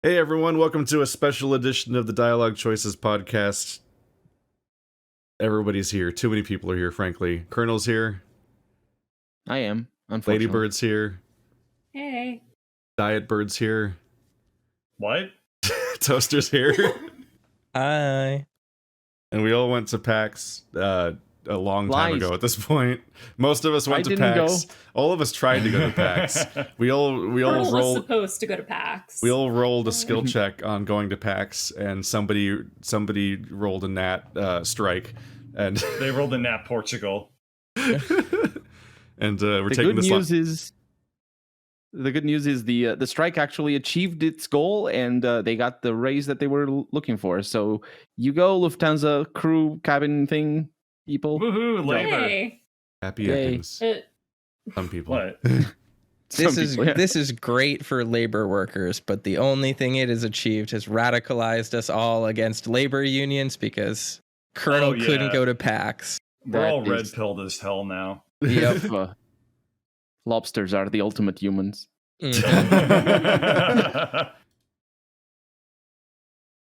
Hey everyone, welcome to a special edition of the Dialogue Choices podcast. Everybody's here. Too many people are here, frankly. Colonel's here. I am, unfortunately. Ladybird's here. Hey. Dietbird's here. What? Toaster's here. Hi. And we all went to PAX a long time Lies. ago at this point. Most of us went I to didn't PAX. All of us tried to go to PAX. We all Pearl was rolled. supposed to go to PAX. We all rolled a skill check on going to PAX, and somebody rolled a nat strike, and They rolled a nat Portugal. and we're The taking good this. The good news is the strike actually achieved its goal, and they got the raise that they were looking for. So you go, Lufthansa crew cabin thing, people. Woohoo, labor. Hey. Happy Yay. endings. Some people. What? This Some is people, yeah. this is great for labor workers, but the only thing it has achieved has radicalized us all against labor unions because Colonel Oh, yeah. couldn't go to PAX. We're That all red is- pilled as hell now. Yep. Lobsters are the ultimate humans. Mhm.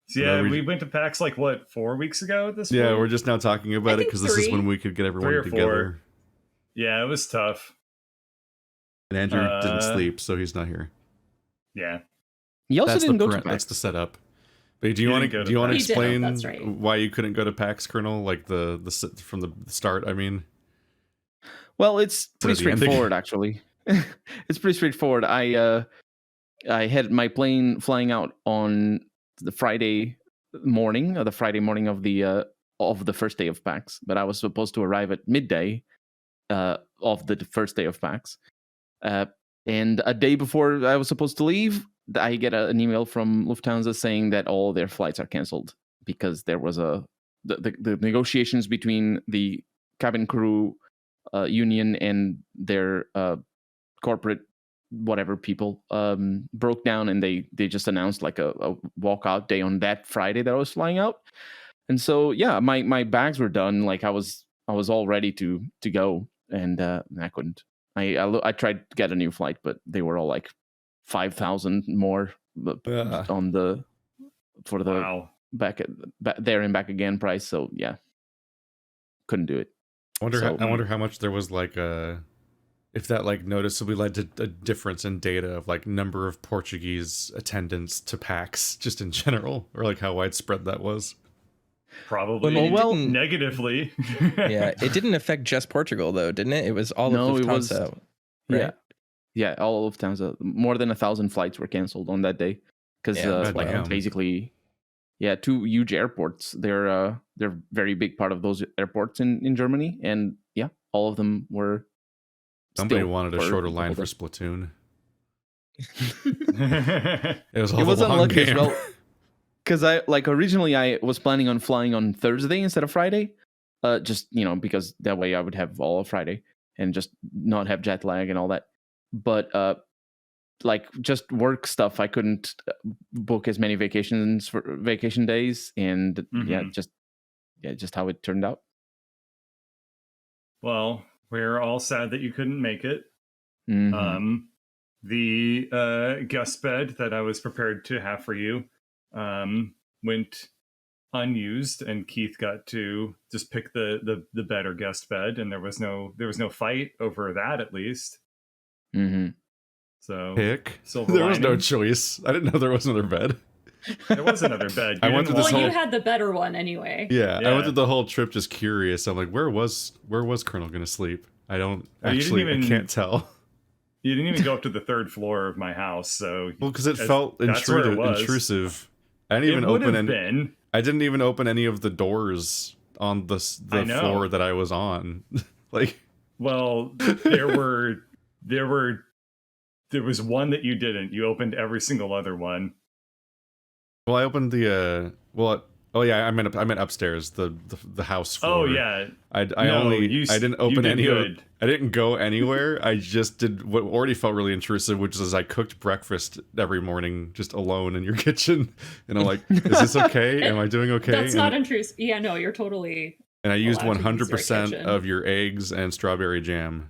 So yeah, No, we went to PAX like what, 4 weeks ago at this Yeah, point? we're just now talking about it think because this is 3. when we could get everyone 3 or together. 4. Yeah, it was tough. And Andrew didn't Uh, sleep, so he's not here. Yeah. He also didn't go to That's PAX. the setup. But do you He want didn't go to to do you want to PAX. He explain didn't, that's right. why you couldn't go to PAX, Colonel? Like from the start, I mean. Well, it's pretty the ending. straightforward, actually. It's pretty straightforward. I had my plane flying out on the Friday morning, of the first day of PAX, but I was supposed to arrive at midday of the first day of PAX. And a day before I was supposed to leave, I get an email from Lufthansa saying that all their flights are canceled because there was the negotiations between the cabin crew union and their corporate whatever people broke down, and they just announced like a walkout day on that Friday that I was flying out. And so yeah, my bags were done. Like I was all ready to go, and I couldn't. I tried to get a new flight, but they were all like 5,000 more on the Wow. back there and back again price. So yeah, couldn't do it. I wonder how much there was like if that like noticeably led to a difference in data of like number of Portuguese attendance to PAX just in general, or like how widespread that was. Probably Well, negatively. Yeah, it didn't affect just Portugal though, didn't it? It was all No, of it was- Lufthansa. Yeah, Right? yeah. All of Lufthansa, more than 1,000 flights were canceled on that day because Yeah, bad damn. basically, yeah, 2 huge airports. They're very big part of those airports in Germany, and yeah, all of them were. Somebody still wanted a for shorter the line whole for day. Splatoon. It was all It the was long unlucky as game. well because originally I was planning on flying on Thursday instead of Friday, just because that way I would have all of Friday and just not have jet lag and all that. But just work stuff, I couldn't book as many vacations for vacation days, and Mhm. just how it turned out. Well, we're all sad that you couldn't make it. Mhm. The guest bed that I was prepared to have for you went unused, and Keith got to just pick the better guest bed, and there was no fight over that, at least. Mhm. So Pick. silver There was no lining. choice. I didn't know there was another bed. There was another bed. I You went didn't through this Well, want- you had the better one anyway. Yeah, I Yeah. went through the whole trip just curious. I'm like, where was Colonel gonna sleep? I don't Well, you didn't actually. I even- can't tell. You didn't even go up to the 3rd floor of my house, so Well, because it That's- felt that's where it was. intrusive. I didn't it even would open have any. been. I didn't even open any of the doors on the I know. floor that I was on. Like, Well, there was one that you didn't. You opened every single other one. well, I opened the oh yeah, I meant upstairs, the house floor. Oh yeah. I No, you didn't you open did any of good. it. I didn't go anywhere. I just did what already felt really intrusive, which is I cooked breakfast every morning just alone in your kitchen, and I'm like, is this okay? Am I doing okay? That's and, not intrusive. Yeah, no, you're totally. and I used allowed to use your 100% kitchen. of your eggs and strawberry jam,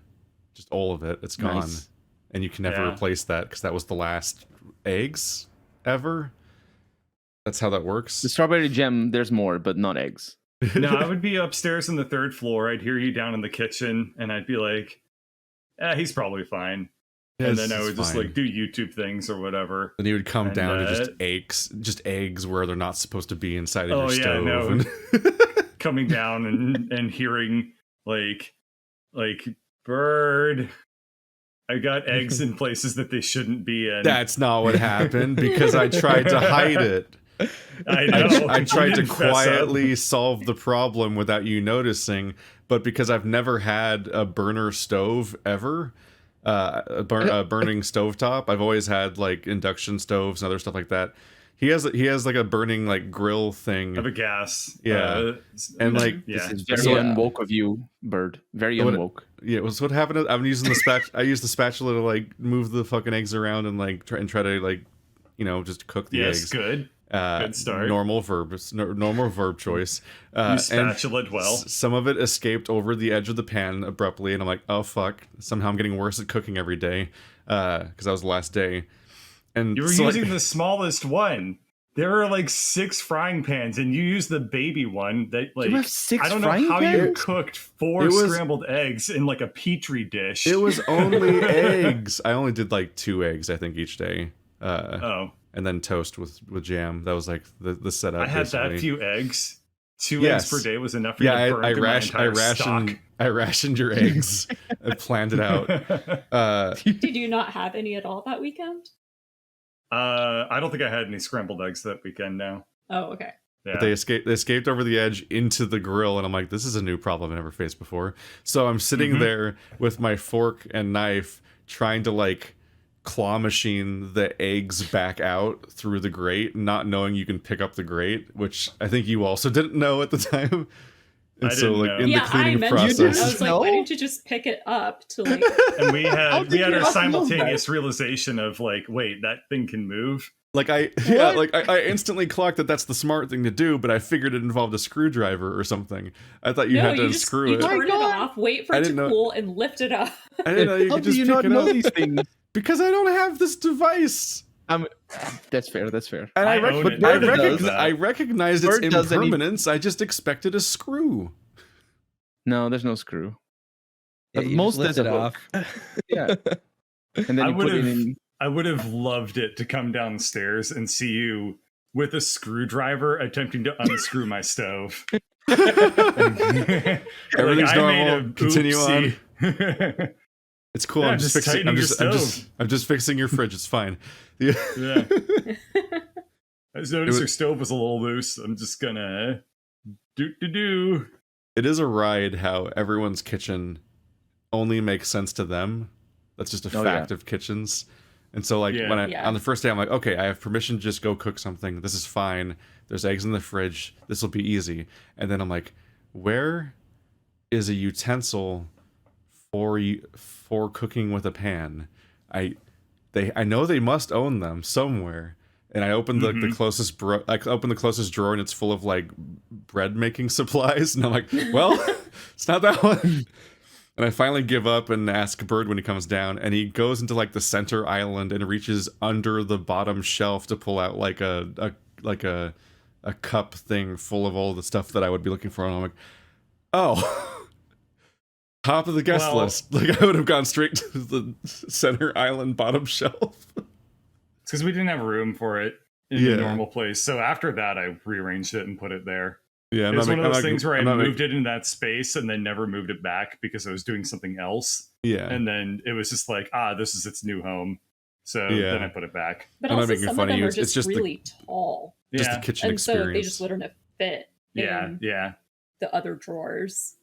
just all of it. It's gone, Nice. and you can never Yeah. replace that because that was the last eggs. ever. That's how that works. The strawberry jam, there's more, but not eggs. No, I would be upstairs on the 3rd floor. I'd hear you down in the kitchen, and I'd be like, he's probably fine. Yeah, And then I it's would just fine. like do YouTube things or whatever. Then he would come And, down to just eggs where they're not supposed to be inside of Oh, your yeah, stove. no. And Coming down and hearing like bird. I got eggs in places that they shouldn't be in. that's not what happened because I tried to hide it. I know. I tried to You didn't fess up. quietly solve the problem without you noticing, but because I've never had a burner stove ever, a burning stovetop, I've always had like induction stoves and other stuff like that. He has like a burning like grill thing. Of a gas. Yeah. And, like, yeah. This is very So- unwoke of you, Bird. Very What- unwoke. Yeah, was what happened. I'm using the I use the spatula to like move the fucking eggs around and like try to like, just cook the Yes, eggs. good. Good start. Normal verb choice. You And spatulaed well. some of it escaped over the edge of the pan abruptly, and I'm like, oh fuck! Somehow I'm getting worse at cooking every day because that was the last day. And You were so, like, using the smallest one. There are like 6 frying pans, and you used the baby one that like You have 6 I don't know frying how you pans? cooked 4 It was- scrambled eggs in like a petri dish. it was only eggs. I only did like 2 eggs, I think, each day. Oh, And then toast with jam. That was like the setup. I had that basically. few eggs. 2 Yes. eggs per day was enough for Yeah, you to burn through my entire stock. I rationed your eggs. I planned it out. Did you not have any at all that weekend? I don't think I had any scrambled eggs that weekend now. Oh, okay. Yeah. But they escaped over the edge into the grill, and I'm like, this is a new problem I've never faced before. So I'm sitting Mhm. there with my fork and knife trying to like claw machine the eggs back out through the grate, not knowing you can pick up the grate, which I think you also didn't know at the time. And I so didn't like know. in Yeah, the I cleaning mentioned it. I process. was like, why didn't you just pick it up to like? And we How had did you our not know simultaneous realization of like, wait, that thing can move. Like I instantly clocked that that's the smart thing to do, but I figured it involved a screwdriver or something. I thought you No, had to you just unscrew you it. turn it God. off, wait for I it to didn't know- cool, and lift it up. I didn't know you How could do just you pick not it know up. these things? Because I don't have this device. That's fair. That's fair. And I own it. Bird does that. I recognized its Bird does any- impermanence. I just expected a screw. No, there's no screw. Yeah, But you most just lift there's it a off. Yeah. And then I you put it would've- in. I would have loved it to come downstairs and see you with a screwdriver attempting to unscrew my stove. Everything's I made normal. a Continue on. oopsie. It's cool. Yeah, I'm just just fixing. tightening your I'm just fixing your fridge. It's fine. Yeah. Yeah. I just noticed was- your stove was a little loose. I'm just gonna do. It is a ride how everyone's kitchen only makes sense to them. That's just a Oh, fact of kitchens. And so like Yeah. when Yeah. on the first day I'm like, okay, I have permission to just go cook something. This is fine. There's eggs in the fridge. This will be easy. And then I'm like, where is a utensil for cooking with a pan? I know they must own them somewhere. And I opened the Mhm. closest the closest drawer, and it's full of like bread making supplies. And I'm like, well, it's not that one. And I finally give up and ask Bird when he comes down, and he goes into like the center island and reaches under the bottom shelf to pull out like a cup thing full of all the stuff that I would be looking for. And I'm like, oh, top of the guest Well- list. Like I would have gone straight to the center island bottom shelf. It's because we didn't have room for it in Yeah. the normal place. So after that, I rearranged it and put it there. Yeah, It's one of those things where I moved it in that space and then never moved it back because I was doing something else. Yeah, And then it was just like, this is its new home. So Yeah. then I put it back. But I'm not also, making some fun of of them you. are It's just, just the- really tall, just Yeah. the kitchen and so experience. they just wouldn't have fit Yeah. in Yeah. the other drawers.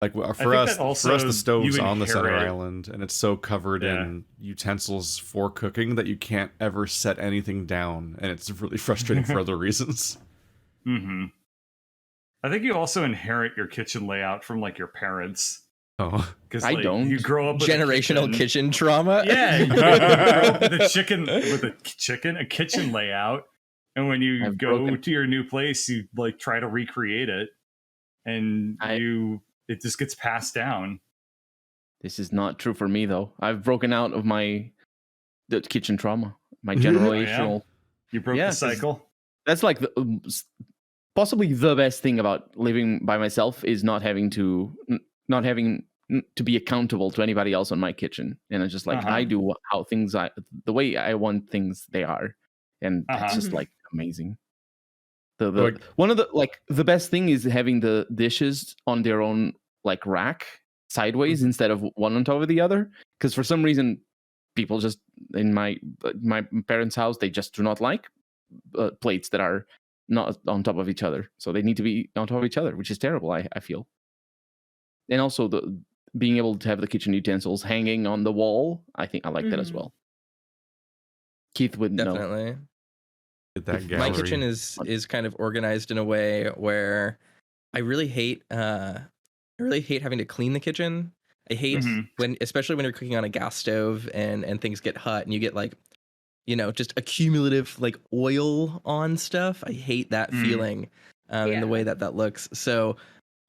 Like for think us, that also the stove's you on the center inherit- island, and it's so covered Yeah. in utensils for cooking that you can't ever set anything down, and it's really frustrating for other reasons. Mm-hmm. I think you also inherit your kitchen layout from like your parents. Oh, Because I like, don't. You grow up with a Generational kitchen trauma. Yeah, you grow up with a kitchen layout, and when you I've go broken- to your new place, you like try to recreate it, and it just gets passed down. This is not true for me though. I've broken out of the kitchen trauma, my generational You broke Yeah, the cycle. That's like possibly the best thing about living by myself is not having to be accountable to anybody else on my kitchen, and it's just like I do how things the way I want things they are, and it's just like amazing. The one of the like the best thing is having the dishes on their own like rack sideways instead of one on top of the other, because for some reason people just in my parents' house they just do not like plates that are not on top of each other, so they need to be on top of each other, which is terrible. I feel. And also the being able to have the kitchen utensils hanging on the wall, I think I like that as well. Keith would know. Definitely. That My kitchen is kind of organized in a way where I really hate having to clean the kitchen. I hate especially when you're cooking on a gas stove and things get hot and you get like, just accumulative like oil on stuff. I hate that feeling in the way that looks. So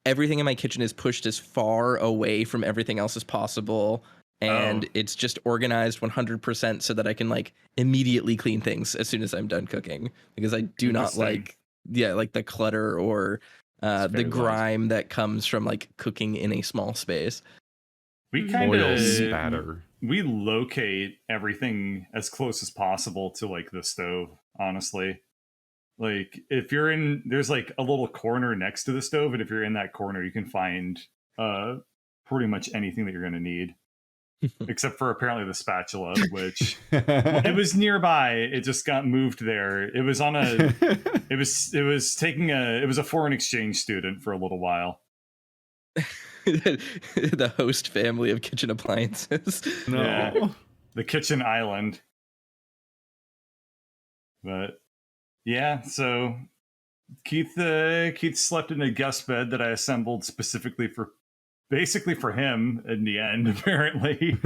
everything in my kitchen is pushed as far away from everything else as possible. And it's just organized 100% so that I can like immediately clean things as soon as I'm done cooking, because I do not like the clutter or the grime that comes from like cooking in a small space. We kind of spatter. We locate everything as close as possible to like the stove, honestly. Like if you're in, there's like a little corner next to the stove, and if you're in that corner, you can find pretty much anything that you're going to need. Except for apparently the spatula, which it was nearby. It just got moved there. It was on a. It was a foreign exchange student for a little while. The host family of kitchen appliances. No, yeah. The kitchen island. But yeah, so Keith slept in a guest bed that I assembled specifically basically for him in the end, apparently.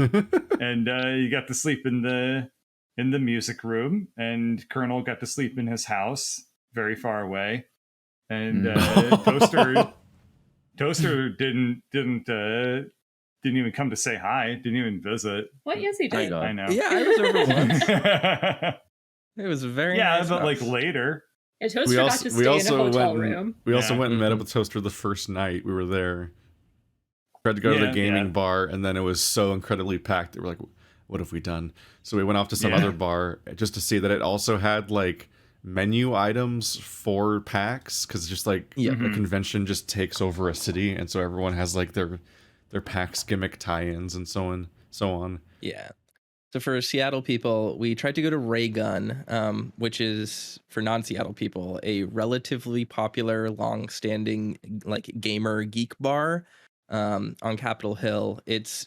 And you got to sleep in the music room, and Colonel got to sleep in his house very far away, and Toaster didn't even come to say hi, didn't even visit. What? Yes, he did. I know. Yeah, I was over once. It was very nice but house. like later. Yeah, Toaster got to stay in a hotel room. We also went and met up with Toaster the first night we were there. Tried to go to the gaming bar, and then it was so incredibly packed that we're like, what have we done? So we went off to some other bar just to see that it also had like menu items for PAX, because just like a convention just takes over a city, and so everyone has like their PAX gimmick tie-ins and so on. Yeah. So for Seattle people, we tried to go to Ray Gun, which is for non-Seattle people a relatively popular, long-standing like gamer geek bar on Capitol Hill. It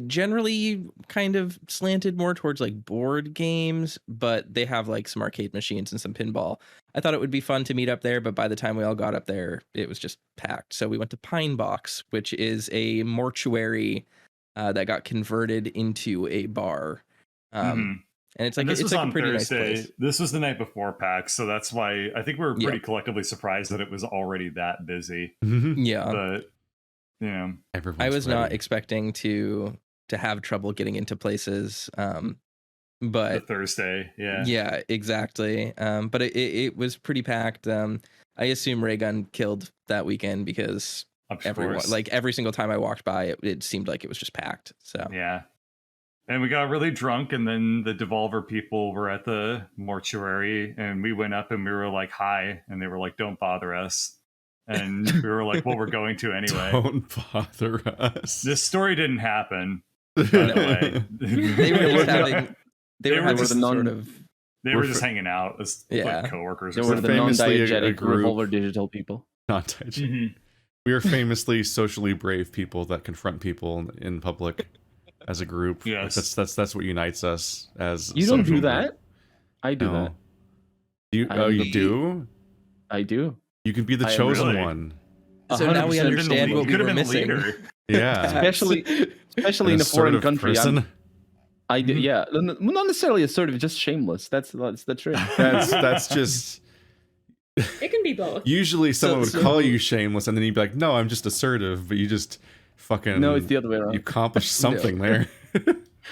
generally kind of slanted more towards like board games, but they have like some arcade machines and some pinball. I thought it would be fun to meet up there, but by the time we all got up there, it was just packed. So we went to Pine Box, which is a mortuary that got converted into a bar. And it's like, it's like a pretty Thursday. Nice place. This was the night before PAX, so that's why I think we were pretty collectively surprised that it was already that busy. Yeah. But I was not expecting to have trouble getting into places, but the Thursday, yeah, exactly. But it was pretty packed. I assume Ray Gun killed that weekend because everyone, like every single time I walked by, it seemed like it was just packed. So yeah, and we got really drunk, and then the Devolver people were at the mortuary, and we went up and we were like, "Hi," and they were like, "Don't bother us." And we were like, well, we're going to anyway. Don't bother us. This story didn't happen, by the way. They were just hanging out as like coworkers. They were the non-diegetic Revolver Digital people. Non-diegetic. We are famously socially brave people that confront people in public as a group. Yes. That's what unites us as. You don't do that? I do that. You do? I do. You can be the chosen one. So now we understand what we were missing. Yeah, especially in a foreign country. I do. Yeah, not necessarily assertive, just shameless. That's the truth. That's just. It can be both. Usually, someone would call you shameless, and then you'd be like, "No, I'm just assertive," but you just fucking. No, it's the other way around. You accomplished something there.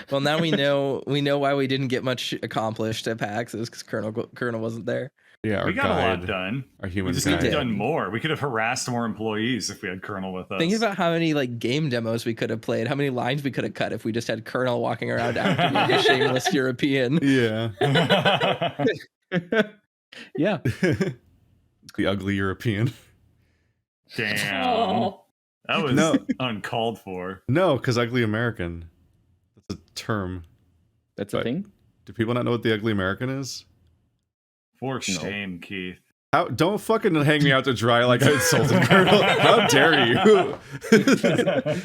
Well, now we know why we didn't get much accomplished at PAX. It was because Colonel wasn't there. Yeah, our We got a lot guide, done. our human We just guide. could have done more. We could have harassed more employees if we had Colonel with us. Think about how many like game demos we could have played, how many lines we could have cut if we just had Colonel walking around acting like a shameless European. Yeah. Yeah. The ugly European. Damn. Oh, That was No. uncalled for. No, because ugly American. That's a term. That's a But- thing. Do people not know what the ugly American is? For shame, Keith. How, don't fucking hang me out to dry like I insulted Colonel. How dare you?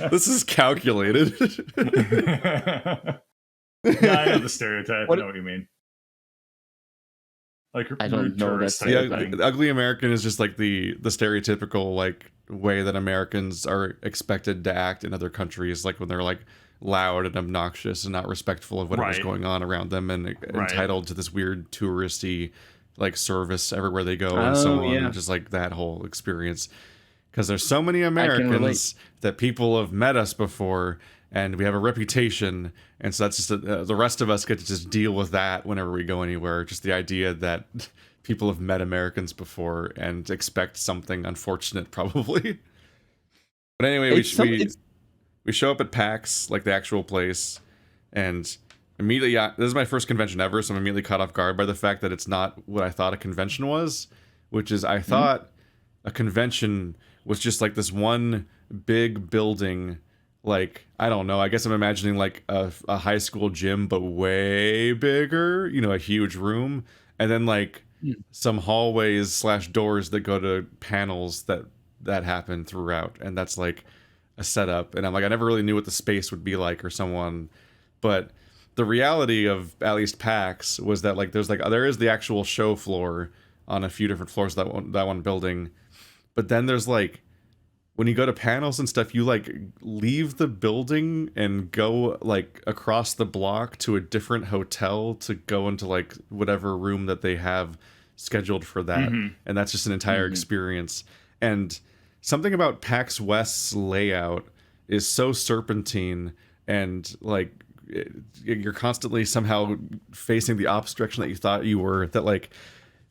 This is calculated. Yeah, I know the stereotype. What- I know what you mean. Like I don't rude know tourist that's- type The thing. ugly American is just like the stereotypical like way that Americans are expected to act in other countries, like when they're like loud and obnoxious and not respectful of whatever's Right. going on around them, and entitled to this weird touristy like service everywhere they go and so Oh, on. yeah. Just like that whole experience, because there's so many can relate. Americans that people have met us before and we have a reputation, and so that's just the rest of us get to just deal with that whenever we go anywhere. Just the idea that people have met Americans before and expect something unfortunate, probably. But anyway, we show up at PAX, like the actual place, and immediately, this is my first convention ever, so I'm immediately caught off guard by the fact that it's not what I thought a convention was, which is I thought a convention was just like this one big building, like, I don't know, I guess I'm imagining like a high school gym, but way bigger, you know, a huge room, and then like some hallways / doors that go to panels that happen throughout, and that's like a setup. And I'm like, I never really knew what the space would be like or someone, but the reality of at least PAX was that like there is the actual show floor on a few different floors of that one building, but then there's like, when you go to panels and stuff, you like leave the building and go like across the block to a different hotel to go into like whatever room that they have scheduled for that. And that's just an entire experience. And something about PAX West's layout is so serpentine, and like you're constantly somehow facing the opposite direction that you thought you were, that like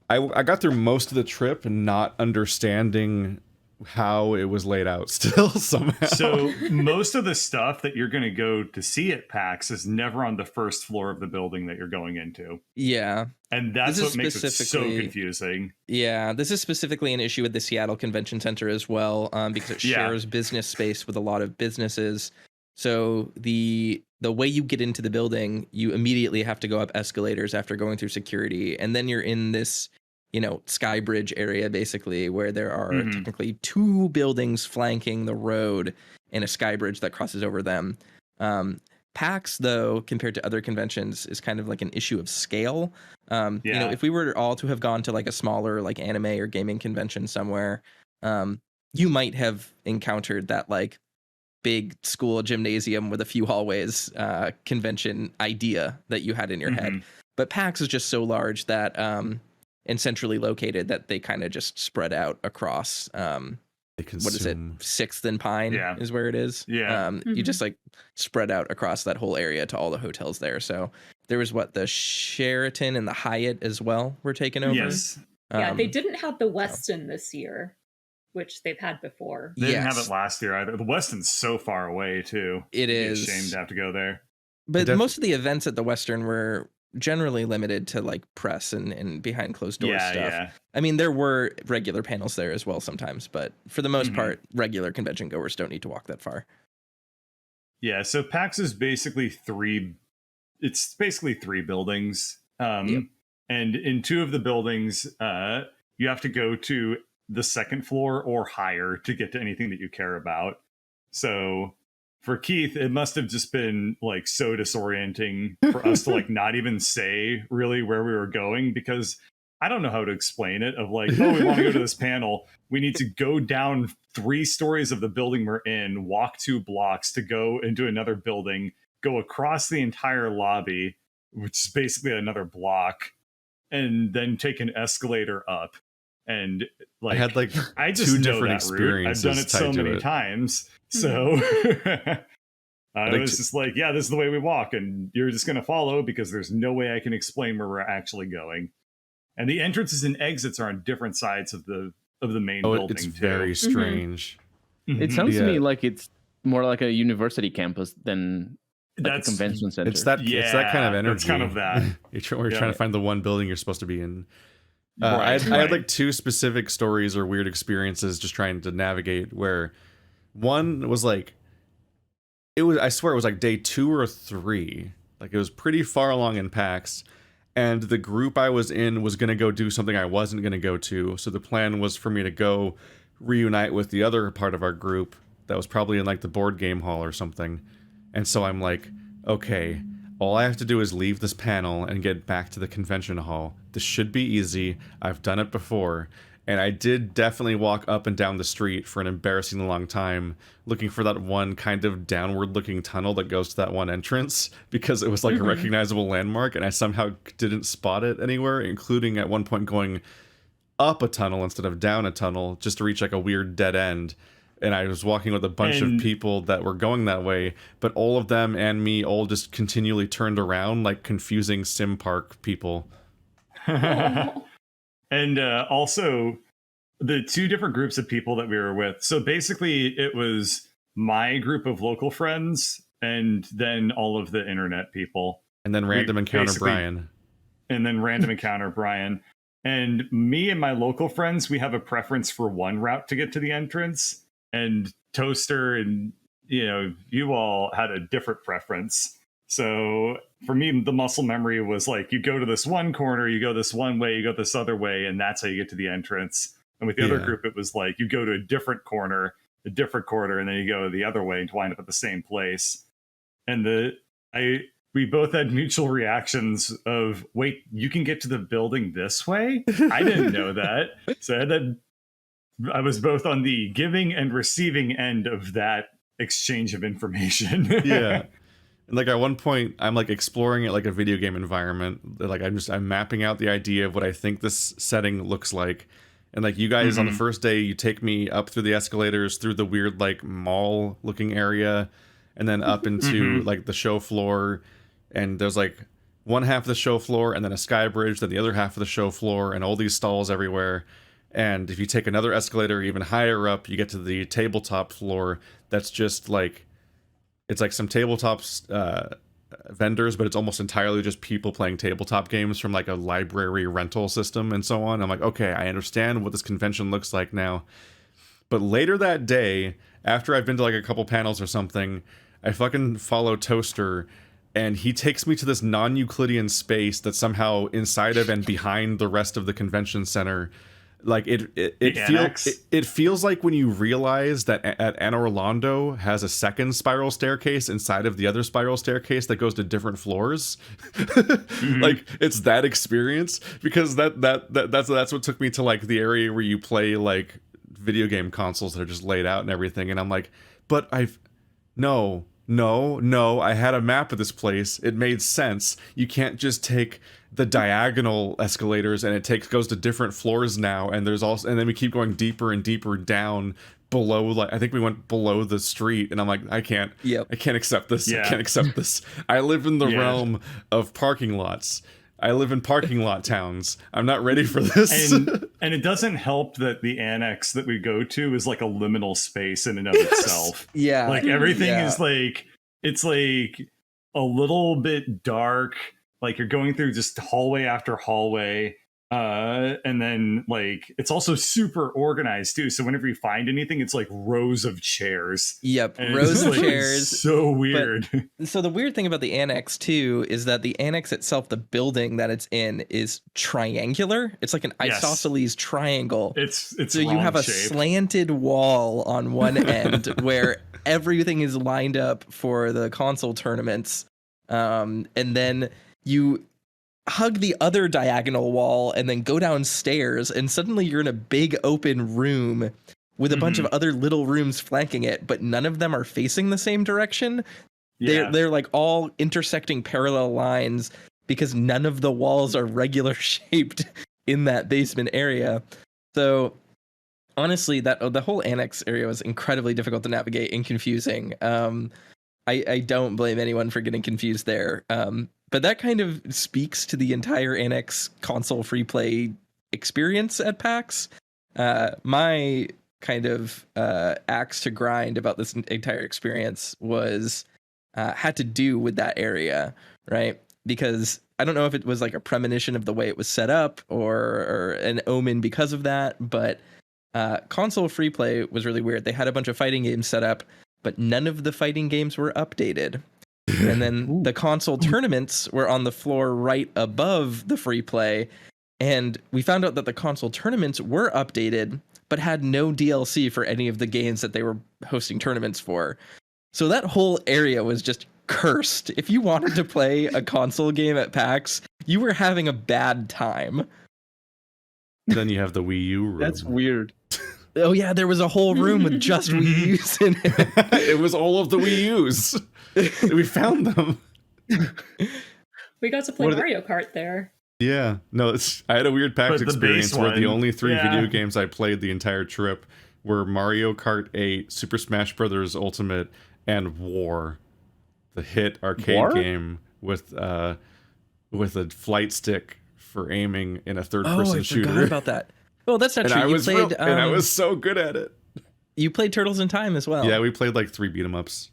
I got through most of the trip not understanding how it was laid out still somehow. So most of the stuff that you're going to go to see at PAX is never on the first floor of the building that you're going into. Yeah. And that's This what is makes it so specifically- confusing. Yeah, this is specifically an issue with the Seattle Convention Center as well, because it Yeah. shares business space with a lot of businesses. So the way you get into the building, you immediately have to go up escalators after going through security, and then you're in this, you know, sky bridge area basically, where there are technically 2 buildings flanking the road and a sky bridge that crosses over them. PAX, though, compared to other conventions, is kind of like an issue of scale. You know, if we were all to have gone to like a smaller like anime or gaming convention somewhere, you might have encountered that like big school gymnasium with a few hallways convention idea that you had in your head. But PAX is just so large that and centrally located that they kind of just spread out across what is it, 6th and Pine is where it is. You just like spread out across that whole area to all the hotels there. So there was the Sheraton and the Hyatt as well were taken over. Yes. Yeah, they didn't have the Westin this year, which they've had before. They didn't have it last year either. The Westin's so far away too. It is. It'd be a shame to have to go there. But most of the events at the Western were generally limited to like press and behind closed doors stuff. Yeah. I mean, there were regular panels there as well sometimes, but for the most part, regular convention goers don't need to walk that far. Yeah, so PAX is basically three buildings. And in 2 of the buildings, you have to go to the 2nd floor or higher to get to anything that you care about. So for Keith, it must have just been like so disorienting for us to like not even say really where we were going, because I don't know how to explain it, of like, oh, we want to go to this panel. We need to go down 3 stories of the building we're in, walk 2 blocks to go into another building, go across the entire lobby, which is basically another block, and then take an escalator up. And like, I had like I just 2 know different that route. I've done experiences it so tied to many it. times. So I think was just like, yeah, this is the way we walk, and you're just going to follow because there's no way I can explain where we're actually going. And the entrances and exits are on different sides of the main building. It's too. very strange. It sounds to Yeah. me like it's more like a university campus than like a That's convention center. It's that kind of energy. It's kind of that. You're trying to find the one building you're supposed to be in. Right, I had like two specific stories or weird experiences just trying to navigate, where one was like, I swear it was like day 2 or 3. Like it was pretty far along in PAX, and the group I was in was going to go do something I wasn't going to go to. So the plan was for me to go reunite with the other part of our group that was probably in like the board game hall or something. And so I'm like, okay, all I have to do is leave this panel and get back to the convention hall. This should be easy. I've done it before. And I did definitely walk up and down the street for an embarrassingly long time looking for that one kind of downward looking tunnel that goes to that one entrance, because it was like a recognizable landmark, and I somehow didn't spot it anywhere, including at one point going up a tunnel instead of down a tunnel just to reach like a weird dead end. And I was walking with a bunch of people that were going that way, but all of them and me all just continually turned around like confusing sim park people. And also, the two different groups of people that we were with. So basically, it was my group of local friends and then all of the internet people. And then random encounter Brian. And then random encounter Brian. And me and my local friends, we have a preference for one route to get to the entrance. And Toaster and, you all had a different preference. So for me, the muscle memory was like, you go to this one corner, you go this one way, you go this other way, and that's how you get to the entrance. And with the other group, it was like, you go to a different corner, and then you go the other way to wind up at the same place. And we both had mutual reactions of, wait, you can get to the building this way? I didn't know that. So I was both on the giving and receiving end of that exchange of information. Yeah. And like at one point, I'm like exploring it like a video game environment. Like I'm mapping out the idea of what I think this setting looks like. And like you guys on the first day, you take me up through the escalators, through the weird like mall looking area, and then up into like the show floor. And there's like one half of the show floor and then a sky bridge, then the other half of the show floor, and all these stalls everywhere. And if you take another escalator even higher up, you get to the tabletop floor. That's just like, it's like some tabletop vendors, but it's almost entirely just people playing tabletop games from like a library rental system and so on. I'm like, okay, I understand what this convention looks like now. But later that day, after I've been to like a couple panels or something, I fucking follow Toaster, and he takes me to this non-Euclidean space that's somehow inside of and behind the rest of the convention center. Like it feels like when you realize that at Anne Orlando has a second spiral staircase inside of the other spiral staircase that goes to different floors. Like it's that experience, because that's what took me to like the area where you play like video game consoles that are just laid out and everything. And I'm like, but no, I had a map of this place. It made sense. You can't just take the diagonal escalators and it goes to different floors now, and then we keep going deeper and deeper down below, like I think we went below the street, and I'm like, I can't accept this. I can't accept this. I live in the realm of parking lots. I live in parking lot towns. I'm not ready for this. And it doesn't help that the annex that we go to is like a liminal space in and of itself. Yeah. Like everything is like, it's like a little bit dark. Like you're going through just hallway after hallway. And then like it's also super organized too. So whenever you find anything, it's like rows of chairs. Yep, and rows of like, chairs. So weird. So the weird thing about the annex too is that the annex itself, the building that it's in, is triangular. It's like an isosceles triangle. It's so you have a slanted wall on one end where everything is lined up for the console tournaments, and then you hug the other diagonal wall and then go downstairs, and suddenly you're in a big open room with a bunch of other little rooms flanking it, but none of them are facing the same direction. They're like all intersecting parallel lines because none of the walls are regular shaped in that basement area. So honestly, the whole annex area was incredibly difficult to navigate and confusing. I don't blame anyone for getting confused there. But that kind of speaks to the entire NX console free play experience at PAX. My kind of axe to grind about this entire experience was had to do with that area, right? Because I don't know if it was like a premonition of the way it was set up or an omen because of that, but console free play was really weird. They had a bunch of fighting games set up, but none of the fighting games were updated. And then the console tournaments were on the floor right above the free play. And we found out that the console tournaments were updated, but had no DLC for any of the games that they were hosting tournaments for. So that whole area was just cursed. If you wanted to play a console game at PAX, you were having a bad time. Then you have the Wii U room. That's weird. Oh yeah, there was a whole room with just Wii U's in it. It was all of the Wii U's. We found them. We got to play Mario Kart there. Yeah. No, I had a weird PAX But the experience base where the one, only three yeah. video games I played the entire trip were Mario Kart 8, Super Smash Bros. Ultimate, and War, the hit arcade War? game with a flight stick for aiming in a third-person I shooter. forgot about that. Well, that's not And true. I You was played, and I was so good at it. You played Turtles in Time as well. Yeah, we played like 3 beat-em-ups.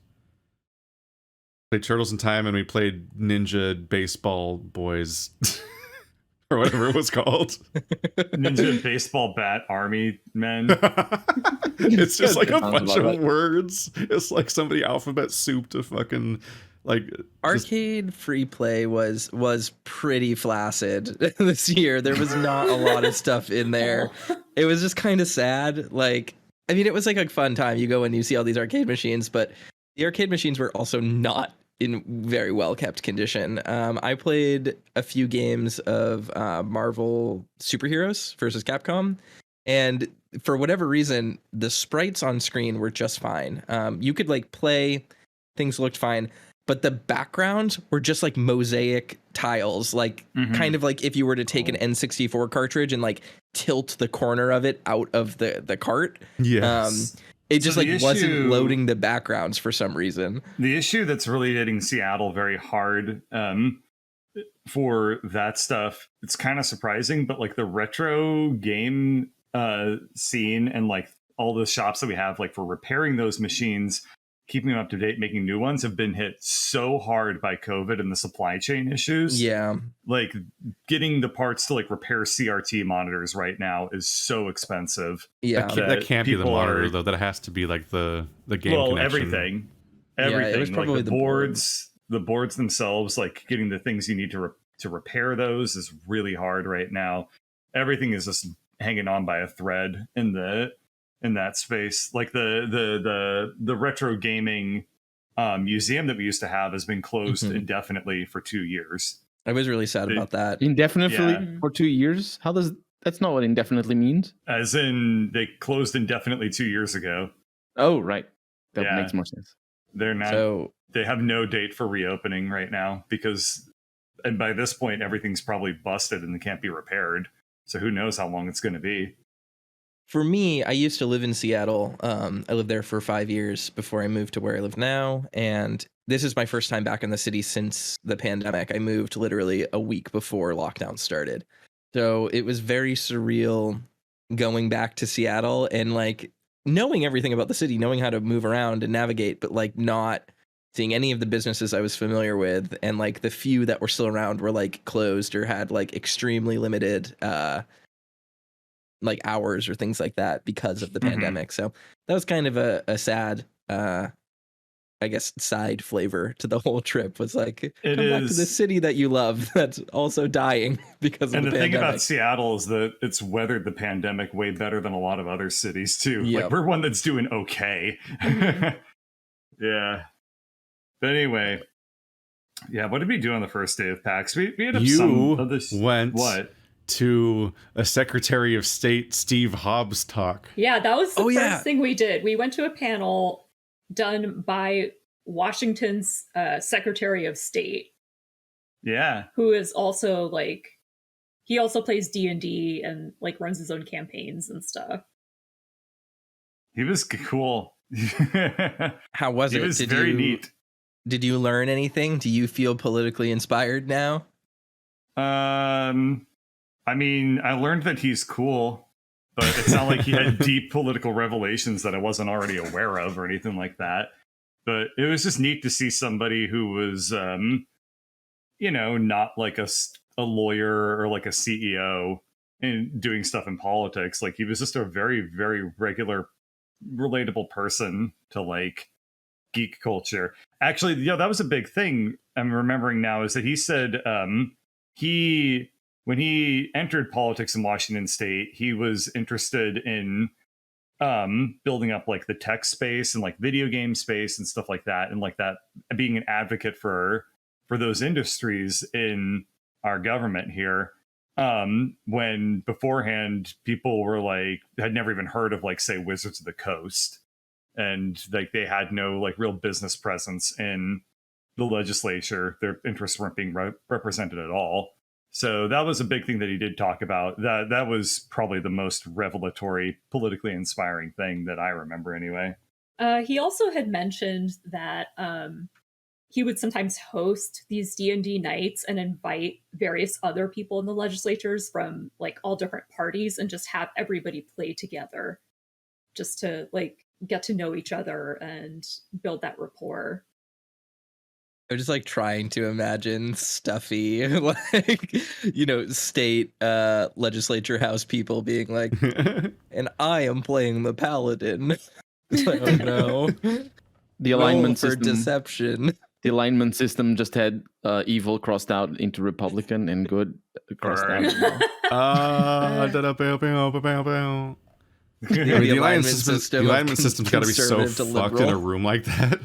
Played Turtles in Time, and we played Ninja Baseball Boys, or whatever it was called. Ninja Baseball Bat Army Men. It's just like a Sounds bunch about of right. words. It's like somebody alphabet soup to fucking like just- Arcade free play was pretty flaccid this year. There was not a lot of stuff in there. It was just kind of sad. Like, I mean, it was like a fun time. You go and you see all these arcade machines, but the arcade machines were also not in very well kept condition. I played a few games of Marvel superheroes versus Capcom, and for whatever reason, the sprites on screen were just fine. You could like play, things looked fine, but the backgrounds were just like mosaic tiles, like kind of like if you were to take an N64 cartridge and like tilt the corner of it out of the cart. yes. It just So like the wasn't issue- loading the backgrounds for some reason. The issue that's really hitting Seattle very hard for that stuff, it's kind of surprising, but like the retro game scene and like all the shops that we have like for repairing those machines, keeping them up to date, making new ones, have been hit so hard by COVID and the supply chain issues. Yeah. Like getting the parts to like repair CRT monitors right now is so expensive. Yeah. That can't be the people monitor are- though. That has to be like the game Well, connection. everything it was like probably the the board. boards themselves, like getting the things you need to repair those is really hard right now. Everything is just hanging on by a thread in that space. Like the retro gaming museum that we used to have has been closed Mhm. indefinitely for 2 years. I was really sad about that. Indefinitely Yeah. for 2 years? That's not what indefinitely means. As in, they closed indefinitely 2 years ago. Oh, right. That Yeah. makes more sense. They're not. So They have no date for reopening right now because, and by this point, everything's probably busted and can't be repaired. So who knows how long it's going to be. for me, I used to live in Seattle. I lived there for 5 years before I moved to where I live now. And this is my first time back in the city since the pandemic. I moved literally a week before lockdown started. So it was very surreal going back to Seattle and like knowing everything about the city, knowing how to move around and navigate, but like not seeing any of the businesses I was familiar with. And like the few that were still around were like closed or had like extremely limited like hours or things like that because of the Mhm. pandemic. So that was kind of a sad, I guess, side flavor to the whole trip was like, It come back to is- the city that you love that's also dying because of And the the thing pandemic. about Seattle is that it's weathered the pandemic way better than a lot of other cities too. Yep. Like we're one that's doing okay. Yeah. But anyway, yeah. What did we do on the first day of PAX? We had some You of this. went What? to a Secretary of State Steve Hobbs talk. Yeah, that was the Oh, first yeah. thing we did. We went to a panel done by Washington's Secretary of State, Yeah. who is also like, he also plays D&D and like runs his own campaigns and stuff. He was cool. How was He it? was Did very you, neat. Did you learn anything? Do you feel politically inspired now? I mean, I learned that he's cool, but it's not like he had deep political revelations that I wasn't already aware of or anything like that. But it was just neat to see somebody who was, not like a lawyer or like a CEO and doing stuff in politics. Like he was just a very, very regular, relatable person to like geek culture. Actually, that was a big thing I'm remembering now is that he said when he entered politics in Washington State, he was interested in building up like the tech space and like video game space and stuff like that, and like that being an advocate for those industries in our government here. When beforehand people were like had never even heard of like say Wizards of the Coast, and like they had no like real business presence in the legislature. Their interests weren't being represented at all. So that was a big thing that he did talk about. That was probably the most revelatory, politically inspiring thing that I remember anyway. He also had mentioned that he would sometimes host these D&D nights and invite various other people in the legislatures from like all different parties and just have everybody play together just to like get to know each other and build that rapport. I'm just like trying to imagine stuffy, like, state legislature house people being like, and I am playing the paladin. Oh no. The alignment for system. Deception. The alignment system just had evil crossed out into Republican and good crossed out. The alignment system's got to be so fucked in a room like that.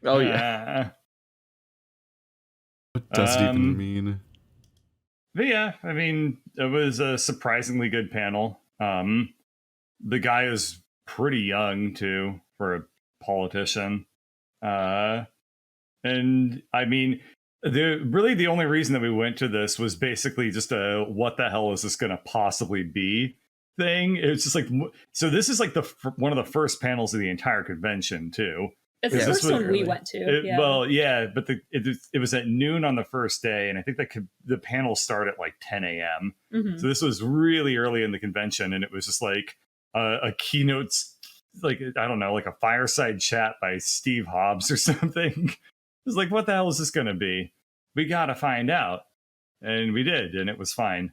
Oh yeah. What does it even mean? But yeah, I mean, it was a surprisingly good panel. The guy is pretty young too for a politician. And I mean, the only reason that we went to this was basically just a what the hell is this going to possibly be thing. It's just like, so this is like one of the first panels of the entire convention too. It's the first one we went to. Well, yeah, but it was at noon on the first day, and I think the panel started at like 10 a.m. Mm-hmm. So this was really early in the convention, and it was just like a keynote, like, I don't know, like a fireside chat by Steve Hobbs or something. It was like, what the hell is this going to be? We got to find out. And we did, and it was fine.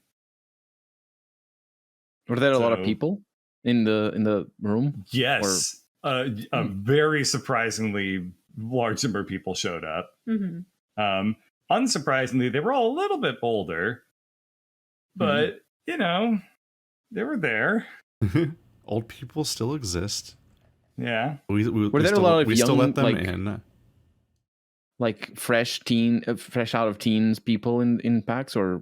Were there a lot of people in the room? Yes. A very surprisingly large number of people showed up. Mm-hmm. Unsurprisingly, they were all a little bit older, but they were there. Old people still exist. Yeah. Were there a lot of we young, still let them like, in? Like fresh out of teens people in PAX, or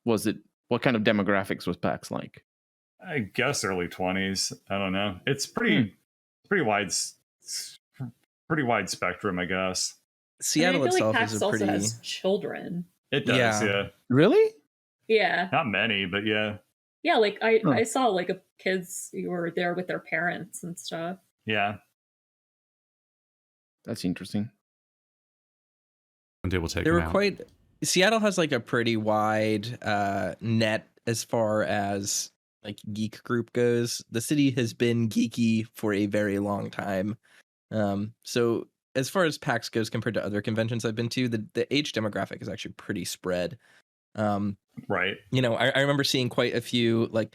was it, what kind of demographics was PAX like? I guess early 20s. I don't know. It's pretty wide spectrum, I guess. Seattle itself PAX is a pretty. Also has children. It does, yeah. Really? Yeah. Not many, but yeah. Yeah, like I saw like kids who were there with their parents and stuff. Yeah. That's interesting. One day we'll take They them were out. quite. Seattle has like a pretty wide net as far as like geek group goes. The city has been geeky for a very long time. So as far as PAX goes compared to other conventions I've been to, the age demographic is actually pretty spread. Right. I remember seeing quite a few, like,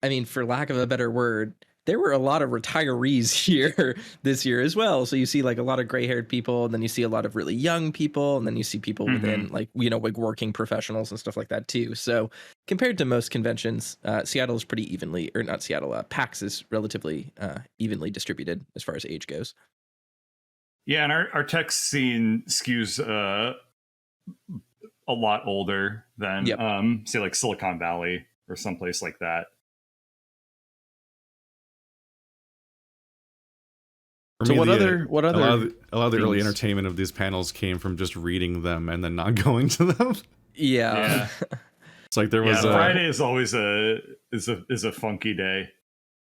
I mean, for lack of a better word, there were a lot of retirees here this year as well. So you see like a lot of gray-haired people, and then you see a lot of really young people, and then you see people within like working professionals and stuff like that too. So compared to most conventions, Seattle is pretty evenly, or not Seattle, PAX is relatively evenly distributed as far as age goes. Yeah, and our tech scene skews a lot older than say like Silicon Valley or someplace like that. For So me, what other a lot of the early things? entertainment of these panels came from just reading them and then not going to them. Yeah. It's like there was Friday is always a funky day.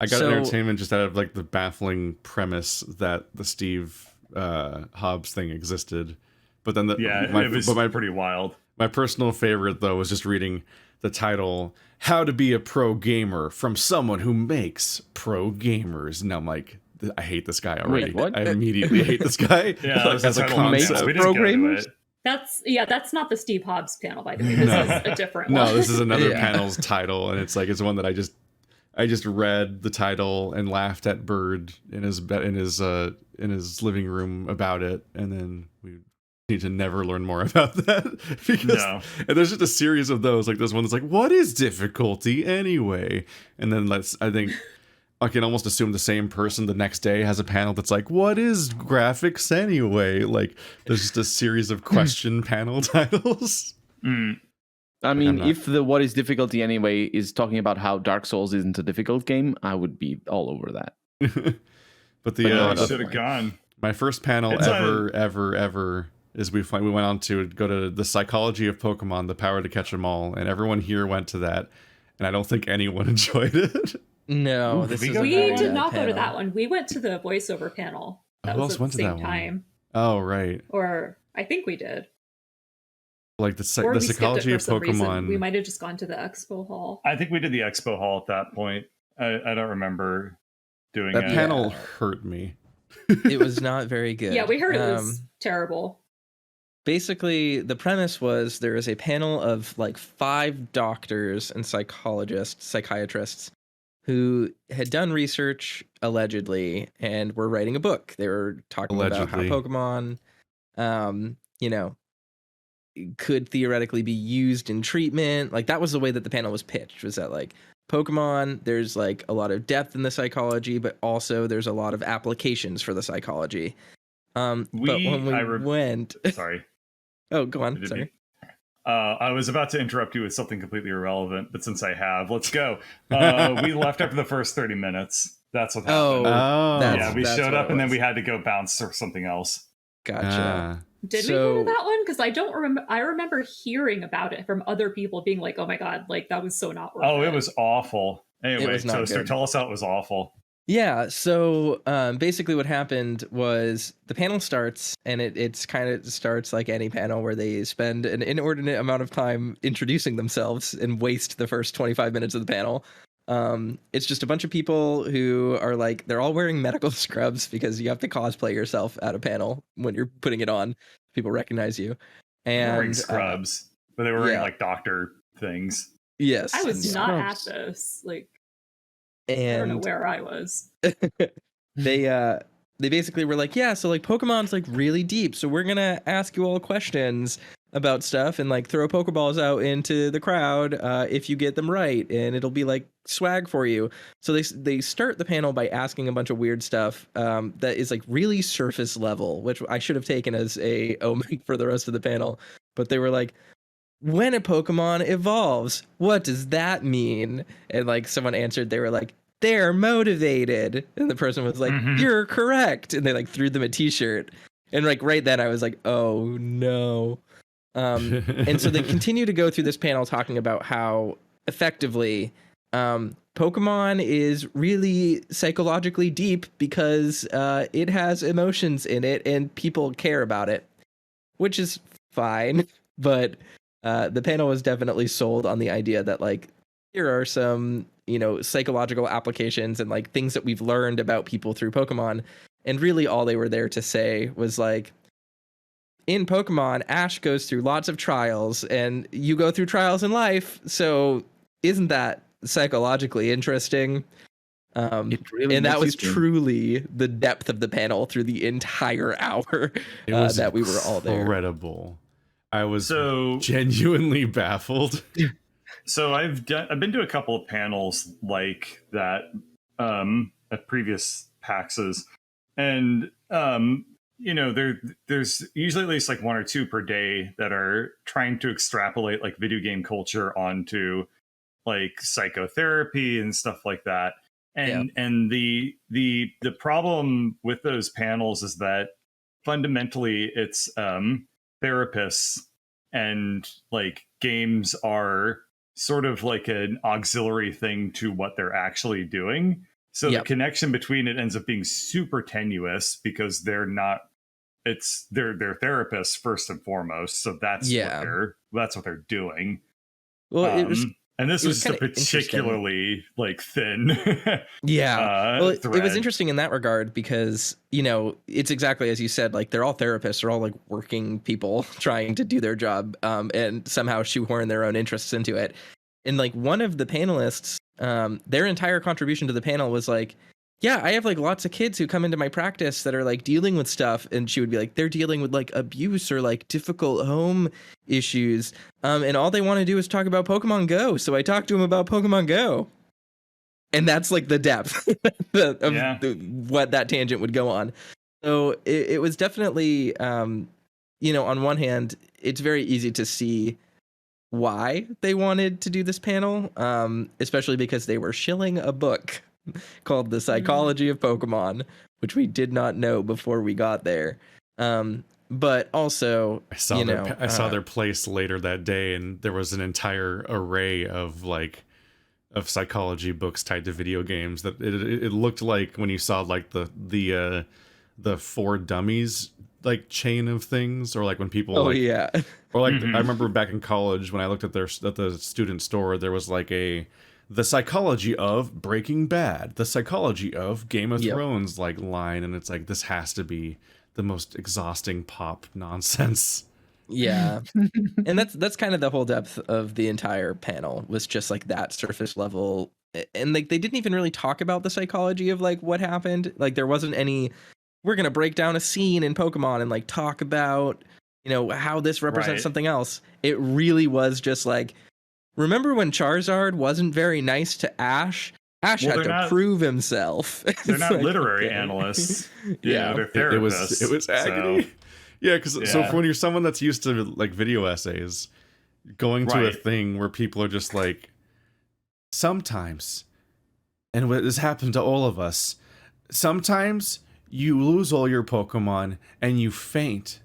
I got entertainment just out of like the baffling premise that the Steve Hobbes thing existed. But then it was pretty wild. My personal favorite though was just reading the title, "How to Be a Pro Gamer from Someone Who Makes Pro Gamers." And I'm like, I hate this guy already. Wait, what? I immediately hate this guy. Yeah, as a that's concept. we didn't go to it. That's not the Steve Hobbs panel, by the way. This is a different one. No, this is another panel's title, and it's one that I just read the title and laughed at Bird in his living room about it, and then we need to never learn more about that because and there's just a series of those, like there's one that's like, what is difficulty anyway? And then I think I can almost assume the same person the next day has a panel that's like, what is graphics anyway? Like there's just a series of question panel titles. I mean, if the what is difficulty anyway is talking about how Dark Souls isn't a difficult game, I would be all over that. But the should have gone. My first panel ever is we went on to go to the psychology of Pokemon, the power to catch them all, and everyone here went to that, and I don't think anyone enjoyed it. No, we did not go to that one. We went to the voiceover panel. That was at the same time. Oh, right. Or I think we did. Like the psychology of Pokemon. Reason. We might have just gone to the expo hall. I think we did the expo hall at that point. I don't remember doing that panel hurt me. It was not very good. Yeah, we heard it was terrible. Basically, the premise was there was a panel of like 5 doctors and psychiatrists who had done research allegedly and were writing a book. They were talking about how Pokemon, could theoretically be used in treatment. Like that was the way that the panel was pitched, was that like Pokemon, there's like a lot of depth in the psychology, but also there's a lot of applications for the psychology. But when we went... Sorry. Oh, go on. Sorry. I was about to interrupt you with something completely irrelevant, but since I have, let's go. We left after the first 30 minutes. That's what happened. We showed up and then we had to go bounce or something else. Gotcha. Did we go to that one? Because I don't remember. I remember hearing about it from other people being like, "Oh my god, like that was so not worth it." It was awful. Anyway, Toaster, tell us how it was awful. Yeah, so basically what happened was the panel starts, and it's kind of starts like any panel where they spend an inordinate amount of time introducing themselves and waste the first 25 minutes of the panel. It's just a bunch of people who are like, they're all wearing medical scrubs because you have to cosplay yourself at a panel when you're putting it on. People recognize you. And wearing scrubs, but they were wearing like doctor things. Yes. I was not at this. Like, I don't know where I was. They basically were like, yeah, so like Pokemon's like really deep, so we're gonna ask you all questions about stuff and like throw Pokeballs out into the crowd if you get them right, and it'll be like swag for you. So they start the panel by asking a bunch of weird stuff that is like really surface level, which I should have taken as a omen for the rest of the panel. But they were like, when a Pokemon evolves, what does that mean? And like someone answered, they were like, they're motivated. And the person was like, you're correct. And they like threw them a t-shirt. And like right then I was like, oh no. And so they continue to go through this panel talking about how effectively Pokemon is really psychologically deep because it has emotions in it and people care about it, which is fine. But the panel was definitely sold on the idea that like here are some, psychological applications and like things that we've learned about people through Pokemon. And really all they were there to say was like, in Pokemon, Ash goes through lots of trials and you go through trials in life. So isn't that psychologically interesting? And that was truly the depth of the panel through the entire hour that we were all there. Incredible. I was genuinely baffled. So I've been to a couple of panels like that at previous PAXs, and there's usually at least like 1 or 2 per day that are trying to extrapolate like video game culture onto like psychotherapy and stuff like that. And the problem with those panels is that fundamentally it's therapists, and like games are sort of like an auxiliary thing to what they're actually doing. So the connection between it ends up being super tenuous because they're not they're therapists first and foremost, so that's what they're doing. Well, and this was kind a particularly like thin well, thread. it was interesting in that regard because, you know, it's exactly as you said, like they're all therapists, they're all like working people trying to do their job, and somehow shoehorn their own interests into it. And like one of the panelists, their entire contribution to the panel was like, yeah, I have like lots of kids who come into my practice that are like dealing with stuff. And she would be like, they're dealing with like abuse or like difficult home issues. And all they want to do is talk about Pokemon Go. So I talked to them about Pokemon Go. And that's like the depth of what that tangent would go on. So it was definitely, you know, on one hand, it's very easy to see why they wanted to do this panel, especially because they were shilling a book called The Psychology of Pokemon, which we did not know before we got there. But also, I saw their place later that day, and there was an entire array of psychology books tied to video games that it looked like when you saw like the For Dummies like chain of things, or like when people or like I remember back in college when I looked at the student store, there was like the psychology of Breaking Bad, the psychology of Game of Thrones like line, and it's like, this has to be the most exhausting pop nonsense. Yeah. And that's kind of the whole depth of the entire panel, was just like that surface level. And like they didn't even really talk about the psychology of like what happened. Like there wasn't any, we're going to break down a scene in Pokemon and like talk about, you know, how this represents something else. It really was just like, remember when Charizard wasn't very nice to Ash? Ash had to prove himself. They're not like, literary analysts. They're therapists. It was agony. So. Yeah, because so when you're someone that's used to like video essays, going to a thing where people are just like, sometimes, and this happened to all of us, sometimes you lose all your Pokemon and you faint,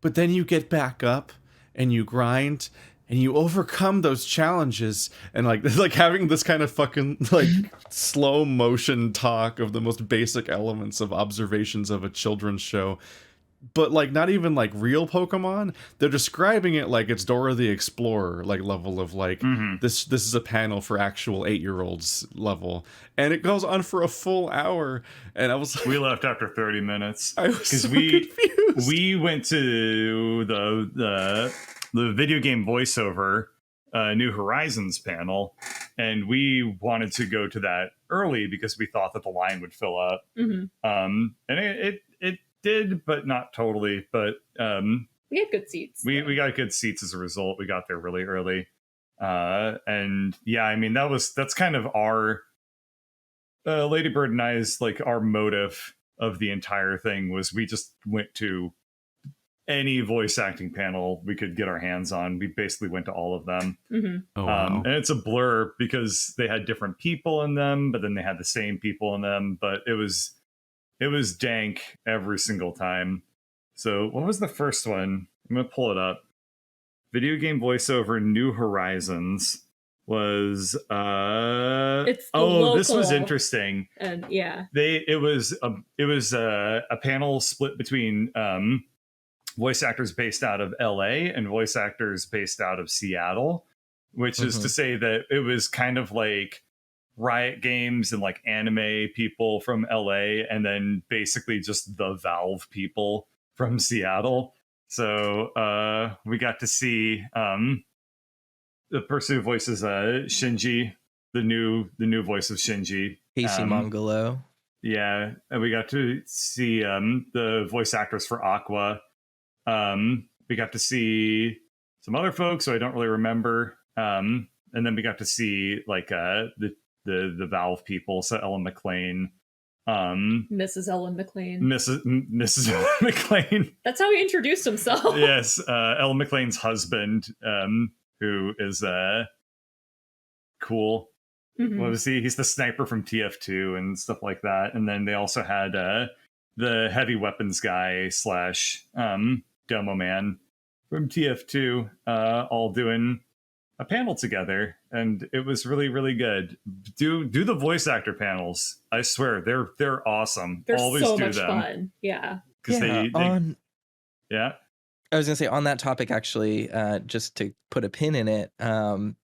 but then you get back up and you grind and you overcome those challenges, and like having this kind of fucking like slow motion talk of the most basic elements of observations of a children's show. But like not even like real Pokemon, they're describing it like it's Dora the Explorer like level of like this is a panel for actual 8-year-olds level, and it goes on for a full hour. And I was like, we left after 30 minutes because confused. We went to the video game voiceover New Horizons panel, and we wanted to go to that early because we thought that the line would fill up. And it did, but not totally. But we had good seats. We got good seats as a result. We got there really early. And yeah, I mean, that's kind of our Lady Bird and I's like our motive of the entire thing was we just went to any voice acting panel we could get our hands on. We basically went to all of them. Oh, wow. And it's a blur because they had different people in them, but then they had the same people in them. But it was dank every single time. So what was the first one? I'm going to pull it up. Video game voiceover New Horizons was it's local. This was interesting. And it was a panel split between voice actors based out of LA and voice actors based out of Seattle, which is to say that it was kind of like Riot Games and like anime people from LA, and then basically just the Valve people from Seattle. So we got to see the person who voices Shinji, the new voice of Shinji, Casey Mongolo. Yeah, and we got to see the voice actors for Aqua. We got to see some other folks who I don't really remember, and then we got to see like the Valve people, so Ellen McLean, Mrs. Ellen McLean, Mrs. Ellen McLean. That's how he introduced himself. Yes, Ellen McLean's husband, who is cool. What was he? He's the sniper from TF2 and stuff like that. And then they also had the heavy weapons guy / demo man from TF2, all doing a panel together, and it was really, really good. Do the voice actor panels. I swear they're awesome. They're always so do much them. fun. Yeah, because they Yeah. I was gonna say on that topic, actually, just to put a pin in it, the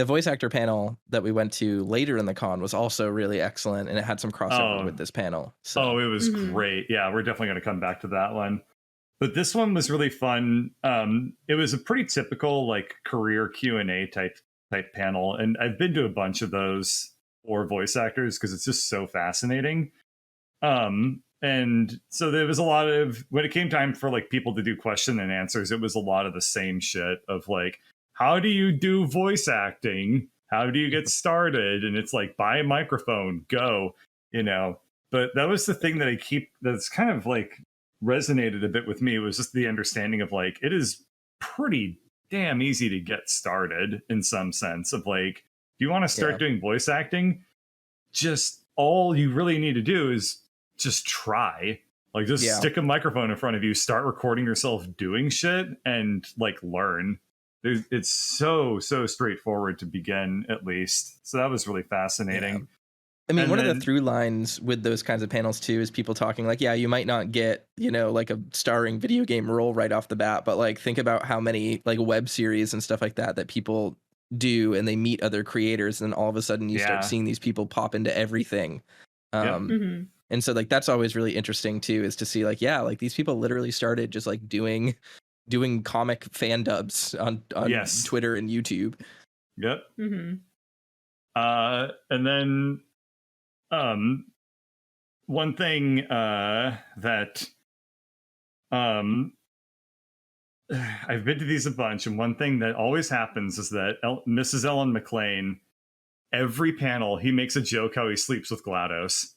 voice actor panel that we went to later in the con was also really excellent, and it had some crossover with this panel. So it was great. Yeah, we're definitely going to come back to that one. But this one was really fun. It was a pretty typical like career Q&A type panel, and I've been to a bunch of those for voice actors because it's just so fascinating. And so there was a lot of, when it came time for like people to do question and answers, it was a lot of the same shit of like, how do you do voice acting? How do you get started? And it's like, buy a microphone, go, you know. But that was the thing that that's kind of like resonated a bit with me, was just the understanding of like, it is pretty damn easy to get started in some sense of like, if you want to start doing voice acting, just all you really need to do is just try. Like, just stick a microphone in front of you, start recording yourself doing shit, and like learn. It's so straightforward to begin, at least. So that was really fascinating. Yeah. I mean, one of the through lines with those kinds of panels too is people talking like, yeah, you might not get, you know, like a starring video game role right off the bat, but like think about how many like web series and stuff like that people do, and they meet other creators, and all of a sudden you start seeing these people pop into everything. And so like that's always really interesting too, is to see like, yeah, like these people literally started just like doing comic fan dubs on Twitter and YouTube. Yep. And then one thing that I've been to these a bunch, and one thing that always happens is that Mrs. Ellen McLean, every panel, he makes a joke how he sleeps with GLaDOS.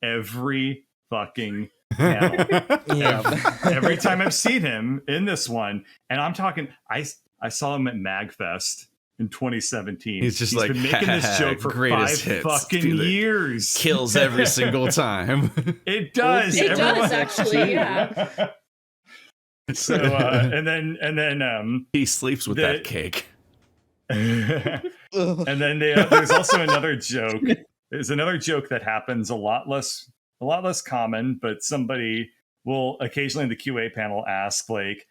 Every fucking panel. Every time I've seen him in this one, and I'm talking, I saw him at MagFest in 2017. He's He's been making this joke for 5 fucking years. Kills every single time. It does. It does, actually, yeah. So and then he sleeps with that cake. And then there's also another joke. There's another joke that happens a lot less common, but somebody will occasionally in the QA panel ask like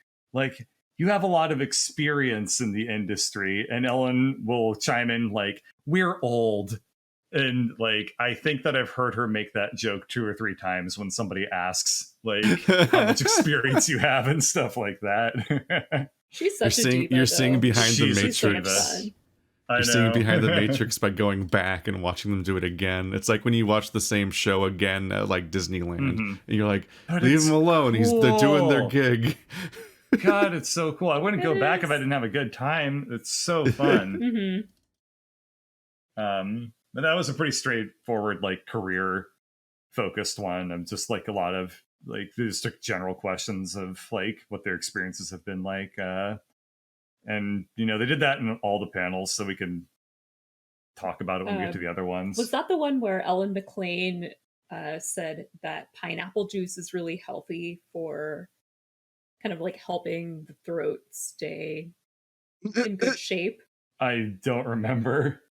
you have a lot of experience in the industry, and Ellen will chime in like, we're old. And like, I think that I've heard her make that joke 2 or 3 times when somebody asks like how much experience you have and stuff like that. She's such a diva. You're seeing behind the She's Matrix. You're seeing behind the Matrix by going back and watching them do it again. It's like when you watch the same show again at like Disneyland, and you're like, leave him alone. They're doing their gig. God, it's so cool. I wouldn't go back if I didn't have a good time. It's so fun. But that was a pretty straightforward, like career focused one. I'm just like a lot of like just general questions of like what their experiences have been like. And you know, they did that in all the panels, so we can talk about it when we get to the other ones. Was that the one where Ellen McLean said that pineapple juice is really healthy for kind of like helping the throat stay in good shape? I don't remember.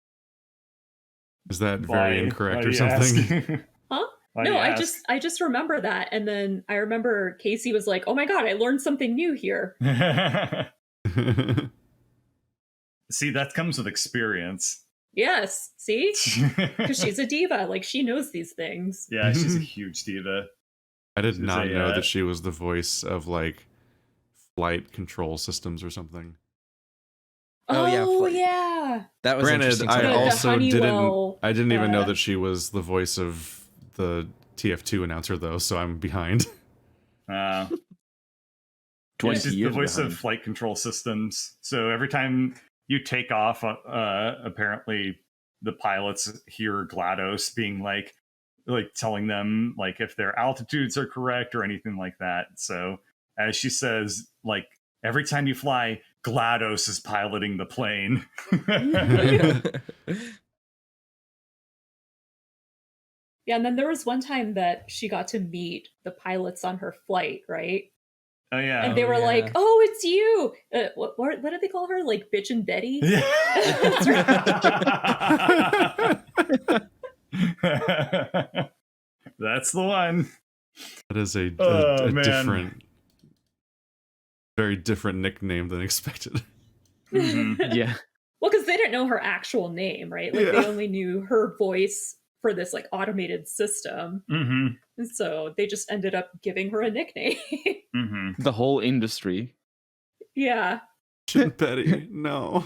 Is that very incorrect or something? Huh? No, I just remember that, and then I remember Casey was like, "Oh my god, I learned something new here." See, that comes with experience. Yes, see? Because she's a diva. Like, she knows these things. Yeah, she's a huge diva. I did not know that she was the voice of, like, flight control systems or something. Oh, yeah. That was granted, I also didn't even know that she she was the voice of the TF2 announcer, though, so I'm behind. 20 years the voice behind. Of flight control systems. So every time you take off, apparently the pilots hear GLaDOS being like telling them like if their altitudes are correct or anything like that. So as she says, like every time you fly, GLaDOS is piloting the plane. Yeah, and then there was one time that she got to meet the pilots on her flight, right? Oh yeah, and they were like, "Oh, it's you." What did they call her? Like Bitch and Betty. Yeah. That's the one. That is a different Very different nickname than expected. Mhm. Yeah. Well, because they didn't know her actual name, right? Like Yeah. they only knew her voice for this like automated system. Mhm. And so they just ended up giving her a nickname. Mhm. The whole industry. Yeah. Chin Petty, no.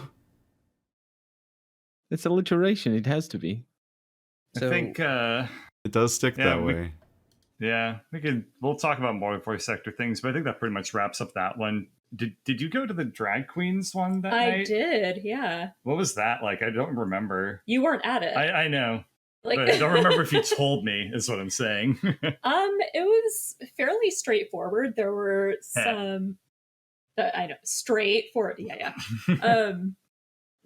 It's alliteration. It has to be. So I think It does stick Yeah, that we- way. yeah, we'll talk about more voice actor things, but I think that pretty much wraps up that one. Did you go to the drag queens one that I night? did, yeah. What was that like? I don't remember. You weren't at it. I know, like but I don't remember if you told me. Is what I'm saying. it was fairly straightforward. There were some I know, straightforward, yeah.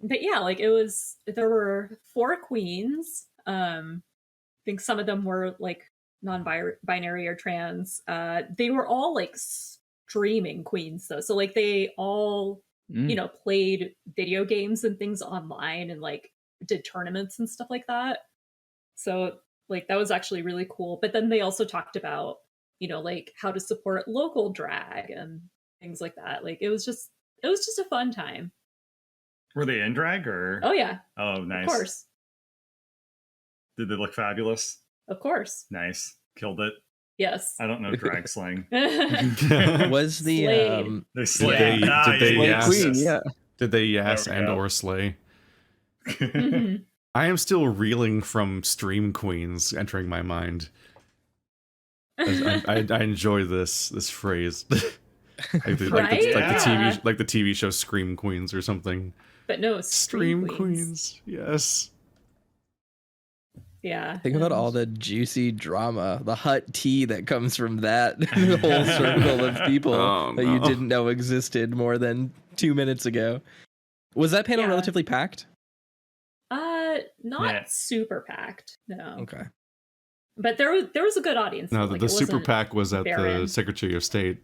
But yeah, like there were 4 queens. I think some of them were like non-binary or trans. They were all like streaming queens though. So like they all, played video games and things online and like did tournaments and stuff like that. So like that was actually really cool. But then they also talked about, like how to support local drag and things like that. Like it was just a fun time. Were they in drag or? Oh yeah, Oh, nice. of course. Did they look fabulous? Of course. Nice. Killed it. Yes. I don't know drag slang. was the Slayed. They Did slayed. they Slay yes. queen, yeah. Did they yes There we and go. or slay? Mhm. I am still reeling from stream queens entering my mind. I enjoy this phrase. like the Right? like the TV show Scream Queens or something. But no, Stream stream Queens. Yes. Yeah. Think about all the juicy drama, the hot tea that comes from that whole circle of people Oh, that you no. didn't know existed more than 2 minutes ago. Was that panel Yeah. relatively packed? Not Yeah. super packed. No. Okay. But there was a good audience. No, Like, the it super wasn't PAC was at the barren. Secretary of State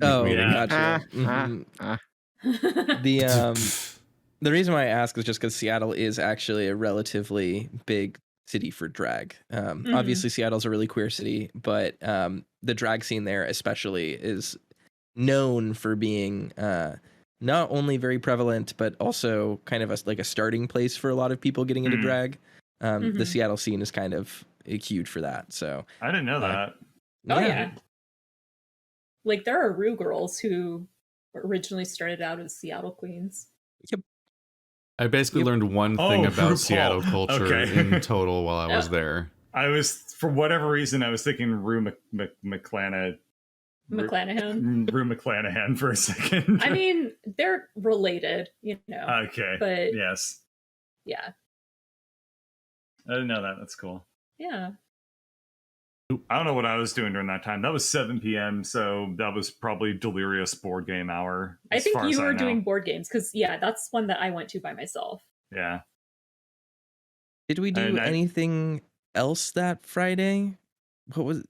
Oh, meeting. Yeah. gotcha. Mhm. The reason why I ask is just because Seattle is actually a relatively big city for drag. Obviously, Seattle's a really queer city, but the drag scene there especially is known for being not only very prevalent, but also kind of like a starting place for a lot of people getting into Mhm. drag. The Mhm. Seattle scene is kind of huge for that. So I didn't know that. Oh yeah. Like there are Rue girls who originally started out as Seattle queens. I basically Yep. learned one thing Oh, about RuPaul. Seattle culture Okay. in total while I was Oh. there. I was, for whatever reason, I was thinking Rue McClanahan. McClanahan. Rue McClanahan for a second. I mean, they're related, okay. but Yes. yeah. I didn't know that. That's cool. Yeah. I don't know what I was doing during that time. That was 7 p.m., so that was probably delirious board game hour. I as think far as you I were know. doing board games because that's one that I went to by myself. Yeah. did we do And I- anything else that Friday?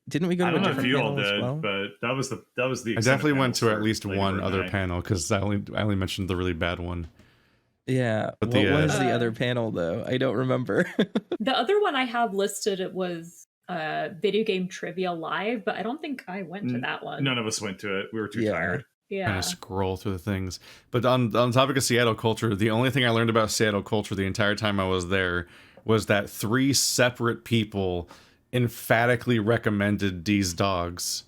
Didn't we go I to a don't know if different you all panel as did, well? but that was the I extended definitely went panels to at for least Lady one Bird other Night. panel because I only mentioned the really bad one. Yeah. But What the, was the Uh, other panel though? I don't remember. The other one I have listed it was Video Game Trivia Live, but I don't think I went to that one. None of us went to it. We were too Yeah. tired. Yeah. Kind of scroll through the things. But on the topic of Seattle culture, the only thing I learned about Seattle culture the entire time I was there was that 3 separate people emphatically recommended these dogs.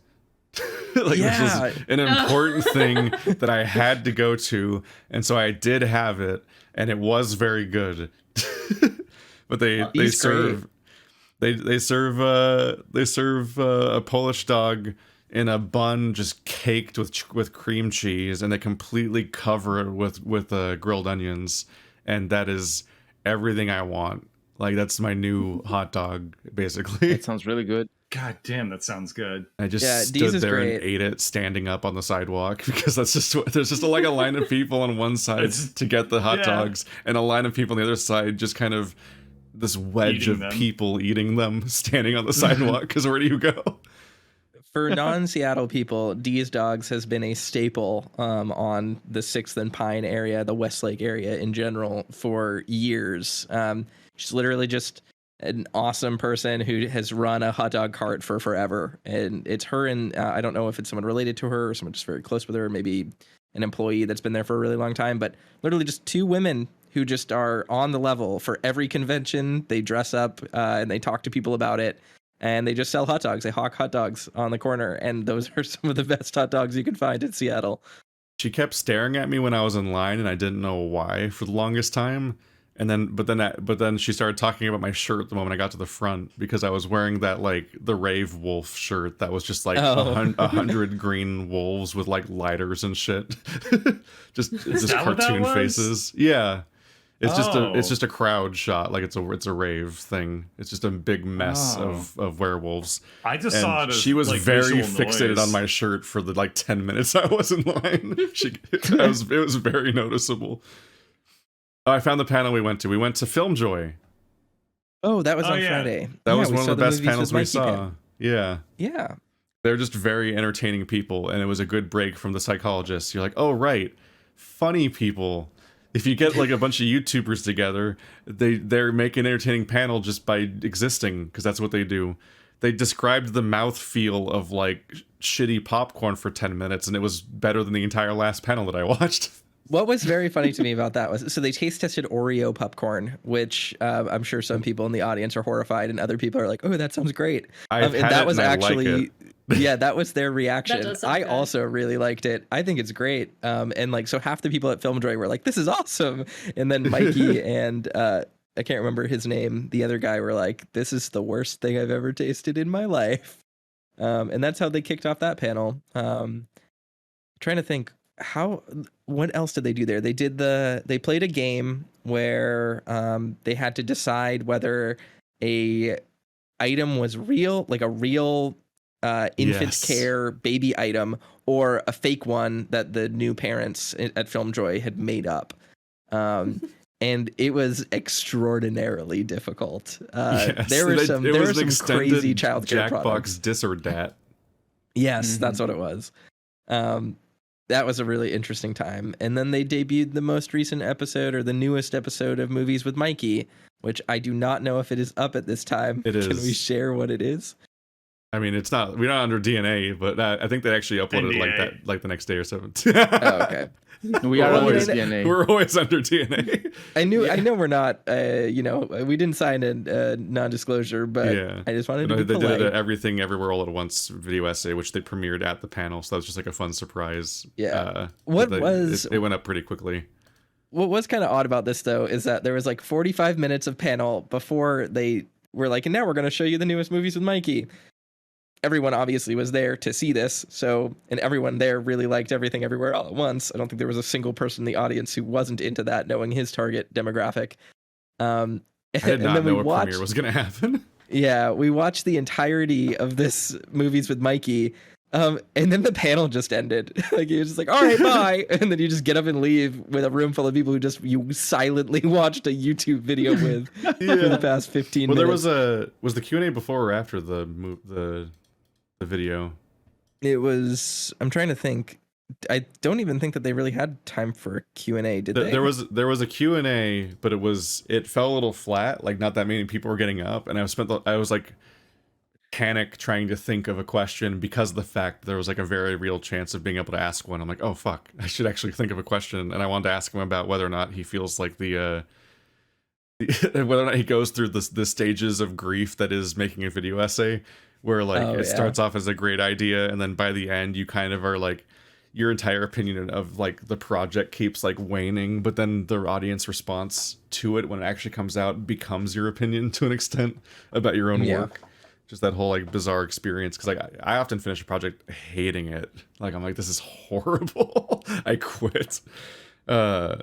Which Yeah. is an important thing that I had to go to, and so I did have it, and it was very good. But they He's serve they serve a Polish dog in a bun just caked with cream cheese, and they completely cover it with grilled onions, and that is everything I want. Like that's my new hot dog, basically. That sounds really good. God damn, that sounds good. I just Yeah, stood Dee's is there great. and ate it standing up on the sidewalk because that's just there's just like a line of people on one side It's- to get the hot yeah. dogs, and a line of people on the other side just kind of this wedge Eating of them. people eating them standing on the sidewalk. Because where do you go? For non-Seattle people, Dee's Dogs has been a staple on the 6th and Pine area, the Westlake area in general, for years. She's literally just an awesome person who has run a hot dog cart for forever. And it's her, and I don't know if it's someone related to her or someone just very close with her, maybe an employee that's been there for a really long time, but literally just two women who just are on the level for every convention. They dress up and they talk to people about it, and they just sell hot dogs. They hawk hot dogs on the corner, and those are some of the best hot dogs you can find in Seattle. She kept staring at me when I was in line, and I didn't know why for the longest time. And then, but then she started talking about my shirt the moment I got to the front, because I was wearing that like the Rave Wolf shirt that was just like 100 green wolves with like lighters and shit, just cartoon faces. Yeah, it's just a crowd shot, like it's a rave thing. It's just a big mess of werewolves. I just and saw it as she was like, very visual fixated noise. on my shirt for the like 10 minutes I was in line. It was very noticeable. I found the panel we went to. We went to FilmJoy. Oh, that was on Friday. That was we one saw of the best movies panels with we Mikey saw. Pan. Yeah. Yeah. They're just very entertaining people, and it was a good break from the psychologists. You're like, oh, right. Funny people. If you get like a bunch of YouTubers together, they're making an entertaining panel just by existing, because that's what they do. They described the mouthfeel of like shitty popcorn for 10 minutes, and it was better than the entire last panel that I watched. What was very funny to me about that was, so they taste tested Oreo popcorn, which I'm sure some people in the audience are horrified, and other people are like, "Oh, that sounds great." I've had and that it was and I actually, like it. yeah, that was their reaction. That does sound I good. also really liked it. I think it's great. And like, so half the people at FilmJoy were like, "This is awesome," and then Mikey and I can't remember his name, the other guy, were like, "This is the worst thing I've ever tasted in my life." And that's how they kicked off that panel. Trying to think. What else did they do there? They played a game where they had to decide whether a item was real, like a real infant care baby item, or a fake one that the new parents at FilmJoy had made up. And it was extraordinarily difficult. There were some crazy childcare products. Jackbox dis or dat. Yes, that's what it was. That was a really interesting time. And then they debuted the most recent episode, or the newest episode of Movies with Mikey, which I do not know if it is up at this time. It is. Can we share what it is? I mean, it's not. We're not under DNA, but I think they actually uploaded NDA. like the next day or something. Oh, okay. We are under always- DNA. We're always under DNA. I know we're not. We didn't sign a non-disclosure, but Yeah. I just wanted No, to they be did polite. it at Everything Everywhere All at Once video essay, which they premiered at the panel. So that was just like a fun surprise. Yeah. It went up pretty quickly. What was kind of odd about this, though, is that there was like 45 minutes of panel before they were like, and now we're going to show you the newest Movies with Mikey. Everyone obviously was there to see this, and everyone there really liked Everything Everywhere All at Once. I don't think there was a single person in the audience who wasn't into that, knowing his target demographic. I did not know a premiere was going to happen. Yeah, we watched the entirety of this Movies with Mikey, and then the panel just ended. Like, you're just like, all right, bye. And then you just get up and leave with a room full of people who you silently watched a YouTube video with for the past 15 minutes. Was the Q&A before or after the video? It was, I'm trying to think. I don't even think that they really had time for a Q&A, did they? There was a Q&A, but it fell a little flat. Like, not that many people were getting up, and I was like panic trying to think of a question, because of the fact there was like a very real chance of being able to ask one. I'm like, oh fuck, I should actually think of a question, and I wanted to ask him about whether or not he feels like whether or not he goes through the stages of grief that is making a video essay, where like it starts off as a great idea, and then by the end you kind of are like, your entire opinion of like the project keeps like waning, but then the audience response to it when it actually comes out becomes your opinion to an extent about your own work. Just that whole like bizarre experience, because like I often finish a project hating it. Like, I'm like, this is horrible. I quit. No,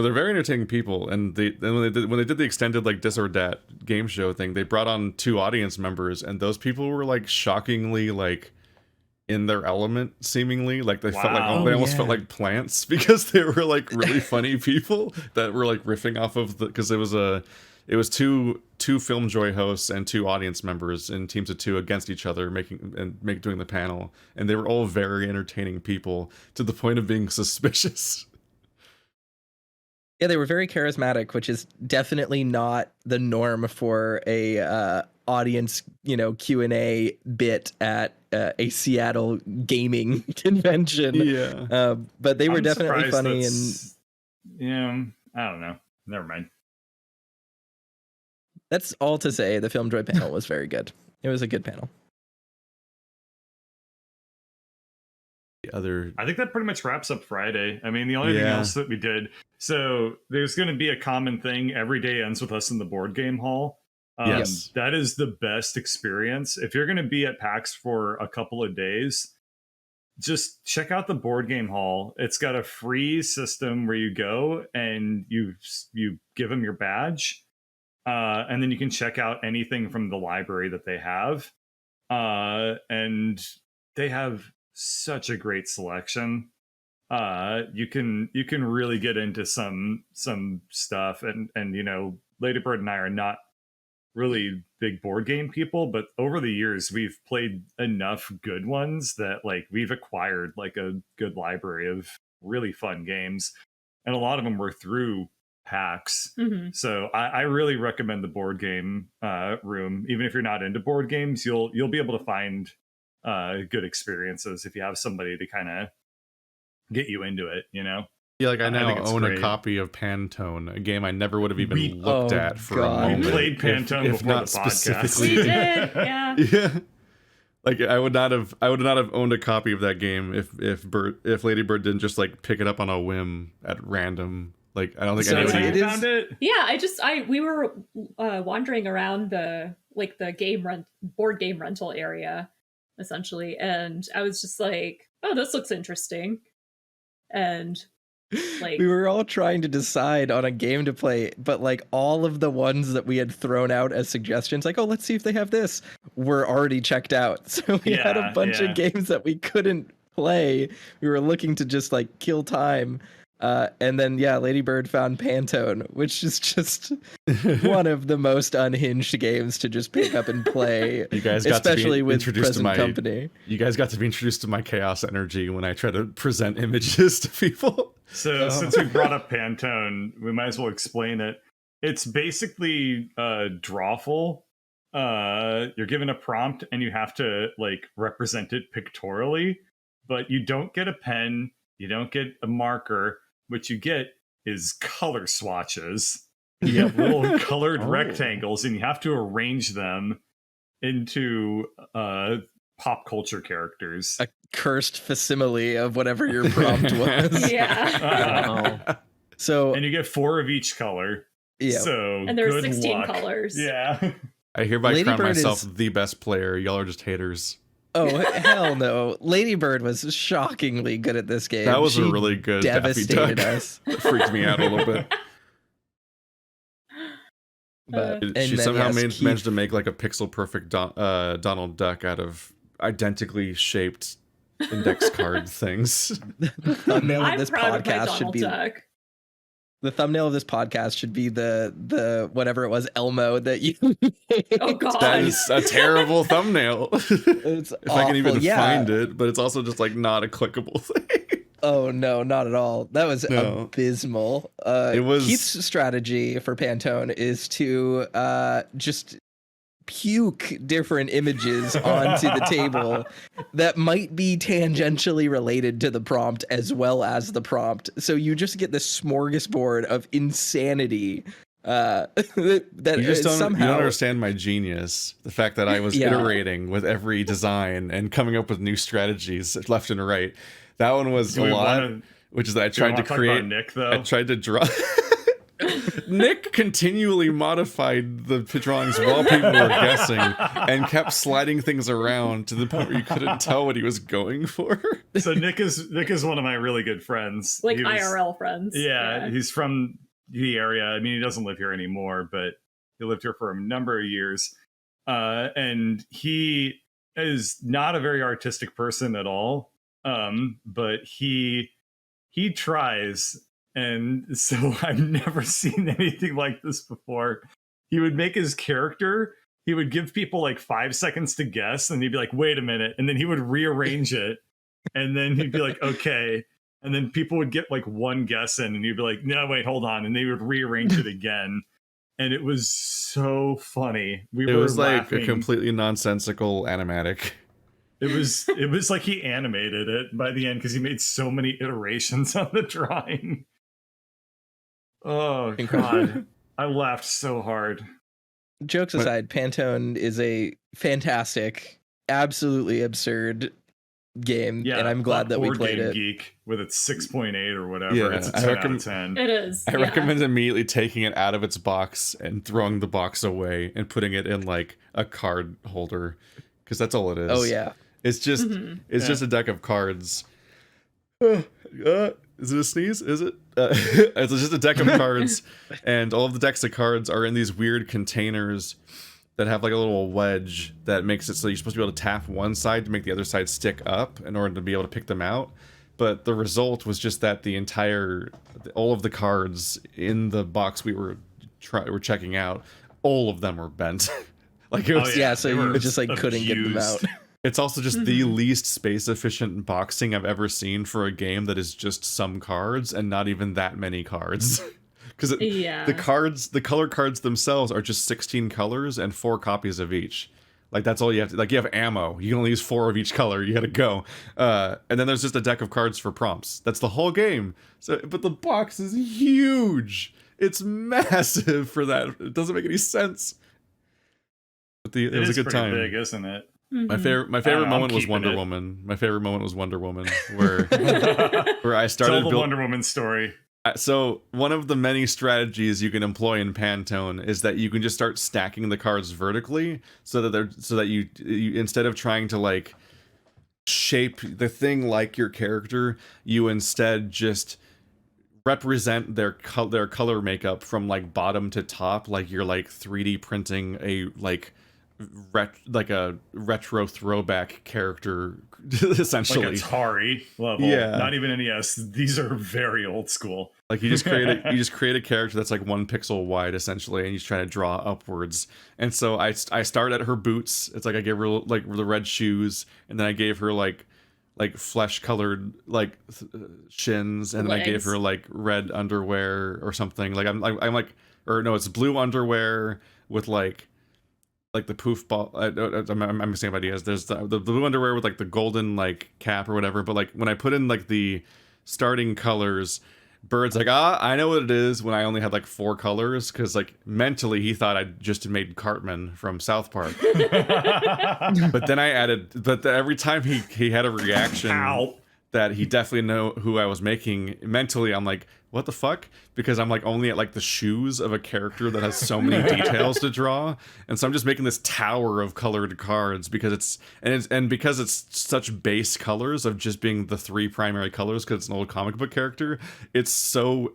they're very entertaining people, and when they did the extended like Dis or Dat game show thing, they brought on 2 audience members, and those people were like shockingly like in their element, seemingly. Like they felt like they almost felt like plants, because they were like really funny people that were like riffing off of because it was two FilmJoy hosts and 2 audience members in teams of 2 against each other, doing the panel, and they were all very entertaining people to the point of being suspicious. Yeah, they were very charismatic, which is definitely not the norm for a audience, Q&A bit at a Seattle gaming convention. Yeah. But they were I'm definitely surprised funny, and that's- yeah, I don't know. Never mind. that's all to say. The Film Joy panel was very good. It was a good panel. I think that pretty much wraps up Friday. I mean, the only thing else that we did, so there's going to be a common thing. Every day ends with us in the board game hall. Yes. That is the best experience. If you're going to be at PAX for a couple of days, just check out the board game hall. It's got a free system where you go and you give them your badge, and then you can check out anything from the library that they have, and they have such a great selection. You can really get into some stuff, and Ladybird and I are not really big board game people, but over the years we've played enough good ones that like we've acquired like a good library of really fun games, and a lot of them were through PAX. Mhm. So I really recommend the board game room. Even if you're not into board games, you'll be able to find good experiences if you have somebody to kind of get you into it, Yeah, like I now think it's own great. a copy of Pantone, a game I never would have even We- looked Oh, at for God. a We moment. played Pantone if before not the podcast. specifically. We did, yeah. Yeah. Like I would not have owned a copy of that game if Lady Bird didn't just like pick it up on a whim at random. Like I don't think So That's how anybody you found it? Yeah, we were wandering around the board game rental area, essentially, and I was just like, oh, this looks interesting. And like, we were all trying to decide on a game to play, but like all of the ones that we had thrown out as suggestions, like, oh, let's see if they have this, were already checked out. So we had a Yeah, bunch yeah. of games that we couldn't play. We were looking to just like kill time. And then, yeah, Lady Bird found Pantone, which is just one of the most unhinged games to just pick up and play. You guys got especially to be with introduced to present my company. You guys got to be introduced to my chaos energy when I try to present images to people. So since we brought up Pantone, we might as well explain it. It's basically drawful. You're given a prompt and you have to like represent it pictorially, but you don't get a pen, you don't get a marker. What you get is color swatches. You get little colored Oh. rectangles, and you have to arrange them into pop culture characters. A cursed facsimile of whatever your prompt was. yeah. Wow. So, And you get 4 of each color. yeah. So And there's good 16 luck. colors. Yeah. I hereby Lady crown Bird myself is- the best player. Y'all are just haters. Oh, hell no. Lady Bird was shockingly good at this game. That was She a really good Daffy devastated Duck. us. That freaked me out a little bit. But Uh, and She then, somehow yes, managed Keith- to make like a pixel perfect Donald Duck out of identically shaped index card things. the thumbnail of I'm this proud of my podcast should Donald be Duck. the thumbnail of this podcast should be the whatever it was Elmo that you Oh god. That is a terrible thumbnail. It's If I can even awful. Yeah. find it, but it's also just like not a clickable thing. Oh no, not at all. That was No. abysmal. It was- Keith's strategy for Pantone is to just puke different images onto the table that might be tangentially related to the prompt as well as the prompt. So you just get this smorgasbord of insanity. That You just don't, somehow you don't understand my genius. The fact that I was Yeah. iterating with every design and coming up with new strategies left and right. That one was Do a we lot, wanna- which is that I Do you tried to wanna talk create. about Nick, though? I tried to draw. Nick continually modified the drawings while people were guessing and kept sliding things around to the point where you couldn't tell what he was going for. So Nick is one of my really good friends. Like He was- IRL friends. Yeah, he's from the area. I mean, he doesn't live here anymore, but he lived here for a number of years. And he is not a very artistic person at all. But he tries. And so I've never seen anything like this before. He would make his character. He would give people like 5 seconds to guess, and he'd be like, wait a minute. And then he would rearrange it. And then he'd be like, okay. and then people would get like one guess in, and you'd be like, "No, wait, hold on," and they would rearrange it again, and it was so funny. It was like laughing. a completely nonsensical animatic. It was like he animated it by the end because he made so many iterations on the drawing. Oh God, I laughed so hard. Jokes aside, Pantone is a fantastic, absolutely absurd game, Yeah, and I'm glad that we Board played Game it. Geek with its 6.8 or whatever. Yeah, It's a I 10 out of 10. It is. I recommend immediately taking it out of its box and throwing the box away and putting it in like a card holder, because that's all it is. Oh yeah, It's just just a deck of cards. Is it a sneeze? Is it? It's just a deck of cards, and all of the decks of cards are in these weird containers that have like a little wedge that makes it so you're supposed to be able to tap one side to make the other side stick up in order to be able to pick them out. But the result was just that all of the cards in the box we were checking out, all of them were bent. Like it was, yeah. So you just like couldn't get them out. abused. It's also just the least space efficient boxing I've ever seen for a game that is just some cards and not even that many cards. Because the color cards themselves are just 16 colors and 4 copies of each. Like that's all you have to, like you have ammo. You can only use 4 of each color. You gotta go. And then there's just a deck of cards for prompts. That's the whole game. So, but the box is huge. It's massive for that. It doesn't make any sense. But it was a good time. Big, isn't it? My favorite moment was Wonder Woman. My favorite moment was Wonder Woman, where I started. Tell the Wonder Woman story. So one of the many strategies you can employ in Pantone is that you can just start stacking the cards vertically, so that you instead of trying to like shape the thing like your character, you instead just represent their color makeup from like bottom to top, like you're like 3D printing a like a retro throwback character, essentially. Like Atari level. Yeah. Not even NES. These are very old school. Like you just create a character that's like 1 pixel wide, essentially, and you just try to draw upwards. And so I start at her boots. It's like I gave her like the red shoes, and then I gave her like flesh colored like shins, and then I gave her like red underwear or something. Like I'm like, or no, it's blue underwear with like the poof ball. I'm missing up ideas. There's the blue underwear with like the golden like cap or whatever. But like when I put in like the starting colors, Bird's like, I know what it is, when I only had like 4 colors, because like mentally he thought I just made Cartman from South Park. But then I added, every time he had a reaction that he definitely know who I was making, mentally I'm like, what the fuck? Because I'm like only at like the shoes of a character that has so many details to draw, and so I'm just making this tower of colored cards because because it's such base colors of just being the 3 primary colors, because it's an old comic book character. It's so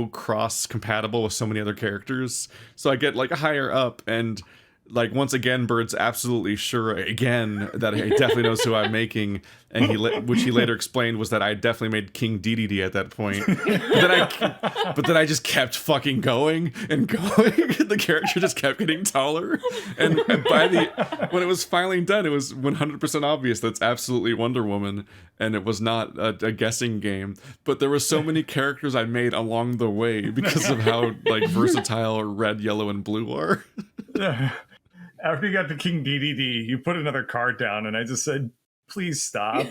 cross compatible with so many other characters, so I get like higher up, and like once again Bird's absolutely sure again that he definitely knows who I'm making, and which he later explained was that I definitely made King Dedede at that point. But then I just kept fucking going and going. The character just kept getting taller, and when it was finally done, it was 100% obvious that's absolutely Wonder Woman, and it was not a guessing game. But there were so many characters I made along the way because of how like versatile red, yellow, and blue are. After you got to King Dedede, you put another card down, and I just said, please stop.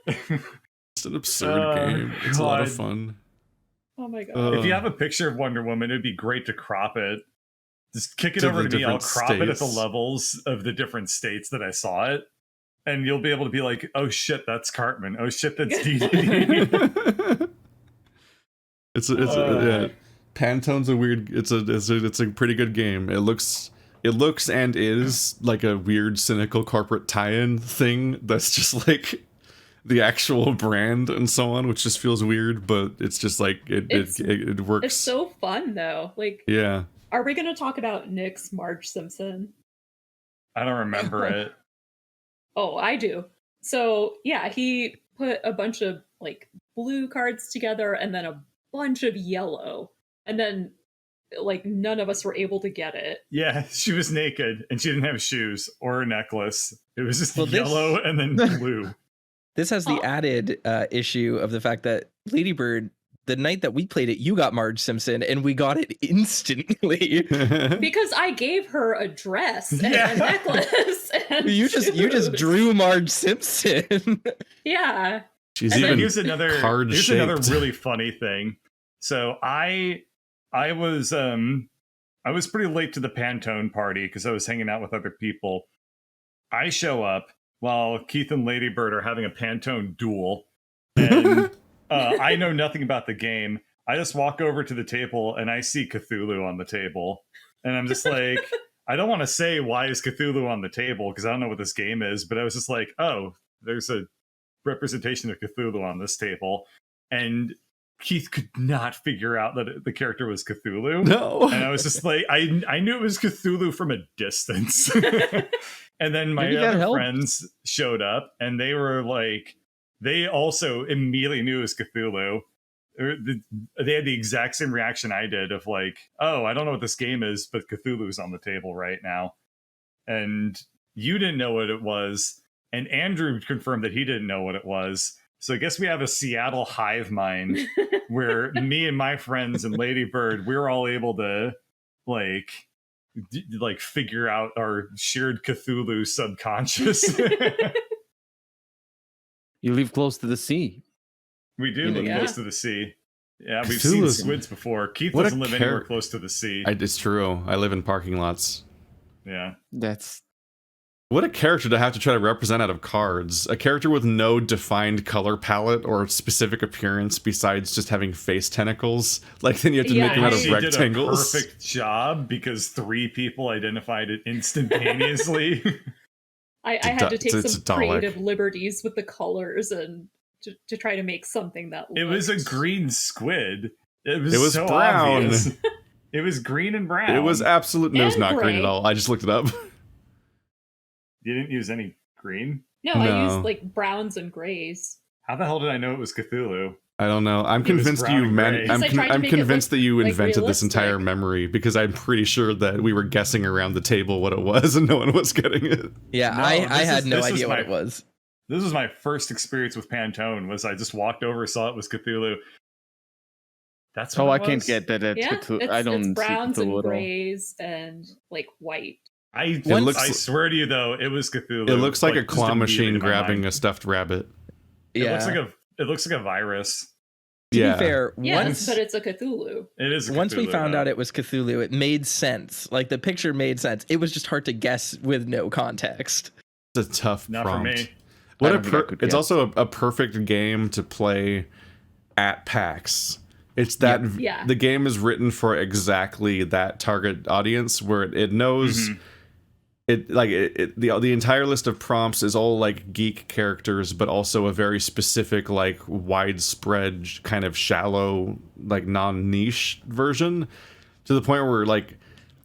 It's an absurd game. It's a lot of fun. Oh my god. If you have a picture of Wonder Woman, it'd be great to crop it. Just kick it To over the to me. I'll different crop it at the states. levels of the different states that I saw it. And you'll be able to be like, oh shit, that's Cartman. Oh shit, that's Dedede. Yeah. Pantone's a weird. It's a pretty good game. It looks and is like a weird cynical corporate tie-in thing that's just like the actual brand and so on, which just feels weird, but it's just like it works. It's so fun though. Like, yeah. Are we going to talk about Nick's Marge Simpson? I don't remember it. Oh, I do. So yeah, he put a bunch of like blue cards together and then a bunch of yellow. And then like none of us were able to get it. Yeah, she was naked and she didn't have shoes or a necklace. It was just Well, this- yellow and then blue. This has the Oh. added issue of the fact that Ladybird, the night that we played it, you got Marge Simpson, and we got it instantly. Because I gave her a dress and Yeah. a necklace. And you just shoes. drew Marge Simpson. Yeah. She's And then even Here's another card-shaped. really funny thing. So I was pretty late to the Pantone party because I was hanging out with other people. I show up while Keith and Ladybird are having a Pantone duel, and I know nothing about the game. I just walk over to the table and I see Cthulhu on the table, and I'm just like, I don't want to say why is Cthulhu on the table because I don't know what this game is, but I was just like, oh, there's a representation of Cthulhu on this table, and Keith could not figure out that the character was Cthulhu. No. And I was just like, I knew it was Cthulhu from a distance. And then my Maybe that other helped. friends showed up and they were like, they also immediately knew it was Cthulhu. They had the exact same reaction I did of like, oh, I don't know what this game is, but Cthulhu's on the table right now. And you didn't know what it was. And Andrew confirmed that he didn't know what it was. So I guess we have a Seattle hive mind where me and my friends and Ladybird, we're all able to like figure out our shared Cthulhu subconscious. You live close to the sea. We do live Yeah. close to the sea. Yeah, we've seen Cthulhu's- squids before. Keith what a doesn't live anywhere char- close to the sea. It's true. I live in parking lots. Yeah. That's What a character to have to try to represent out of cards. A character with no defined color palette or specific appearance besides just having face tentacles. Like, then you have to Yeah, make them out of She did a rectangles. perfect job because 3 people identified it instantaneously. I had to take it's some a Dalek. creative liberties with the colors and to try to make something that It was a looked- green squid. It was It was so brown. obvious. It was green and brown. It was absolute. No, it's And not green gray. at all. I just looked it up. You didn't use any green? No, I No. used like browns and grays. How the hell did I know it was Cthulhu? I don't know. I'm It was convinced brown you. and gray. Because I tried to I'm make it convinced look, that you like, invented this entire realistic. memory because I'm pretty sure that we were guessing around the table what it was and no one was getting it. Yeah, No, I this had is- no this was idea what my- it was. This was my first experience with Pantone. Was I just walked over, saw it was Cthulhu. That's what oh, it I can't was? get that. Yeah, Cthulhu. I don't it's see browns Cthulhu and at all. grays and like white. I looks- swear to you though, it was Cthulhu. It looks like a just claw immediately machine in my grabbing mind. a stuffed rabbit. It Yeah. looks like a virus. To Yeah. be fair, Yes, once but it's a Cthulhu. It is. A once we Cthulhu, found though. out it was Cthulhu, it made sense. Like the picture made sense. It was just hard to guess with no context. It's a tough Not prompt. for me. What I a don't think I could it's guess. also a perfect game to play at PAX. It's that Yeah. the game is written for exactly that target audience where it knows the entire list of prompts is all like geek characters, but also a very specific, like widespread, kind of shallow, like non-niche version, to the point where like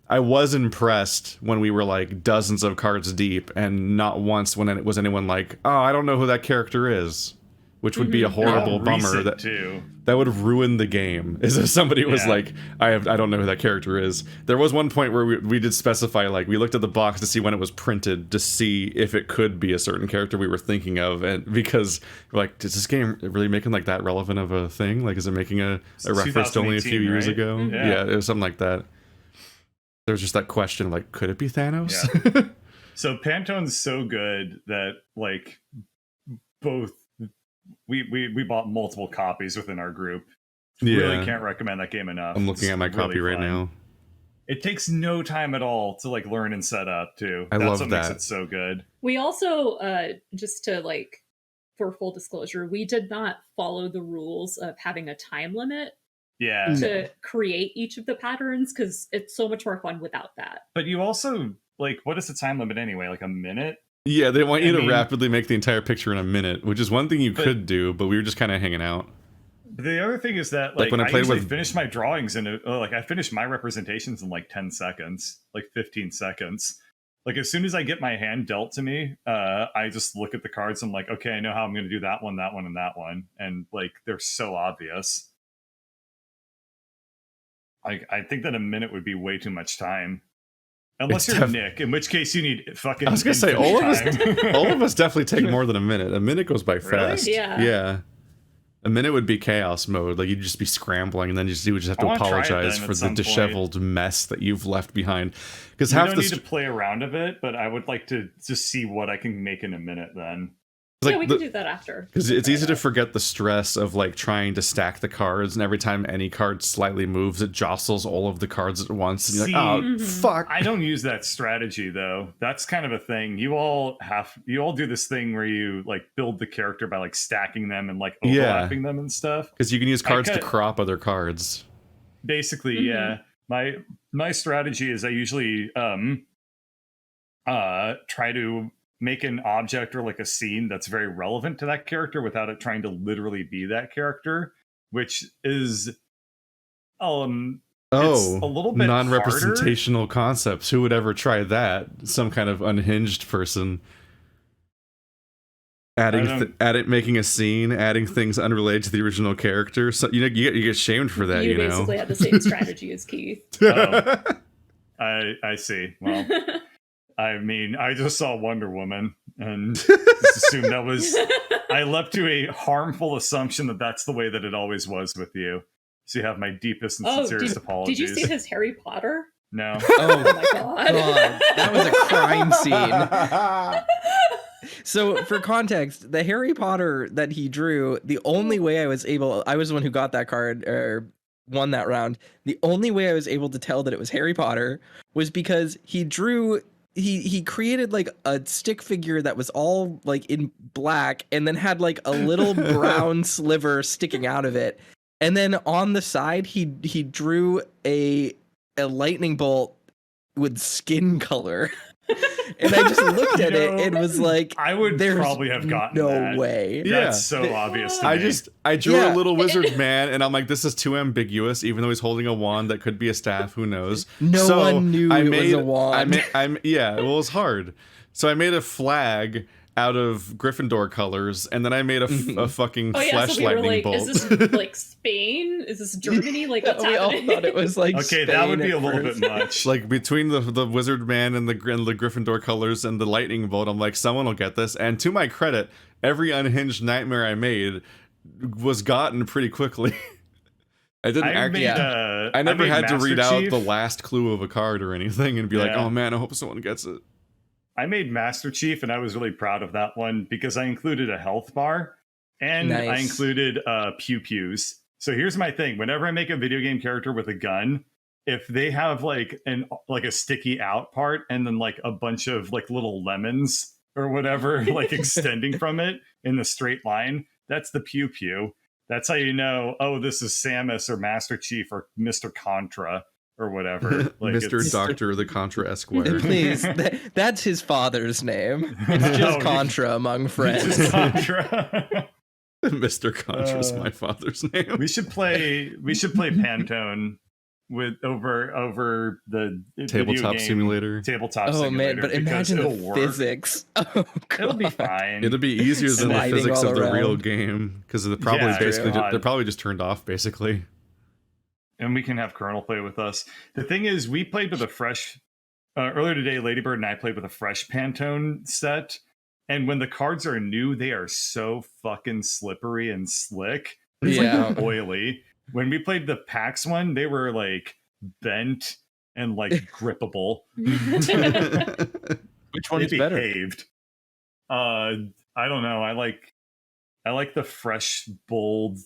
I was impressed when we were like dozens of cards deep, and not once when it was anyone like, oh, I don't know who that character is, which would be a horrible All bummer. recent, That too. that would ruin the game. Is if somebody was Yeah. like, I don't know who that character is. There was one point where we did specify, like, we looked at the box to see when it was printed to see if it could be a certain character we were thinking of, and because we're like, is this game really making like that relevant of a thing? Like, is it making a reference to only a few 2018, years right? ago? Mhm. Yeah. Yeah, it was something like that. There was just that question, like, could it be Thanos? So Pantone's so good that like both we bought multiple copies within our group. Yeah. Really can't recommend that game enough. I'm looking It's at my copy really right fun. now. It takes no time at all to like learn and set up too. I That's love what makes that. it so good. We also, just to like, for full disclosure, we did not follow the rules of having a time limit Yeah. to create each of the patterns because it's so much more fun without that. But you also like, what is the time limit anyway? Like a minute? Yeah, they want you I to mean- rapidly make the entire picture in a minute, which is one thing you But- could do, but we were just kind of hanging out. But the other thing is that Like like, when I I played usually with- finish my drawings in like I finish my representations in like 10 seconds, like 15 seconds. Like as soon as I get my hand dealt to me, I just look at the cards. And I'm like, okay, I know how I'm going to do that one, and that one, and like they're so obvious. I think that a minute would be way too much time. Unless It's you're Nick, in which case you need fucking. I was gonna say time. all of us definitely take more than a minute. A minute goes by fast. Yeah. Yeah. A minute would be chaos mode. Like you'd just be scrambling, and then you would just have to I wanna try it apologize then for at the some disheveled mess that you've left behind. Because We half don't the need to play around a bit, but I would like to just see what I can make in a minute then. Yeah, we can do that after. Because it's easy to forget the stress of like trying to stack the cards, and every time any card slightly moves, it jostles all of the cards at once. And you're like, oh fuck! I don't use that strategy though. That's kind of a thing. You all do this thing where you like build the character by like stacking them and like overlapping them and stuff. Because you can use cards to crop other cards. Basically, yeah. My strategy is I usually try to make an object or like a scene that's very relevant to that character without it trying to literally be that character, which is it's a little bit non-representational harder. concepts. Who would ever try that? Some kind of unhinged person making a scene, adding things unrelated to the original character. So you get shamed for that. You know, basically had the same strategy as Keith. Oh, I see. Well. I mean, I just saw Wonder Woman and just assumed that was. I leapt to a harmful assumption that that's the way that it always was with you. So you have my deepest and sincerest apologies. Did you see his Harry Potter? No. Oh my god. That was a crime scene. So for context, the Harry Potter that he drew, the only way I was the one who got that card or won that round. The only way I was able to tell that it was Harry Potter was because he created like a stick figure that was all like in black and then had like a little brown sliver sticking out of it. And then on the side, he drew a lightning bolt with skin color. And I just looked at it and was like, I would probably have gotten no way. That's so obvious to me. I drew a little wizard man, and I'm like, this is too ambiguous, even though he's holding a wand that could be a staff, who knows. No one knew it was a wand. Well, it was hard. So I made a flag out of Gryffindor colors, and then I made a fucking flesh lightning bolt. Is this like Spain? Is this Germany? Like what's we happening? all thought it was like okay, Spain that would be a little first. bit much. Like between the wizard man and the Gryffindor colors and the lightning bolt, I'm like, someone will get this. And to my credit, every unhinged nightmare I made was gotten pretty quickly. I never had to read out the last clue of a card or anything and be like, oh man, I hope someone gets it. I made Master Chief, and I was really proud of that one because I included a health bar and I included pew-pews. So here's my thing. Whenever I make a video game character with a gun, if they have like a sticky out part and then like a bunch of like little lemons or whatever like extending from it in the straight line, that's the pew-pew. That's how you know, oh, this is Samus or Master Chief or Mr. Contra. Or whatever, like Mr. Doctor the Contra Esquire. Please, that's his father's name. It's just Contra among friends. Just Contra. Mr. Contra's my father's name. We should play Pantone with over the tabletop simulator. Oh man, but imagine the physics. Oh, God. It'll be fine. It'll be easier than the physics of the real game because they're probably just turned off basically. And we can have Colonel play with us. The thing is, we played with a fresh... earlier today, Ladybird and I played with a fresh Pantone set. And when the cards are new, they are so fucking slippery and slick. It's like oily. When we played the PAX one, they were like bent and like grippable. Which one is better? Behaved. I don't know. I like the fresh, bold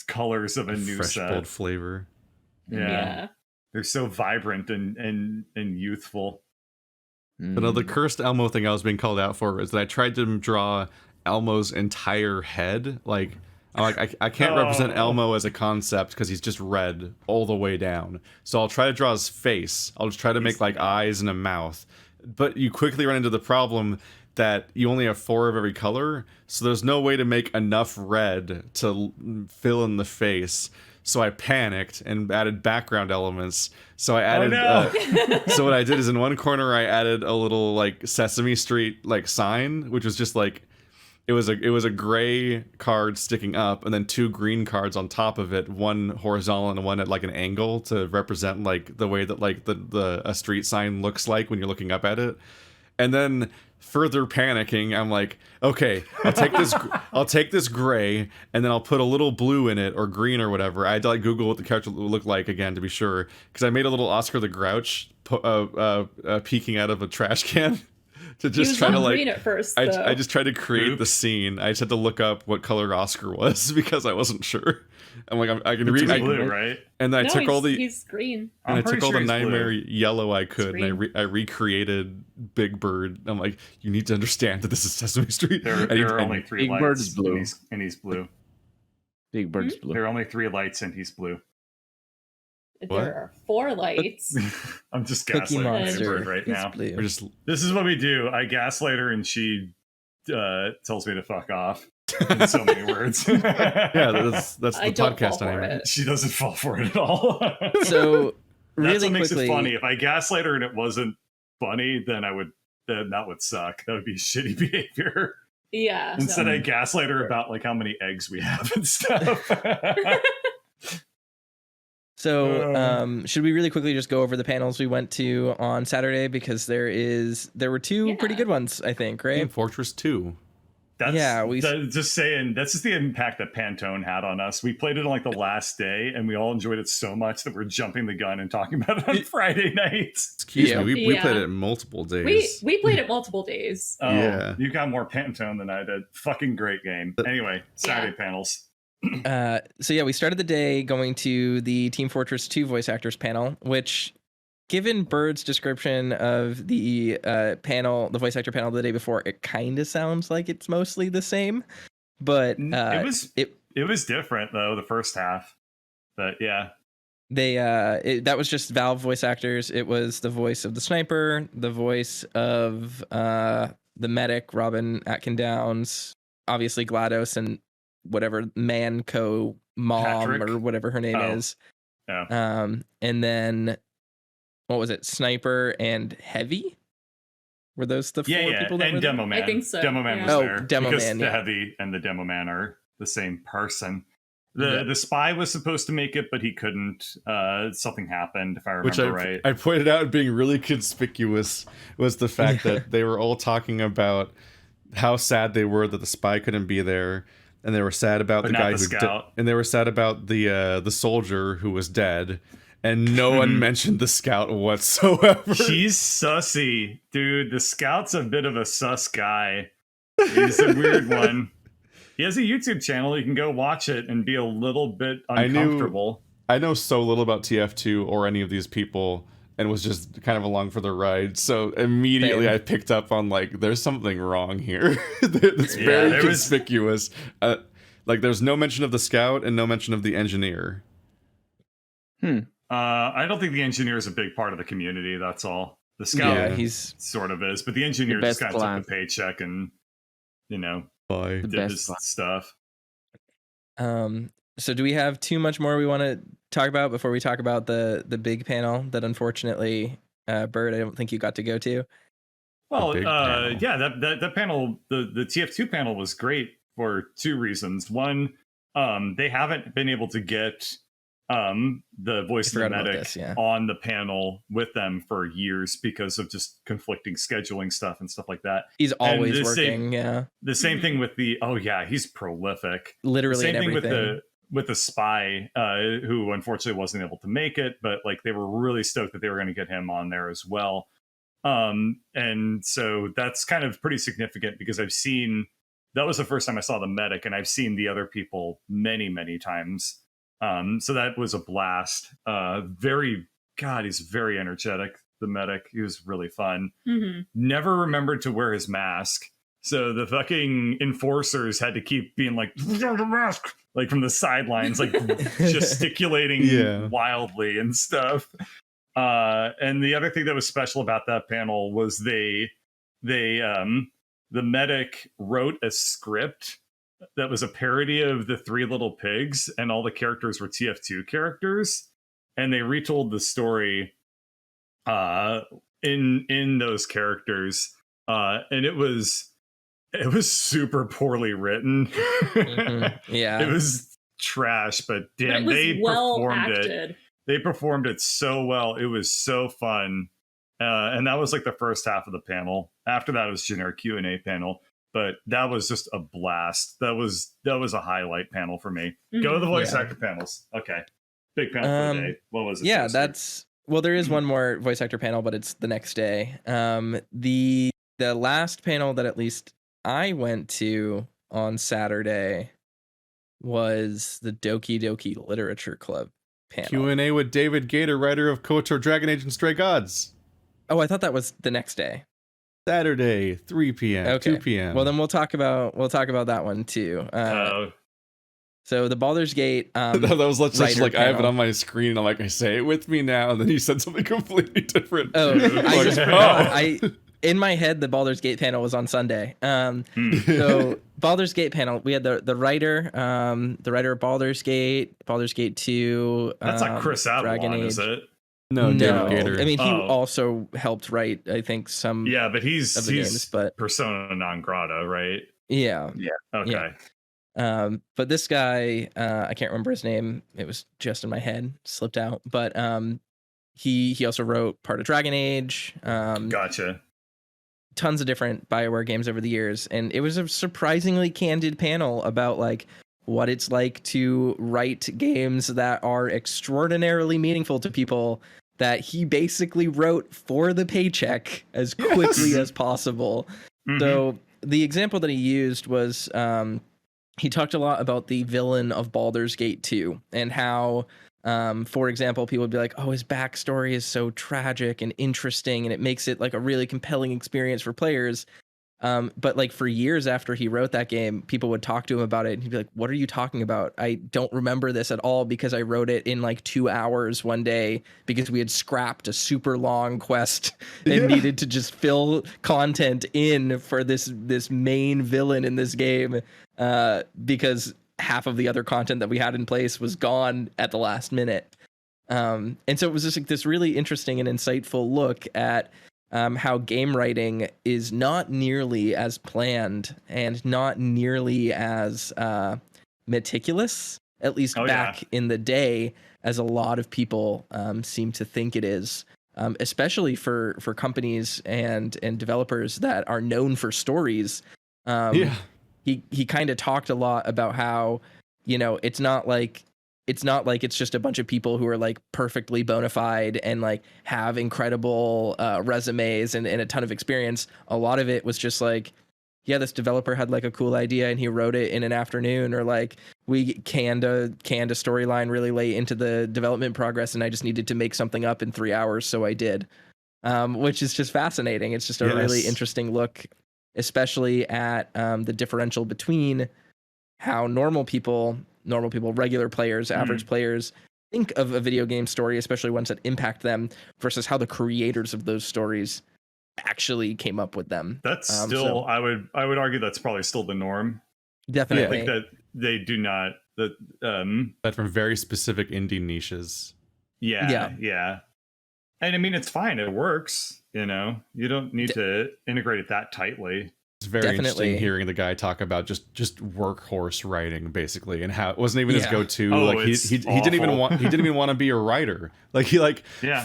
colors of a new fresh set. bold flavor. Yeah. They're so vibrant and youthful. But the cursed Elmo thing I was being called out for is that I tried to draw Elmo's entire head. Like I can't represent Elmo as a concept because he's just red all the way down. So I'll try to draw his face. I'll just try to make like eyes and a mouth. But you quickly run into the problem that you only have 4 of every color, so there's no way to make enough red to fill in the face. So I panicked and added background elements. So I added. So what I did is in one corner I added a little like Sesame Street like sign, which was just like it was a gray card sticking up, and then 2 green cards on top of it, one horizontal and one at like an angle to represent like the way that like a street sign looks like when you're looking up at it. And then further panicking, I'm like, okay, I'll take this gray, and then I'll put a little blue in it or green or whatever. I had to like Google what the character would look like again to be sure, because I made a little Oscar the Grouch peeking out of a trash can to just try to like. Green at first, I just tried to create the scene. I just had to look up what color Oscar was because I wasn't sure. I'm like, I can read blue, right? And then I took all the he's green. and I took all the he's nightmare blue. yellow I could, and I recreated Big Bird. I'm like, you need to understand that this is Sesame Street. There are only 3 Big lights. Bird is blue. And he's blue. Big Bird's blue. There are only 3 lights and he's blue. What? There are 4 lights. I'm just Cookie gaslighting Monster Bird right is now. blue. We're just This is what we do. I gaslight her and she tells me to fuck off in so many words. yeah, that's the I don't fall podcast for anyway. it. She doesn't fall for it at all. So really That's what makes quickly, it funny. If I gaslight her and it wasn't funny, then that would suck. That would be shitty behavior. Yeah. Instead, no. I gaslight her about like how many eggs we have and stuff. So, should we really quickly just go over the panels we went to on Saturday, because there were 2 pretty Yeah. good ones, I think, Team right? Fortress 2. Just saying, that's just the impact that Pantone had on us. We played it on like the last day, and we all enjoyed it so much that we're jumping the gun and talking about it on Friday nights. Excuse Yeah. me, we Yeah. played it multiple days. We played it multiple days. Oh, Yeah. you got more Pantone than I did. Fucking great game. Anyway, Saturday panels. So yeah, we started the day going to the Team Fortress 2 voice actors panel, which, given Bird's description of the panel, the voice actor panel the day before, it kind of sounds like it's mostly the same. But It was different though, the first half. But yeah. That was just Valve voice actors. It was the voice of the sniper, the voice of the medic, Robin Atkin Downs, obviously GLaDOS, and whatever Manco mom Patrick? or whatever her name Oh. is. Yeah. And then what was it? Sniper and Heavy? Were those the 4 people that and were there? Demo Man. I think so, Demo Man yeah. was Oh, there. Demo because Man, the yeah. Heavy and the Demo Man are the same person. Yeah. The spy was supposed to make it, but he couldn't. Something happened, if I remember Which right. I pointed out being really conspicuous was the fact that they were all talking about how sad they were that the spy couldn't be there, and they were sad about But the not guy the who scout. and they were sad about the soldier who was dead, and no one mentioned the scout whatsoever. He's sussy, dude. The scout's a bit of a sus guy. He's a weird one. He has a YouTube channel. You can go watch it and be a little bit uncomfortable. I know so little about TF2 or any of these people, and was just kind of along for the ride. So immediately Same. I picked up on like, there's something wrong here. It's very there was- conspicuous. Like there's no mention of the scout and no mention of the engineer. I don't think the engineer is a big part of the community. That's all. The scout Yeah, Yeah. he's sort of is, but the engineer The just best kind of class. took the paycheck and, Bye. The did best his class. stuff. So do we have too much more we want to talk about before we talk about the big panel that unfortunately, Bird, I don't think you got to go to? Well, big panel. yeah, that panel, the TF2 panel was great for 2 reasons. One, they haven't been able to get the voice of the forgot about medic this, yeah. on the panel with them for years because of just conflicting scheduling stuff and stuff like that. He's always the working, same- yeah. The same thing with he's prolific. Literally Same in thing everything. with the spy who unfortunately wasn't able to make it, but like they were really stoked that they were going to get him on there as well. And so that's kind of pretty significant because that was the first time I saw the medic, and I've seen the other people many times. So that was a blast. He's very energetic, the medic. He was really fun. Mm-hmm. Never remembered to wear his mask. So the fucking enforcers had to keep being like, "Wear the mask," like from the sidelines, like gesticulating Yeah. wildly and stuff. And the other thing that was special about that panel was the medic wrote a script that was a parody of the Three Little Pigs, and all the characters were TF2 characters, and they retold the story in those characters, and it was it was super poorly written. Yeah. It was trash, but damn, but it they was well performed acted. it. They performed it so well. It was so fun. And that was like the first half of the panel. After that, it was generic Q&A panel. But that was just a blast. That was a highlight panel for me. Go to the voice actor panels. Okay. Big panel for the day. What was it? Yeah, Seriously? there is one more voice actor panel, but it's the next day. The last panel that at least I went to on Saturday was the Doki Doki Literature Club panel. Q&A with David Gator, writer of KOTOR, Dragon Age, and Stray Gods. Oh, I thought that was the next day. Saturday, 3 p.m., Okay. 2 p.m. Well, then we'll talk about that one too. So the Baldur's Gate. that was just like panel. I have it on my screen. And I'm like, I say it with me now, and then you said something completely different. Oh, I just forgot. In my head, the Baldur's Gate panel was on Sunday. So Baldur's Gate panel, we had the writer of Baldur's Gate 2. That's not Chris Dragon Avalon, Age. is it? No, David Gator. I mean, he also helped write, I think, some. Yeah, but he's games, but persona non grata, right? Yeah. Okay. Yeah. But this guy, I can't remember his name. It was just in my head, slipped out. But he also wrote part of Dragon Age. Gotcha. Tons of different BioWare games over the years, and it was a surprisingly candid panel about like what it's like to write games that are extraordinarily meaningful to people that he basically wrote for the paycheck as quickly as possible. So the example that he used was he talked a lot about the villain of Baldur's Gate 2 and how for example, people would be like, oh, his backstory is so tragic and interesting and it makes it like a really compelling experience for players. But like for years after he wrote that game, people would talk to him about it and he'd be like, what are you talking about? I don't remember this at all because I wrote it in like 2 hours one day because we had scrapped a super long quest and needed to just fill content in for this main villain in this game because half of the other content that we had in place was gone at the last minute. And so it was just like this really interesting and insightful look at how game writing is not nearly as planned and not nearly as meticulous, at least back in the day, as a lot of people seem to think it is, especially for companies and developers that are known for stories. He kind of talked a lot about how, you know, it's not like it's just a bunch of people who are like perfectly bona fide and like have incredible resumes and a ton of experience. A lot of it was just like, yeah, this developer had like a cool idea and he wrote it in an afternoon, or like we canned a storyline really late into the development progress and I just needed to make something up in 3 hours, so I did. Which is just fascinating. It's just a really interesting look, especially at the differential between how normal people, regular players, average players think of a video game story, especially ones that impact them, versus how the creators of those stories actually came up with them. That's still, I would argue that's probably still the norm. Definitely. I think that they do not, that from very specific indie niches. Yeah. And I mean, it's fine. It works. You know, you don't need to integrate it that tightly. It's very interesting hearing the guy talk about just workhorse writing, basically, and how it wasn't even his go-to. Like he didn't even want to be a writer. Like he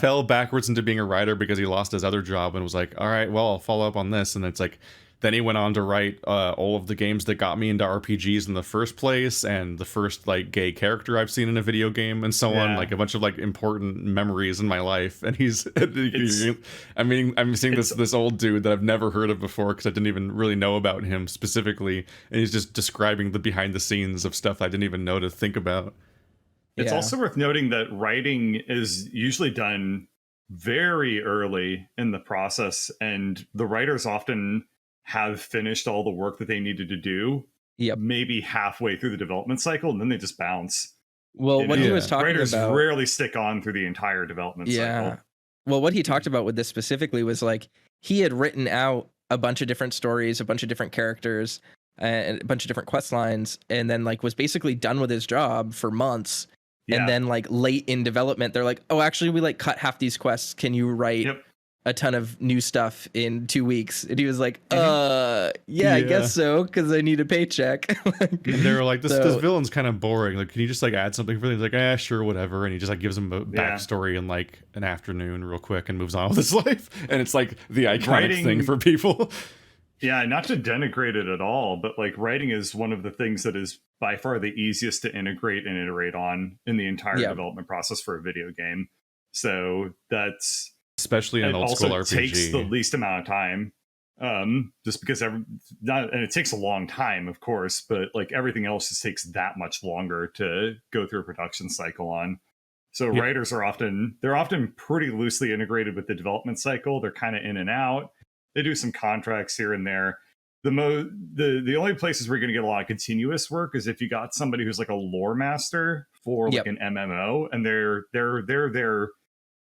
fell backwards into being a writer because he lost his other job and was like, all right, well, I'll follow up on this. And it's like, then he went on to write all of the games that got me into RPGs in the first place, and the first like gay character I've seen in a video game, and so on. Like a bunch of like important memories in my life. And I'm seeing this old dude that I've never heard of before because I didn't even really know about him specifically, and he's just describing the behind the scenes of stuff I didn't even know to think about. It's also worth noting that writing is usually done very early in the process, and the writers often have finished all the work that they needed to do maybe halfway through the development cycle, and then they just bounce. Well, what he was talking writers about, rarely stick on through the entire development cycle. Well, what he talked about with this specifically was like he had written out a bunch of different stories, a bunch of different characters, and a bunch of different quest lines, and then like was basically done with his job for months. And then like late in development, they're like, oh, actually we like cut half these quests. Can you write a ton of new stuff in 2 weeks, and he was like, yeah, I guess so, because I need a paycheck. And they were like, this villain's kind of boring. Like, can you just like add something for them? He's like, sure, whatever. And he just like gives him a backstory in like an afternoon, real quick, and moves on with his life. And it's like the iconic thing for people. Yeah, not to denigrate it at all, but like writing is one of the things that is by far the easiest to integrate and iterate on in the entire development process for a video game. So that's especially in an old school RPG. Also takes the least amount of time, just because and it takes a long time, of course, but like everything else just takes that much longer to go through a production cycle on. So writers are often pretty loosely integrated with the development cycle. They're kind of in and out. They do some contracts here and there. The only places where you're going to get a lot of continuous work is if you got somebody who's like a lore master for like an MMO, and they're there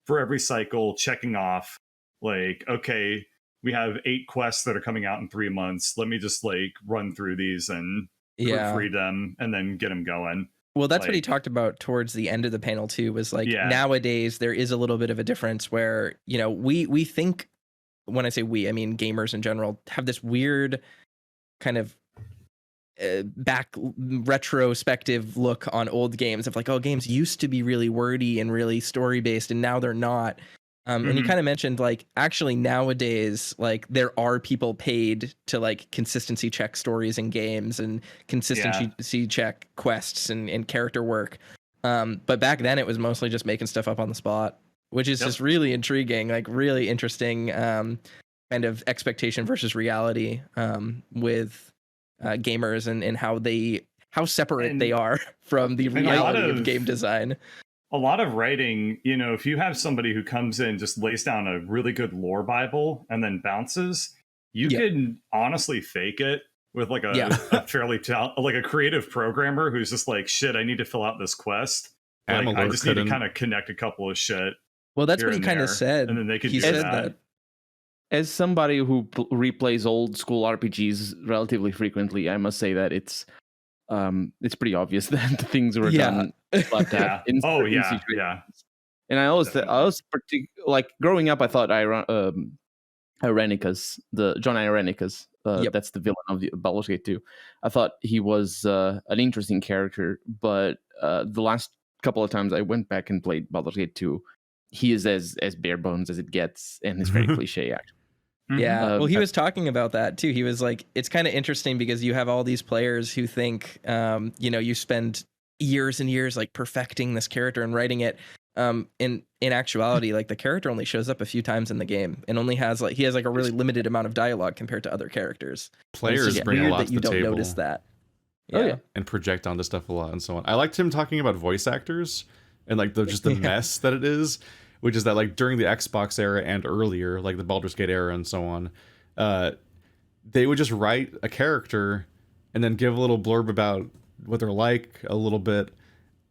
for every cycle, checking off like, okay, we have 8 quests that are coming out in 3 months. Let me just like run through these and proofread them and then get them going. Well, that's what he talked about towards the end of the panel too, was like nowadays there is a little bit of a difference where, you know, we think, when I say we, I mean gamers in general, have this weird kind of back retrospective look on old games of like, oh, games used to be really wordy and really story based, and now they're not. And you kind of mentioned like, actually nowadays, like there are people paid to like consistency check stories in games and consistency check quests and character work. But back then it was mostly just making stuff up on the spot, which is just really intriguing, like really interesting kind of expectation versus reality with gamers and how separate they are from the reality of game design. A lot of writing, you know, if you have somebody who comes in, just lays down a really good lore Bible and then bounces, you can honestly fake it with like a fairly like a creative programmer who's just like, shit, I need to fill out this quest. Like, I just need to kind of connect a couple of shit. Well, that's what he kind of said. And then they could do that. As somebody who replays old school RPGs relatively frequently, I must say that it's pretty obvious that the things were done. Like that. And I always like growing up, I thought Irenicus, the John Irenicus, that's the villain of the Baldur's Gate 2. I thought he was an interesting character, but the last couple of times I went back and played Baldur's Gate 2, he is as bare bones as it gets, and it's very cliche actually. Yeah, well, he was talking about that too. He was like, it's kind of interesting because you have all these players who think, you know, you spend years and years like perfecting this character and writing it. In actuality, like the character only shows up a few times in the game and only has like a really limited amount of dialogue compared to other characters. Players bring a lot to the table. You don't notice that. And project onto stuff a lot and so on. I liked him talking about voice actors and like the mess that it is. Which is that like during the Xbox era and earlier, like the Baldur's Gate era and so on, they would just write a character and then give a little blurb about what they're like a little bit.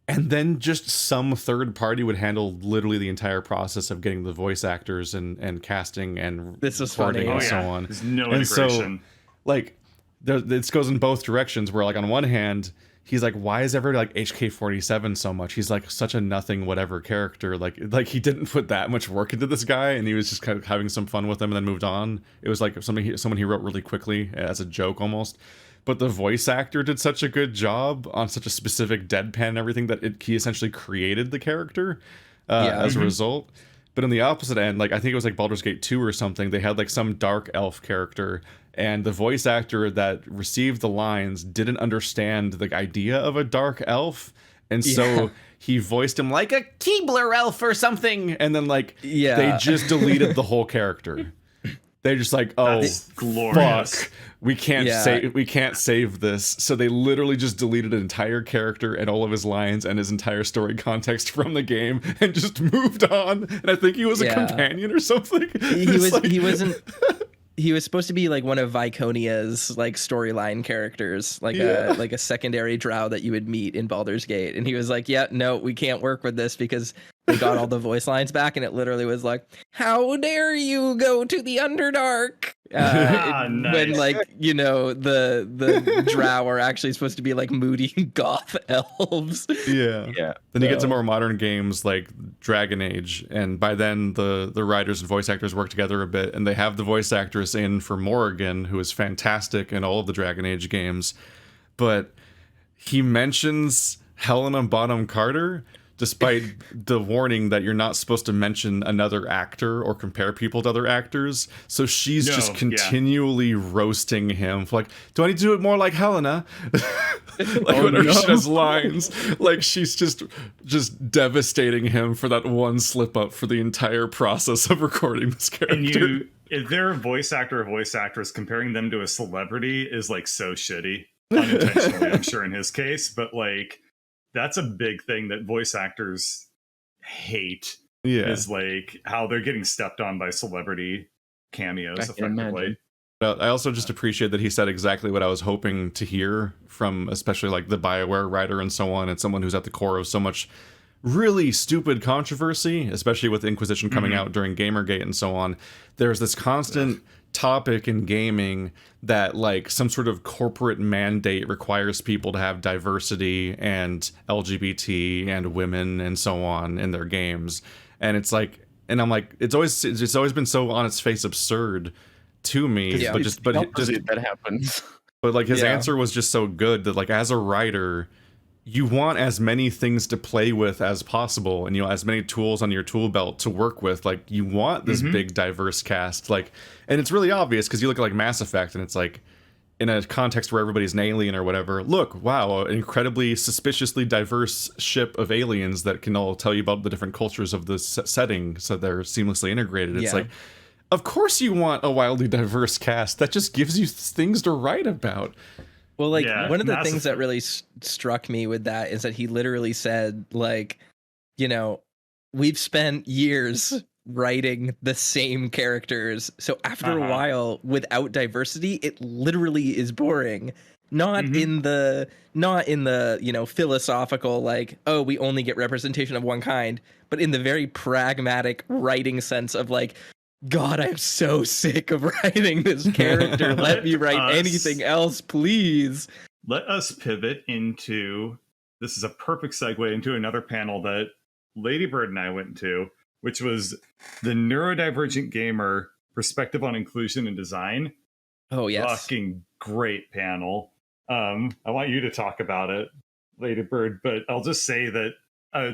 And then just some third party would handle literally the entire process of getting the voice actors and casting and recording and so on. There's no integration. So, like, this goes in both directions where like on one hand, he's like, why is everybody like HK-47 so much? He's like such a nothing whatever character. Like he didn't put that much work into this guy, and he was just kind of having some fun with him and then moved on. It was like someone he wrote really quickly as a joke almost. But the voice actor did such a good job on such a specific deadpan and everything that he essentially created the character as a result. But in the opposite end, like I think it was like Baldur's Gate 2 or something, they had like some dark elf character, and the voice actor that received the lines didn't understand the idea of a dark elf, and so he voiced him like a Keebler elf or something, and then like they just deleted the whole character. They're just like, oh, fuck, we can't save this. So they literally just deleted an entire character and all of his lines and his entire story context from the game and just moved on. And I think he was a companion or something. He was supposed to be like one of Viconia's like storyline characters, like a secondary drow that you would meet in Baldur's Gate. And he was like, no, we can't work with this because they got all the voice lines back, and it literally was like, "How dare you go to the Underdark?" When Nice. like the drow are actually supposed to be like moody goth elves. Yeah. Yeah. Then you get to more modern games like Dragon Age, and by then the writers and voice actors work together a bit, and they have the voice actress in for Morrigan, who is fantastic in all of the Dragon Age games. But he mentions Helena Bonham Carter, despite the warning that you're not supposed to mention another actor or compare people to other actors. So she's just continually roasting him for like, do I need to do it more like Helena? Like whenever she does lines, like she's just devastating him for that one slip up for the entire process of recording this character. And if they're a voice actor or voice actress, comparing them to a celebrity is like so shitty. Unintentionally, I'm sure in his case, but like that's a big thing that voice actors hate. Is like how they're getting stepped on by celebrity cameos effectively. I also just appreciate that he said exactly what I was hoping to hear from, especially like the BioWare writer and so on, and someone who's at the core of so much really stupid controversy, especially with Inquisition coming out during Gamergate and so on. There's this constant topic in gaming that like some sort of corporate mandate requires people to have diversity and LGBT and women and so on in their games. And it's like, and I'm like, it's always been so on its face absurd to me. Yeah, but that happens. But like his answer was just so good that like as a writer, you want as many things to play with as possible, and as many tools on your tool belt to work with. Like you want this big diverse cast, like, and it's really obvious because you look at like Mass Effect and it's like in a context where everybody's an alien or whatever, look, wow, an incredibly suspiciously diverse ship of aliens that can all tell you about the different cultures of the setting, so they're seamlessly integrated. It's like, of course you want a wildly diverse cast. That just gives you things to write about. Well, like one of the things that really struck me with that is that he literally said, like, we've spent years writing the same characters. So after a while, without diversity, it literally is boring. Not in the philosophical, like, oh, we only get representation of one kind, but in the very pragmatic writing sense of like, God, I'm so sick of writing this character. Let me write anything else, please. Let us pivot into, this is a perfect segue into another panel that Ladybird and I went to, which was the Neurodivergent Gamer Perspective on Inclusion and Design. Oh, yes. Fucking great panel. I want you to talk about it, Ladybird, but I'll just say that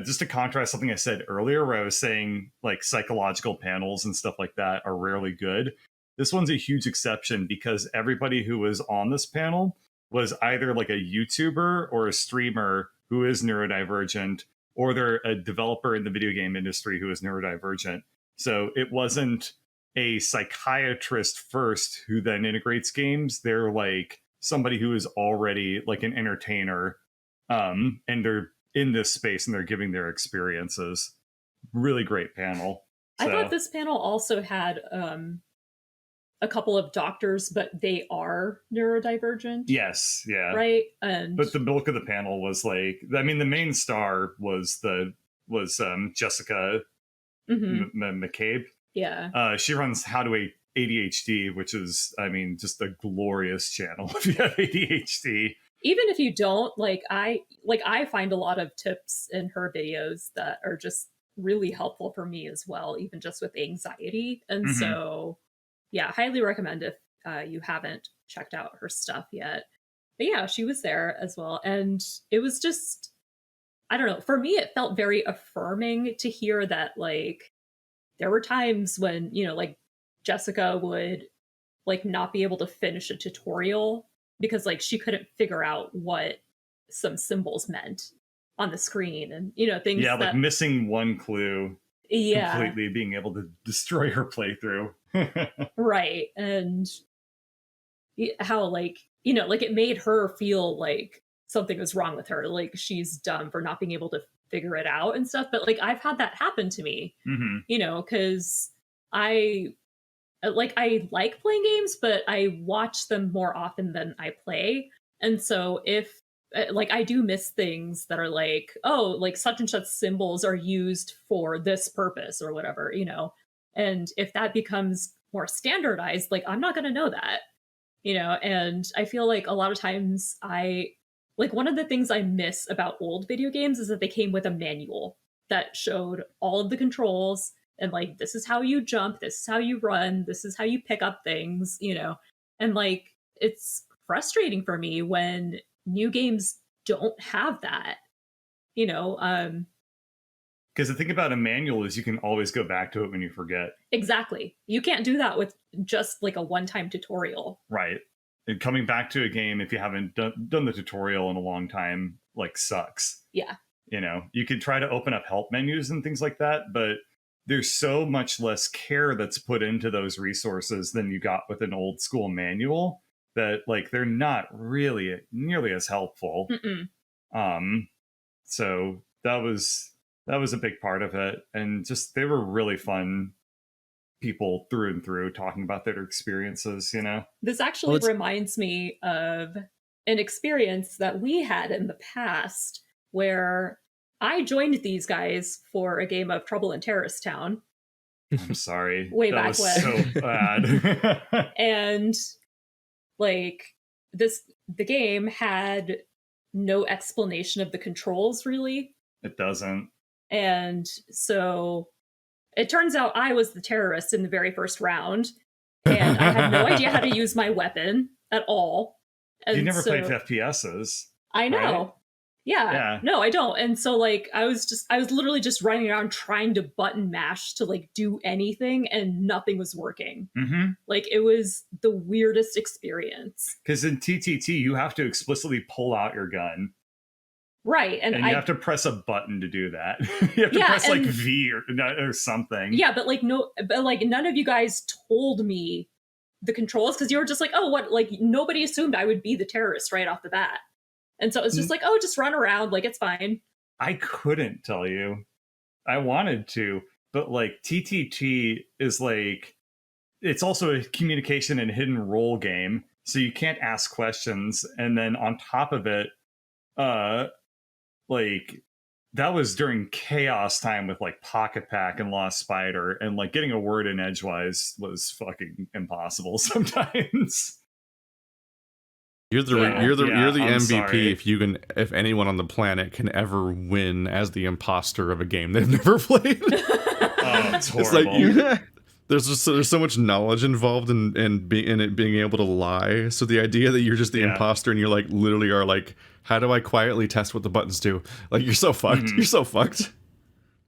just to contrast something I said earlier where I was saying like psychological panels and stuff like that are rarely good. This one's a huge exception because everybody who was on this panel was either like a YouTuber or a streamer who is neurodivergent, or they're a developer in the video game industry who is neurodivergent. So it wasn't a psychiatrist first who then integrates games. They're like somebody who is already like an entertainer, and they're in this space and they're giving their experiences. Really great panel. I thought this panel also had a couple of doctors, but they are neurodivergent. Yes, yeah. Right? But the bulk of the panel was like, I mean, the main star was Jessica McCabe. Yeah. She runs How to ADHD, which is, I mean, just a glorious channel if you have ADHD. Even if you don't, I find a lot of tips in her videos that are just really helpful for me as well, even just with anxiety. And so, yeah, highly recommend if you haven't checked out her stuff yet. But yeah, she was there as well. And it was just, I don't know, for me, it felt very affirming to hear that, like, there were times when, like, Jessica would, like, not be able to finish a tutorial because like she couldn't figure out what some symbols meant on the screen, and things like missing one clue, completely being able to destroy her playthrough. Right. And how like it made her feel like something was wrong with her, like she's dumb for not being able to figure it out and stuff. But like I've had that happen to me, because I like playing games, but I watch them more often than I play. And so if like I do miss things that are like, oh, like such and such symbols are used for this purpose or whatever, you know. And if that becomes more standardized, like I'm not going to know that, you know. And I feel like a lot of times like one of the things I miss about old video games is that they came with a manual that showed all of the controls and like this is how you jump, this is how you run, this is how you pick up things, you know. And like it's frustrating for me when new games don't have that, you know. Because the thing about a manual is you can always go back to it when you forget. Exactly. You can't do that with just like a one-time tutorial. Right. And coming back to a game if you haven't done the tutorial in a long time, like, sucks. Yeah. You know, you can try to open up help menus and things like that, but there's so much less care that's put into those resources than you got with an old school manual that, like, they're not really nearly as helpful. So that was a big part of it. And just, they were really fun people through and through talking about their experiences, you know. This actually reminds me of an experience that we had in the past where I joined these guys for a game of Trouble in Terrorist Town. I'm sorry. Way that back was when. so bad. And like the game had no explanation of the controls really. It doesn't. And so it turns out I was the terrorist in the very first round, and I had no idea how to use my weapon at all. And you never played FPSs. I know. Right? Yeah. No, I don't. And so like I was literally just running around trying to button mash to like do anything, and nothing was working. Like it was the weirdest experience. Because in TTT you have to explicitly pull out your gun. Right. And you have to press a button to do that. You have to press like V or something. Yeah, but none of you guys told me the controls, because you were just like, oh, what, like nobody assumed I would be the terrorist right off the bat. And so it's just like, oh, just run around, like it's fine. I couldn't tell you. I wanted to, but like TTT is like, it's also a communication and hidden role game. So you can't ask questions. And then on top of it, like that was during chaos time with like Pocket Pack and Lost Spider, and like getting a word in edgewise was fucking impossible sometimes. You're the MVP sorry. if anyone on the planet can ever win as the imposter of a game they've never played. Oh, it's horrible. It's like there's so much knowledge involved in it being able to lie. So the idea that you're just the imposter and you're like literally are like, how do I quietly test what the buttons do? Like you're so fucked. You're so fucked.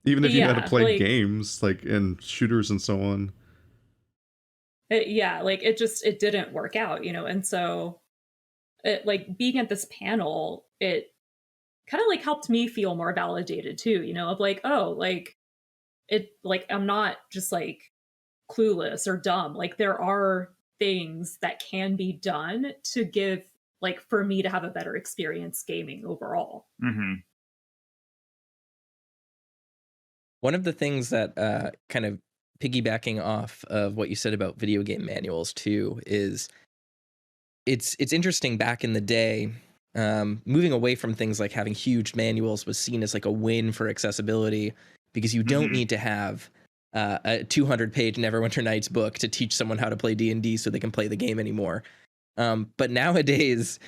Even if you had to play games like and shooters and so on. Like it didn't work out, you know. And so like being at this panel, it kind of like helped me feel more validated too, you know, of like, oh, like it, like I'm not just like clueless or dumb. Like there are things that can be done to give, like, for me to have a better experience gaming overall. One of the things that kind of piggybacking off of what you said about video game manuals too is it's interesting. Back in the day, moving away from things like having huge manuals was seen as like a win for accessibility, because you don't need to have a 200-page Neverwinter Nights book to teach someone how to play D&D so they can play the game anymore. But nowadays,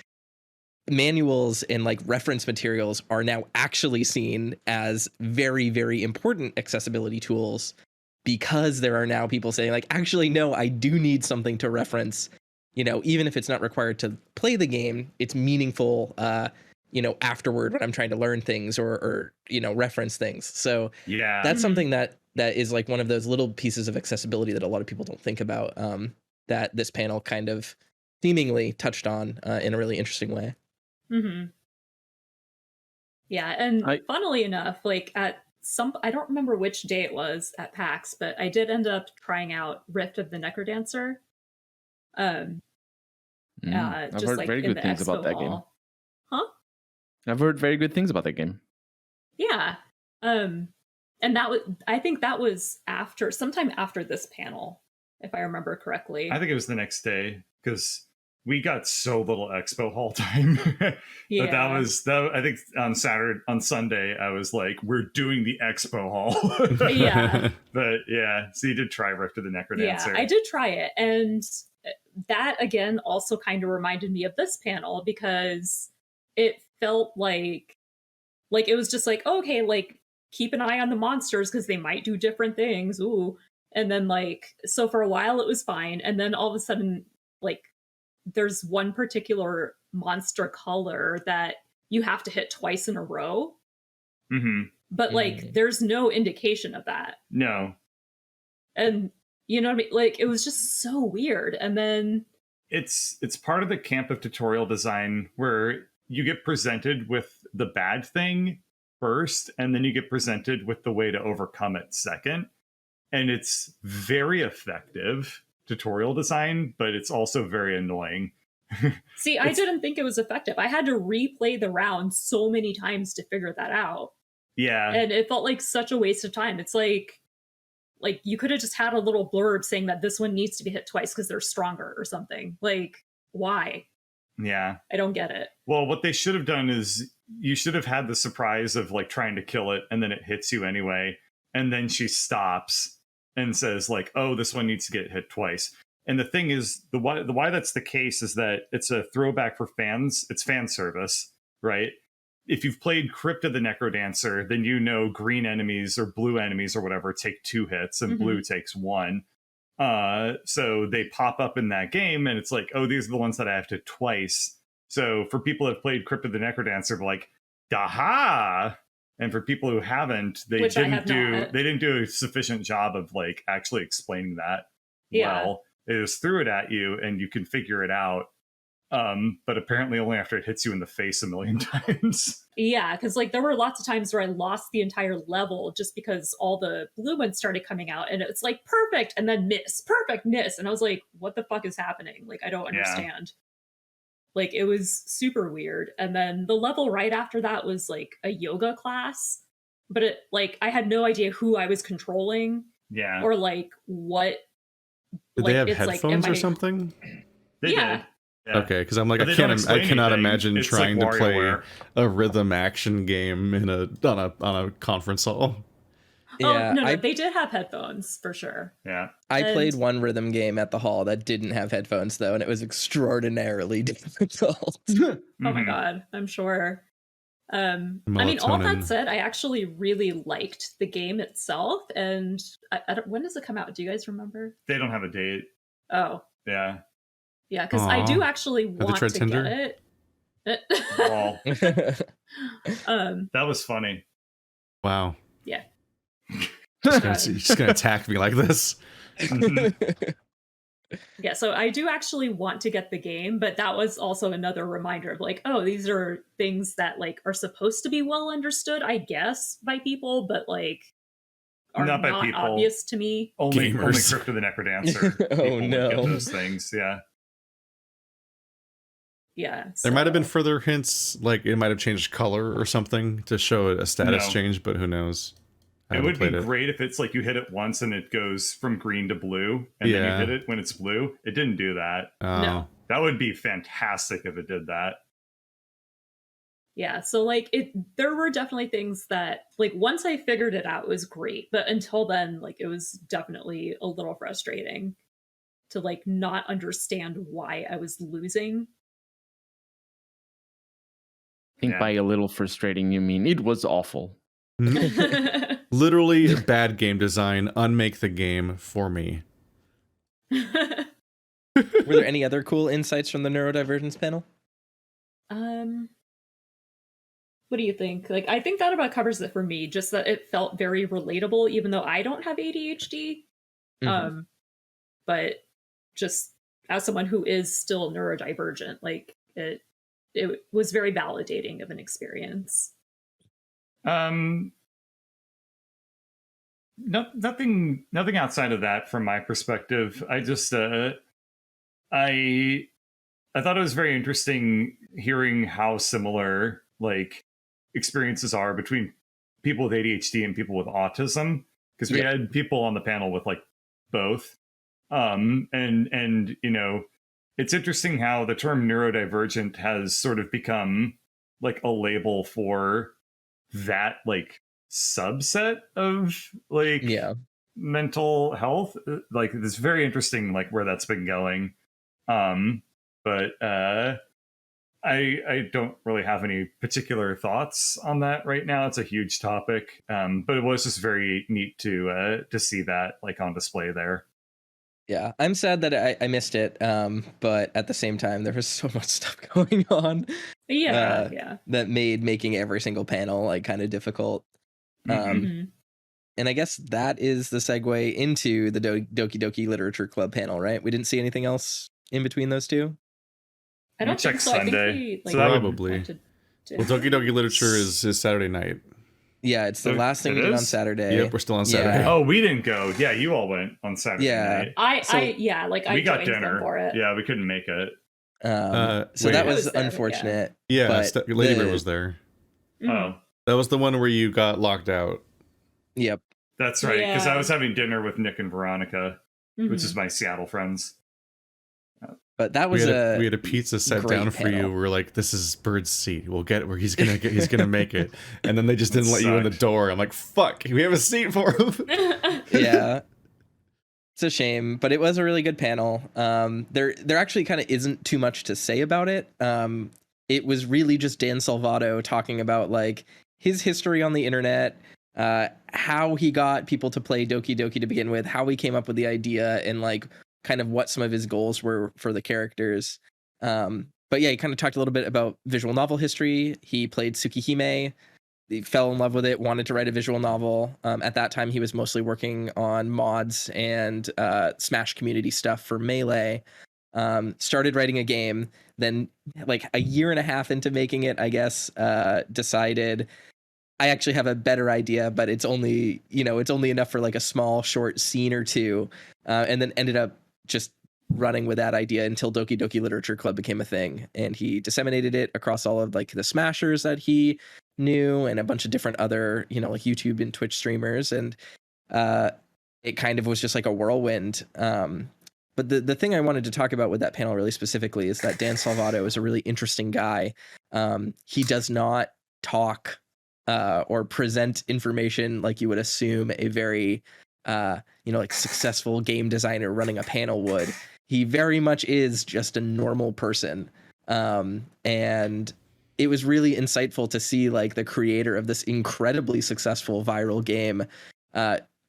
manuals and like reference materials are now actually seen as very, very important accessibility tools, because there are now people saying like, actually, no, I do need something to reference. You know, even if it's not required to play the game, it's meaningful, you know, afterward when I'm trying to learn things or you know, reference things. So yeah, that's something that is like one of those little pieces of accessibility that a lot of people don't think about, that this panel kind of seemingly touched on in a really interesting way. Yeah, and funnily enough, like at I don't remember which day it was at PAX, but I did end up trying out Rift of the Necrodancer. I've Just heard like very in good the things about expo that game. hall. Huh? I've heard very good things about that game. Yeah. And that was, I think that was sometime after this panel, if I remember correctly. I think it was the next day, because we got so little expo hall time. Yeah. But that was that. I think on Sunday, I was like, "We're doing the expo hall." Yeah. But yeah, so you did try Rift of the Necrodancer. Yeah, I did try it, and that again also kind of reminded me of this panel because it felt like it was just like, okay, like keep an eye on the monsters because they might do different things. Ooh. And then like so for a while it was fine, and then all of a sudden like there's one particular monster color that you have to hit twice in a row. Mm-hmm. But like there's no indication of that. No. And you know what I mean? Like it was just so weird. And then it's part of the camp of tutorial design where you get presented with the bad thing first, and then you get presented with the way to overcome it second. And it's very effective tutorial design, but it's also very annoying. See, I didn't think it was effective. I had to replay the round so many times to figure that out. Yeah. And it felt like such a waste of time. It's like you could have just had a little blurb saying that this one needs to be hit twice because they're stronger or something. Like, why? Yeah. I don't get it. Well, what they should have done is you should have had the surprise of like trying to kill it, and then it hits you anyway. And then she stops and says like, oh, this one needs to get hit twice. And the thing is, the why that's the case is that it's a throwback for fans. It's fan service, right? If you've played Crypt of the Necrodancer, then you know green enemies or blue enemies or whatever take 2 hits and blue takes 1. So they pop up in that game, and it's like, oh, these are the ones that I have to twice. So for people that have played Crypt of the Necrodancer, they're like, daha! And for people who haven't, they didn't do a sufficient job of like actually explaining that well. They just threw it at you, and you can figure it out. But apparently only after it hits you in the face a million times. Yeah, because like there were lots of times where I lost the entire level just because all the blue ones started coming out, and it's like perfect and then miss, perfect miss, and I was like, what the fuck is happening? Like I don't understand. Like it was super weird. And then the level right after that was like a yoga class, but it like I had no idea who I was controlling. Yeah. Or like what. Did they have headphones or something? They did. Yeah. Okay, because I'm like, I cannot imagine trying to play a rhythm action game in on a conference hall. Yeah, no, they did have headphones for sure. Yeah, I played one rhythm game at the hall that didn't have headphones though, and it was extraordinarily difficult. Oh my god, I'm sure. I mean, all that said, I actually really liked the game itself, and I don't, when does it come out? Do you guys remember? They don't have a date. Oh. Yeah. Yeah, because I do actually want to get it. That was funny. Wow. Yeah. Just gonna attack me like this. Yeah, so I do actually want to get the game, but that was also another reminder of like, oh, these are things that like are supposed to be well understood, I guess, by people, but like are not obvious to me. Only Crypt of the Necrodancer. Oh no, get those things. Yeah. Yeah. There might have been further hints, like it might have changed color or something to show a status change, but who knows? It would be great if it's like you hit it once and it goes from green to blue, and then you hit it when it's blue. It didn't do that. No. That would be fantastic if it did that. Yeah, so like there were definitely things that like once I figured it out, it was great, but until then, like it was definitely a little frustrating to like not understand why I was losing. I think by a little frustrating, you mean it was awful. Literally bad game design. Unmake the game for me. Were there any other cool insights from the neurodivergence panel? What do you think? Like, I think that about covers it for me. Just that it felt very relatable, even though I don't have ADHD. But just as someone who is still neurodivergent, like it was very validating of an experience. Nothing outside of that from my perspective. I just I thought it was very interesting hearing how similar like experiences are between people with ADHD and people with autism, because we had people on the panel with like both. And you know, it's interesting how the term neurodivergent has sort of become like a label for that like subset of like mental health. Like it's very interesting like where that's been going. But I don't really have any particular thoughts on that right now. It's a huge topic, but it was just very neat to see that like on display there. Yeah, I'm sad that I missed it, but at the same time, there was so much stuff going on. That made making every single panel like kind of difficult. And I guess that is the segue into the Doki Doki Literature Club panel, right? We didn't see anything else in between those two. I don't think so. Sunday. I think we, like, so probably. Well, Doki Doki Literature is Saturday night. Yeah, it's the last thing we did on Saturday. Yep, we're still on Saturday. Oh, we didn't go. Yeah, you all went on Saturday night. I got dinner for it. Yeah, we couldn't make it. So that was unfortunate. Yeah, Lady Bear was there. Oh, that was the one where you got locked out. Yep, that's right. Because I was having dinner with Nick and Veronica, which is my Seattle friends. But that was we had a pizza set down for you. We're like, this is Bird's seat. We'll get where he's gonna make it. And then they just didn't let you in the door. I'm like, fuck, we have a seat for him. Yeah. It's a shame, but it was a really good panel. There actually kind of isn't too much to say about it. It was really just Dan Salvato talking about like his history on the internet, how he got people to play Doki Doki to begin with, how he came up with the idea, and like kind of what some of his goals were for the characters. But yeah, he kind of talked a little bit about visual novel history. He played Tsukihime. He fell in love with it, wanted to write a visual novel. At that time, he was mostly working on mods and Smash community stuff for Melee. Started writing a game. Then like a year and a half into making it, I guess, decided I actually have a better idea, but it's only enough for like a small short scene or two. And then ended up just running with that idea until Doki Doki Literature Club became a thing. And he disseminated it across all of like the Smashers that he knew and a bunch of different other, like YouTube and Twitch streamers. And it kind of was just like a whirlwind. But the thing I wanted to talk about with that panel really specifically is that Dan Salvato is a really interesting guy. He does not talk or present information like you would assume a very like successful game designer running a panel would. He very much is just a normal person. And it was really insightful to see like the creator of this incredibly successful viral game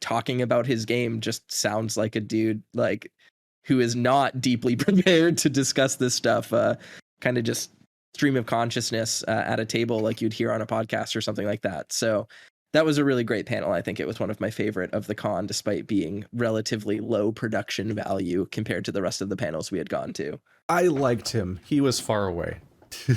talking about his game. Just sounds like a dude like who is not deeply prepared to discuss this stuff, kind of just stream of consciousness at a table like you'd hear on a podcast or something like that. So that was a really great panel. I think it was one of my favorite of the con, despite being relatively low production value compared to the rest of the panels we had gone to. I liked him. He was far away.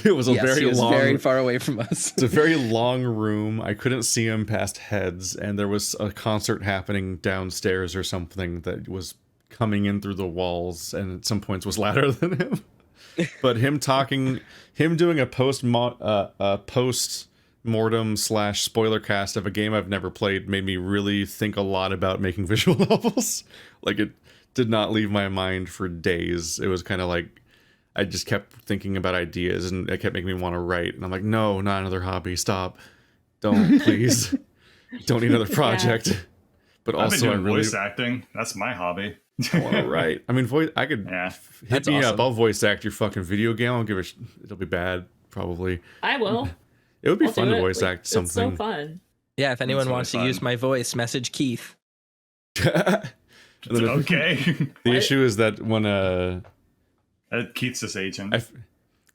It was very far away from us. It's a very long room. I couldn't see him past heads, and there was a concert happening downstairs or something that was coming in through the walls, and at some points was louder than him. But him doing a post-mortem / spoiler cast of a game I've never played made me really think a lot about making visual novels. Like, it did not leave my mind for days. It was kind of like I just kept thinking about ideas, and it kept making me want to write. And I'm like, no, not another hobby. Stop. Don't, please. Don't need another project. Yeah. But also, I've been doing voice acting. That's my hobby. I want to write. I mean, I could hit me up. I'll voice act your fucking video game. I'll give it. It'll be bad, probably. I will. It would be fun to voice act something. It's so fun. Yeah, if anyone wants to use my voice, message Keith. Okay. The issue is that when Keith's his agent.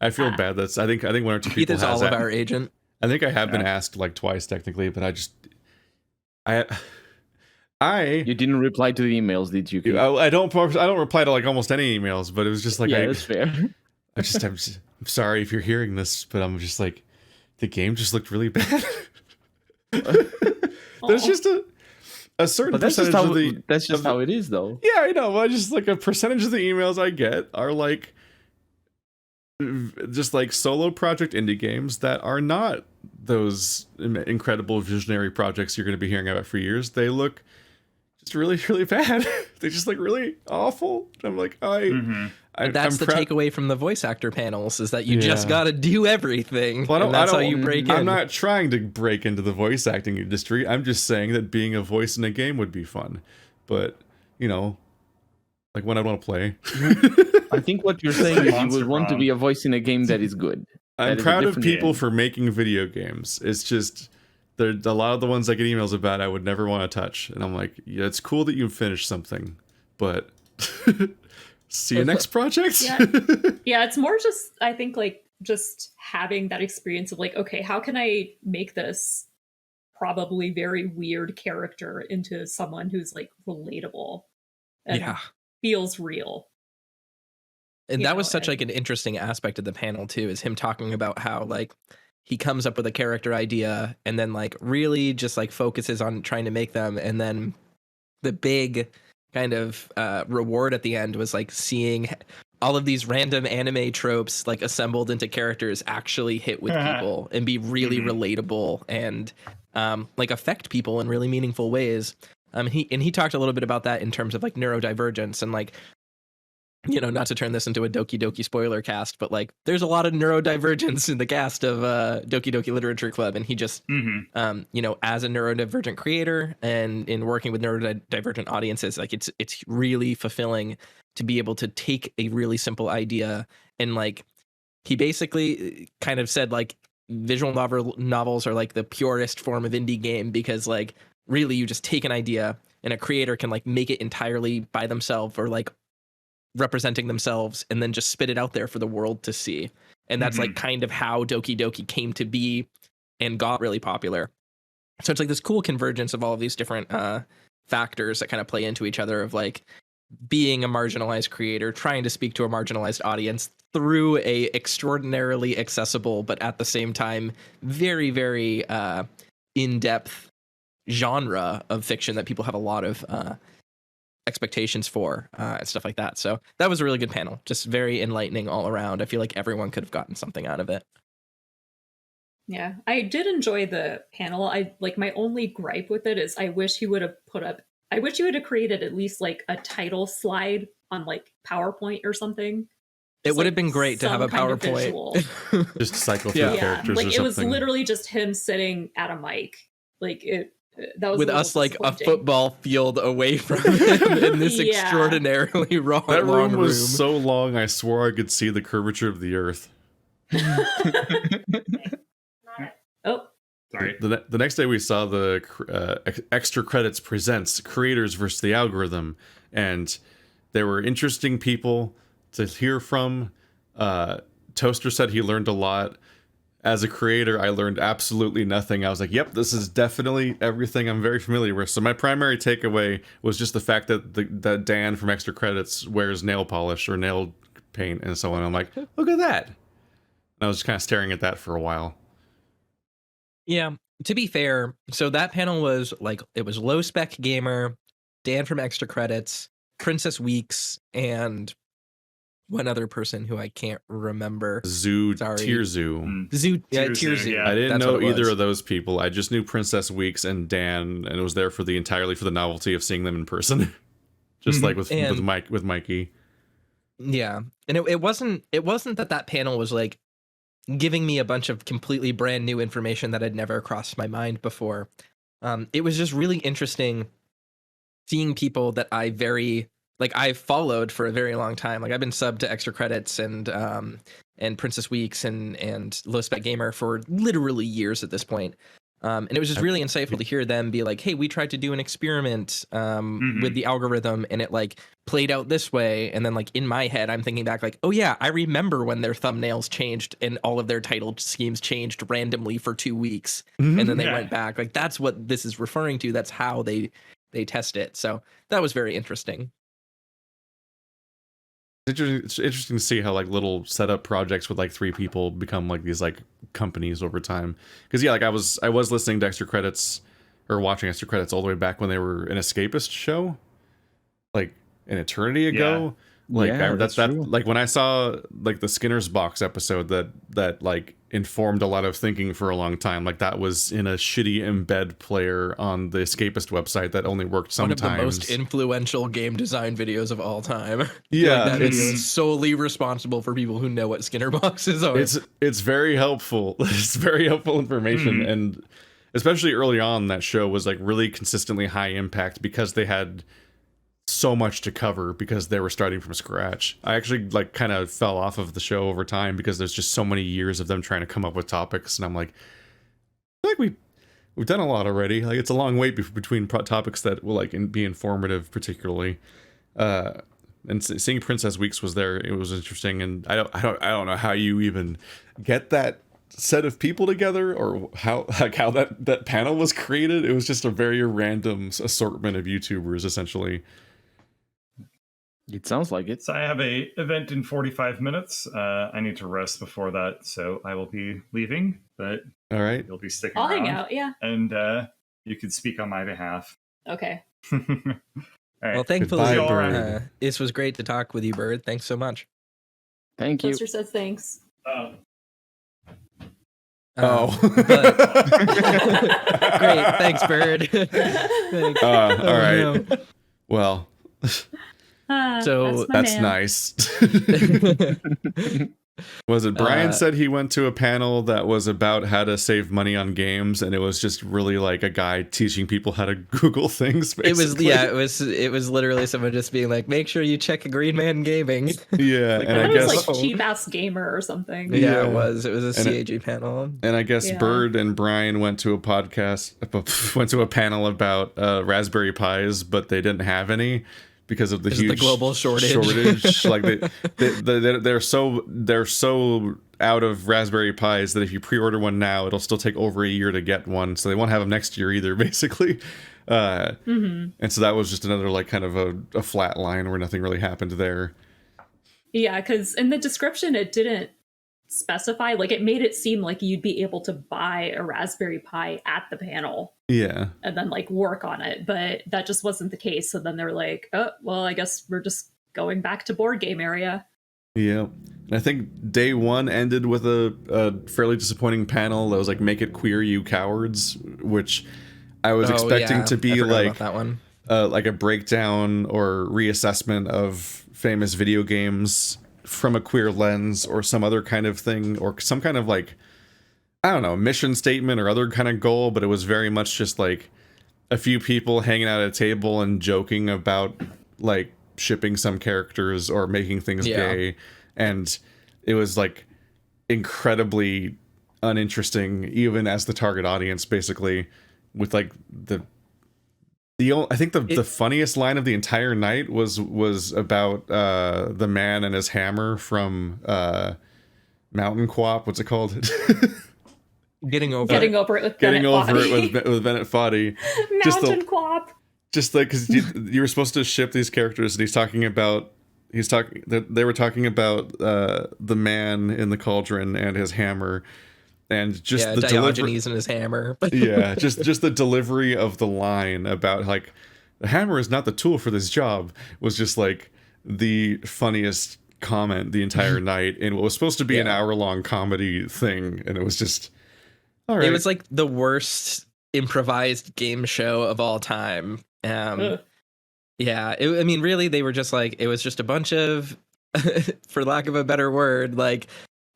I feel bad. That's I think one or two Keith people is all of our agent. I think I have been asked like twice technically, but You didn't reply to the emails, did you? I don't reply to like almost any emails, but it was just like that's fair. I'm sorry if you're hearing this, but I'm just like the game just looked really bad. There's just a certain percentage of the. That's just how it is, though. Yeah, I know. I just like a percentage of the emails I get are like just like solo project indie games that are not those incredible visionary projects you're going to be hearing about for years. They look just really, really bad. They just look really awful. I'm like, I That's the takeaway from the voice actor panels, is that you just got to do everything. Well, and that's how you break in. I'm not trying to break into the voice acting industry. I'm just saying that being a voice in a game would be fun. But, you know, like when I want to play. I think what you're saying is you would want to be a voice in a game that is good. I'm proud of people for making video games. It's just, there a lot of the ones I get emails about I would never want to touch. And I'm like, yeah, it's cool that you finished something, but see you next project. Yeah, it's more just, I think, like, just having that experience of like, okay, how can I make this probably very weird character into someone who's like relatable and feels real. And that was such like an interesting aspect of the panel too, is him talking about how like he comes up with a character idea and then like really just like focuses on trying to make them, and then the big kind of reward at the end was like seeing all of these random anime tropes like assembled into characters actually hit with people and be really relatable and like affect people in really meaningful ways. He talked a little bit about that in terms of like neurodivergence and like, you know, not to turn this into a Doki Doki spoiler cast, but like there's a lot of neurodivergence in the cast of Doki Doki Literature Club, and he just you know, as a neurodivergent creator and in working with neurodivergent audiences, like it's really fulfilling to be able to take a really simple idea and like he basically kind of said like visual novels are like the purest form of indie game, because like really you just take an idea and a creator can like make it entirely by themselves or like representing themselves and then just spit it out there for the world to see. And that's like kind of how Doki Doki came to be and got really popular. So it's like this cool convergence of all of these different factors that kind of play into each other, of like being a marginalized creator, trying to speak to a marginalized audience through a extraordinarily accessible, but at the same time, very, very in-depth genre of fiction that people have a lot of expectations for and stuff like that. So that was a really good panel, just very enlightening all around. I feel like everyone could have gotten something out of it. Yeah, I did enjoy the panel. I like, my only gripe with it is I wish he would have created at least like a title slide on like PowerPoint or something. It would have been great to have a PowerPoint. Just cycle through characters like or it something. was literally just him sitting at a mic. Like that was with us like a football field away from him in this extraordinarily long That room was room. so long, I swore I could see the curvature of the earth. Oh, sorry. The next day we saw the extra credits presents creators versus the algorithm, and there were interesting people to hear from. Toaster said he learned a lot. As a creator, I learned absolutely nothing. I was like, yep, this is definitely everything I'm very familiar with. So my primary takeaway was just the fact that that Dan from Extra Credits wears nail polish or nail paint and so on. I'm like, look at that. And I was just kind of staring at that for a while. Yeah, to be fair, so that panel was like, it was Low Spec Gamer, Dan from Extra Credits, Princess Weeks, and one other person who I can't remember. Tierzu. Tierzu. Yeah. I didn't know either of those people. I just knew Princess Weeks and Dan, and it was there for entirely for the novelty of seeing them in person. Just like with Mikey. Yeah. And it wasn't that panel was like giving me a bunch of completely brand new information that had never crossed my mind before. It was just really interesting seeing people that I've followed for a very long time. Like I've been subbed to Extra Credits and Princess Weeks and Low Spec Gamer for literally years at this point. And it was just really insightful to hear them be like, hey, we tried to do an experiment with the algorithm and it like played out this way. And then like in my head, I'm thinking back like, oh yeah, I remember when their thumbnails changed and all of their title schemes changed randomly for 2 weeks. And then they went back. Like that's what this is referring to. That's how they test it. So that was very interesting. It's interesting to see how like little setup projects with like 3 people become like these like companies over time. Because yeah, like I was listening to Extra Credits or watching Extra Credits all the way back when they were an escapist show, like an eternity ago. Like Yeah, that's that's true. like when I saw like the Skinner's Box episode that like informed a lot of thinking for a long time. Like that was in a shitty embed player on the Escapist website that only worked sometimes. One of the most influential game design videos of all time. I feel Yeah, like that video is solely responsible for people who know what Skinner boxes are. It's very helpful. It's very helpful information, and especially early on, that show was like really consistently high impact because they had so much to cover because they were starting from scratch. I actually like kind of fell off of the show over time because there's just so many years of them trying to come up with topics, and I'm like, I feel like we've done a lot already. Like it's a long wait between topics that will like be informative, particularly. And seeing Princess Weeks was there, it was interesting, and I don't know how you even get that set of people together or how that panel was created. It was just a very random assortment of YouTubers essentially. It sounds like it. So I have a event in 45 minutes. I need to rest before that, so I will be leaving. But all right, you'll be sticking I'll around. hang out, yeah. And you can speak on my behalf. Okay. All right. Well, thankfully, Goodbye, Bird. this was great to talk with you, Bird. Thanks so much. Thank you. Toaster says thanks. Oh. Great, thanks, Bird. Thanks. All right. No. Well, So that's man. nice. Was it Brian said he went to a panel that was about how to save money on games, and it was just really like a guy teaching people how to Google things, basically. It was literally someone just being like, make sure you check a Green Man Gaming. Yeah, Like, and I it guess was like Cheap Ass Gamer or something. Yeah, Yeah. it was a And CAG panel. And I guess Yeah. Bird and Brian went to a panel about Raspberry Pis, but they didn't have any because of the Because of the huge global shortage. Like they're so out of Raspberry Pis that if you pre-order one now, it'll still take over a year to get one, so they won't have them next year either, basically. And so that was just another like kind of a flat line where nothing really happened there. Yeah, because in the description it didn't specify, like it made it seem like you'd be able to buy a Raspberry Pi at the panel Yeah. and then like work on it, but that just wasn't the case. So then they're like, oh, well, I guess we're just going back to board game area. Yeah. And I think day one ended with a fairly disappointing panel that was like, make it queer, you cowards, which I was expecting to be like that one. Like a breakdown or reassessment of famous video games from a queer lens or some other kind of thing or some kind of like, I don't know, mission statement or other kind of goal, but it was very much just like a few people hanging out at a table and joking about like shipping some characters or making things gay, and it was like incredibly uninteresting even as the target audience, basically, with like I think the funniest line of the entire night was about the man and his hammer from Mountain Co-op. What's it called? Getting over it with Bennett with Bennett Foddy. Mountain Co-op. Just like because you were supposed to ship these characters, and they were talking about the man in the cauldron and his hammer. And just the Diogenes and his hammer. Yeah, just the delivery of the line about like the hammer is not the tool for this job was just like the funniest comment the entire night in what was supposed to be an hour-long comedy thing, and it was just all right. It was like the worst improvised game show of all time. I mean, really, they were just like, it was just a bunch of, for lack of a better word, like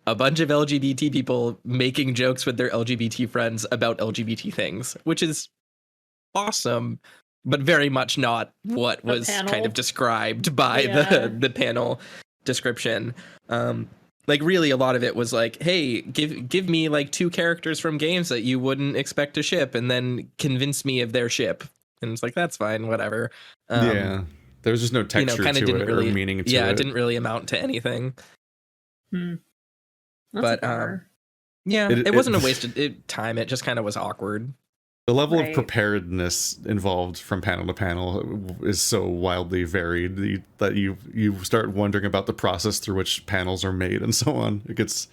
a bunch of LGBT people making jokes with their LGBT friends about LGBT things, which is awesome, but very much not what was kind of described by the panel description. Like really a lot of it was like, hey, give me like 2 characters from games that you wouldn't expect to ship and then convince me of their ship. And it's like, that's fine, whatever. There was just no texture to it or meaning to it. Yeah, it didn't really amount to anything. But it wasn't a wasted time. It just kind of was awkward. The level of preparedness involved from panel to panel is so wildly varied that you start wondering about the process through which panels are made and so on. It gets,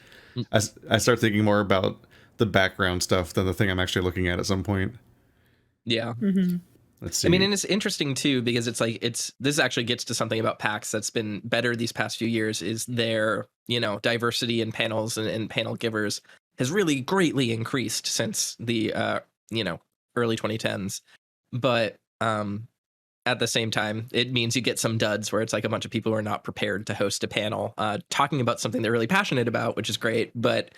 I start thinking more about the background stuff than the thing I'm actually looking at some point. Yeah. Let's see. I mean, and it's interesting too, because it's like, this actually gets to something about PAX that's been better these past few years, is their, diversity in panels and panel givers has really greatly increased since the, early 2010s. But, at the same time, it means you get some duds where it's like a bunch of people who are not prepared to host a panel, talking about something they're really passionate about, which is great, but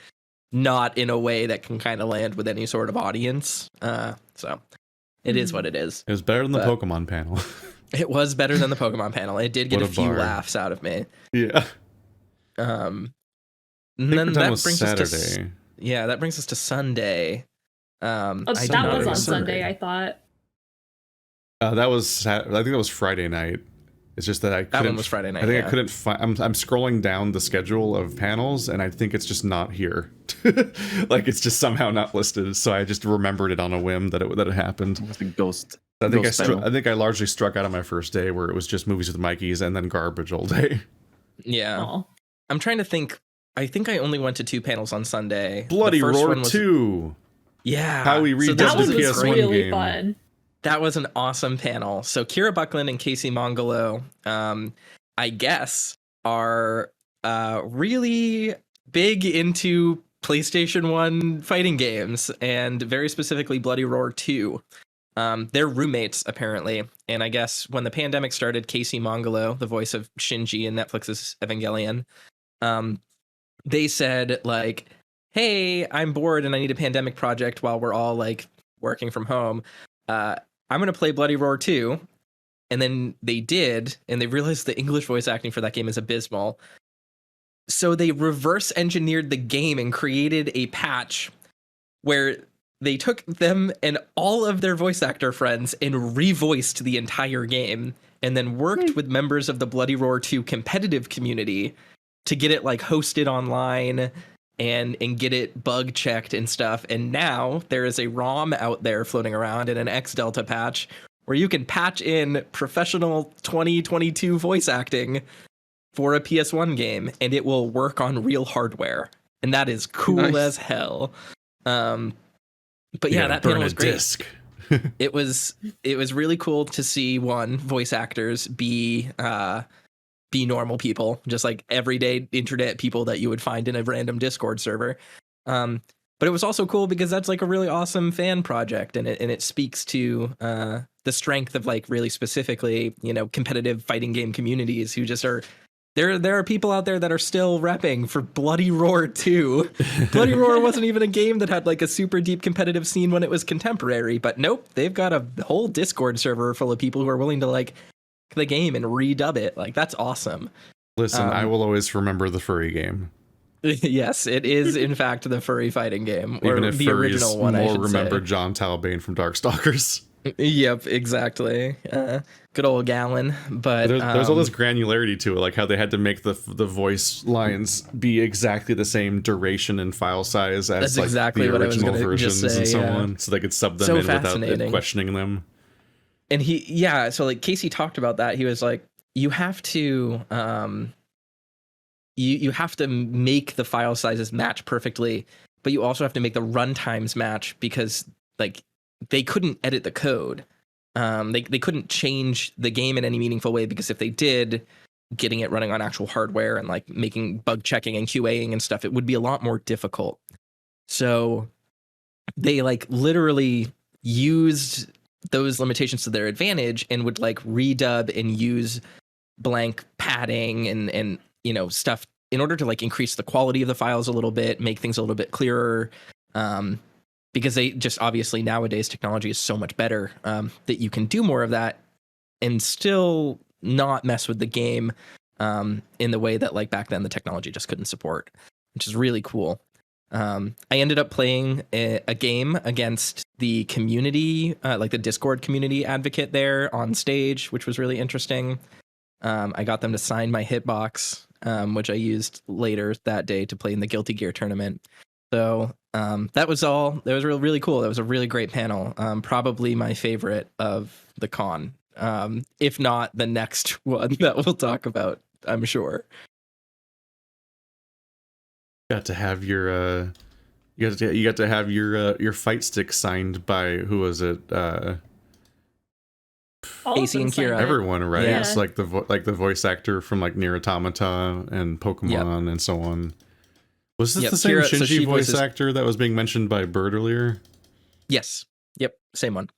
not in a way that can kind of land with any sort of audience. So it is what it is. It was better than the Pokemon panel. It was better than the Pokemon panel. It did get What a a few bar. laughs out of me. Yeah. And I then think that was brings Saturday. us to that brings us to Sunday. Oh, I that don't was know. on Sunday, I thought. That was I think that was Friday night. It's just that I couldn't. That one was Friday night. I think yeah. I couldn't find. I'm scrolling down the schedule of panels, and I think it's just not here. Like it's just somehow not listed. So I just remembered it on a whim that it happened. It was the ghost. I think panel. I think I largely struck out on my first day, where it was just movies with Mikeys and then garbage all day. Yeah. Aw. I'm trying to think. I think I only went to 2 panels on Sunday. Bloody The first Roar one was, 2. Yeah. How we redid That the one was PS1 really game. fun. That was an awesome panel. So Kira Buckland and Casey Mongolo, I guess, are really big into PlayStation 1 fighting games, and very specifically Bloody Roar 2. They're roommates, apparently. And I guess when the pandemic started, Casey Mongolo, the voice of Shinji in Netflix's Evangelion, they said, like, hey, I'm bored and I need a pandemic project while we're all, like, working from home. I'm going to play Bloody Roar 2. And then they did, and they realized the English voice acting for that game is abysmal. So they reverse engineered the game and created a patch where they took them and all of their voice actor friends and revoiced the entire game, and then worked with members of the Bloody Roar 2 competitive community to get it, like, hosted online and get it bug checked and stuff. And now there is a ROM out there floating around in an X Delta patch where you can patch in professional 2022 voice acting for a PS1 game, and it will work on real hardware. And that is cool Nice. as hell. But You yeah, gotta that burn panel a was great. disc. It was really cool to see voice actors be normal people, just like everyday internet people that you would find in a random Discord server. But it was also cool because that's like a really awesome fan project, and it speaks to the strength of, like, really specifically, competitive fighting game communities who just are. There are people out there that are still repping for Bloody Roar 2. Bloody Roar wasn't even a game that had, like, a super deep competitive scene when it was contemporary, but nope, they've got a whole Discord server full of people who are willing to, like, the game and redub it. Like, that's awesome. Listen, I will always remember the furry game. Yes, it is in fact the furry fighting game, or Even if the furries original one. I more should remember say. John Talbane from Darkstalkers. Yep, exactly. Good old Gallon. But There's all this granularity to it, like how they had to make the voice lines be exactly the same duration and file size as That's like exactly the what I was original gonna versions just say, and so yeah. on, so they could sub them So in without fascinating. questioning them. And so like Casey talked about that. He was like, you have to you have to make the file sizes match perfectly, but you also have to make the run times match, because, like, they couldn't edit the code. They couldn't change the game in any meaningful way, because if they did, getting it running on actual hardware and, like, making bug checking and QAing and stuff, it would be a lot more difficult. So they, like, literally used those limitations to their advantage and would, like, redub and use blank padding and stuff in order to, like, increase the quality of the files a little bit, make things a little bit clearer. Because they just, obviously nowadays technology is so much better, that you can do more of that and still not mess with the game in the way that, like, back then the technology just couldn't support, which is really cool. I ended up playing a game against the community, like the Discord community advocate there on stage, which was really interesting. I got them to sign my hitbox, which I used later that day to play in the Guilty Gear tournament. So that was really cool. That was a really great panel. Probably my favorite of the con, if not the next one that we'll talk about, I'm sure. Got to have your you got to have your fight stick signed by, who was it? All Casey of and them sang Kira. it. Everyone, right? Yeah. It's like the voice actor from like Nier Automata and Pokemon and so on. Was this Yep, the same Kira- so Shinji she voice voices- actor that was being mentioned by Bird earlier? Yes. Yep. Same one.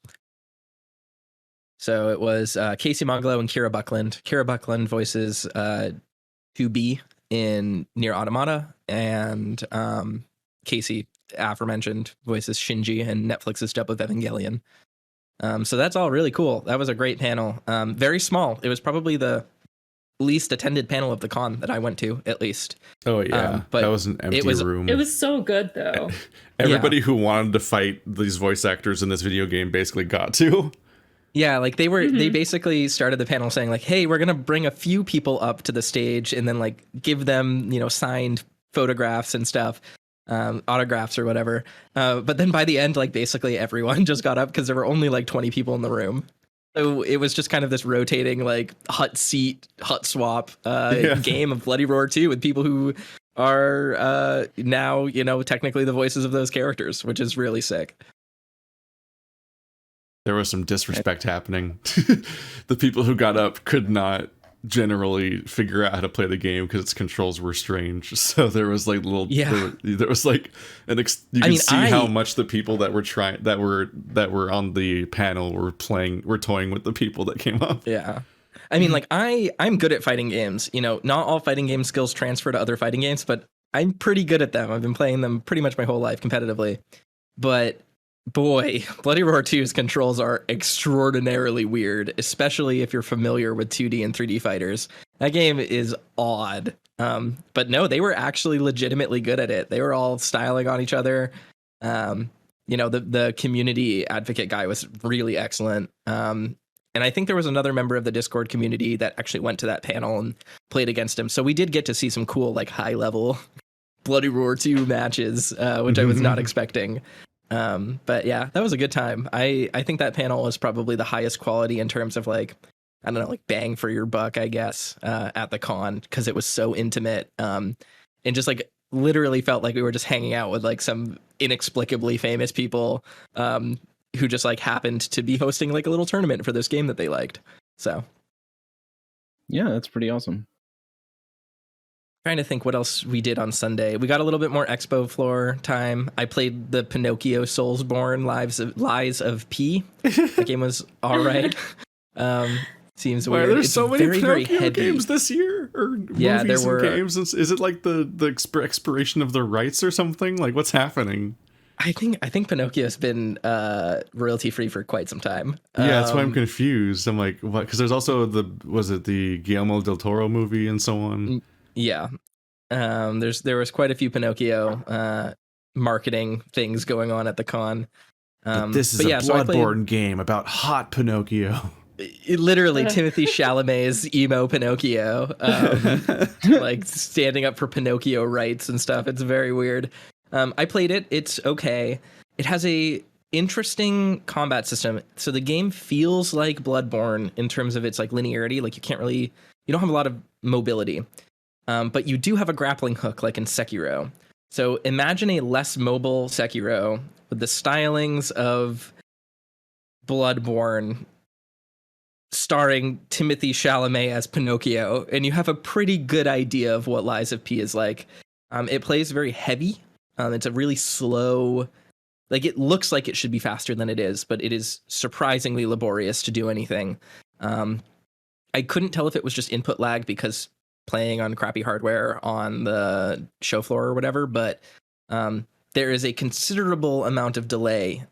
So it was Casey Monglow and Kira Buckland. Kira Buckland voices 2B in Nier Automata, and Casey, aforementioned, voices Shinji in Netflix's dub of Evangelion. So that's all really cool. That was a great panel. Very small. It was probably the least attended panel of the con that I went to, at least. Oh yeah, but that was an empty room. It was so good though. Everybody who wanted to fight these voice actors in this video game basically got to. Yeah, like they basically started the panel saying like, hey, we're going to bring a few people up to the stage and then like give them, signed photographs and stuff, autographs or whatever. But then by the end, like basically everyone just got up because there were only like 20 people in the room. So it was just kind of this rotating like hut swap game of Bloody Roar 2 with people who are now, technically the voices of those characters, which is really sick. There was some disrespect happening. The people who got up could not generally figure out how to play the game because its controls were strange. So there was like there was like you could see how much the people that were on the panel were toying with the people that came up. Yeah. I mean, like I'm good at fighting games. Not all fighting game skills transfer to other fighting games, but I'm pretty good at them. I've been playing them pretty much my whole life competitively. But boy, Bloody Roar 2's controls are extraordinarily weird, especially if you're familiar with 2D and 3D fighters. That game is odd. But no, they were actually legitimately good at it. They were all styling on each other. The community advocate guy was really excellent. And I think there was another member of the Discord community that actually went to that panel and played against him. So we did get to see some cool, like, high-level Bloody Roar 2 matches, which I was not expecting. But yeah, that was a good time. I think that panel was probably the highest quality in terms of like, I don't know, like bang for your buck, I guess, at the con, because it was so intimate. And just like literally felt like we were just hanging out with like some inexplicably famous people who just like happened to be hosting like a little tournament for this game that they liked. So yeah, that's pretty awesome. Trying to think what else we did on Sunday. We got a little bit more expo floor time. I played the Pinocchio Soulsborne Lies of P. That game was all right. Seems weird. There's so many very, very Pinocchio heavy games this year, or yeah, movies there were. And games. Is it like the expiration of the rights or something? Like what's happening? I think Pinocchio's been royalty free for quite some time. Yeah, that's why I'm confused. I'm like, what? Because there's also the Guillermo del Toro movie and so on. Yeah. There was quite a few Pinocchio marketing things going on at the con. But this is a Bloodborne game about hot Pinocchio. Literally Timothy Chalamet's emo Pinocchio, like standing up for Pinocchio rights and stuff. It's very weird. I played it. It's okay. It has a interesting combat system. So the game feels like Bloodborne in terms of its like linearity. Like you don't have a lot of mobility. But you do have a grappling hook like in Sekiro. So imagine a less mobile Sekiro with the stylings of Bloodborne starring Timothy Chalamet as Pinocchio, and you have a pretty good idea of what Lies of P is like. It plays very heavy. It's a really slow, like it looks like it should be faster than it is, but it is surprisingly laborious to do anything. I couldn't tell if it was just input lag because playing on crappy hardware on the show floor or whatever, but there is a considerable amount of delay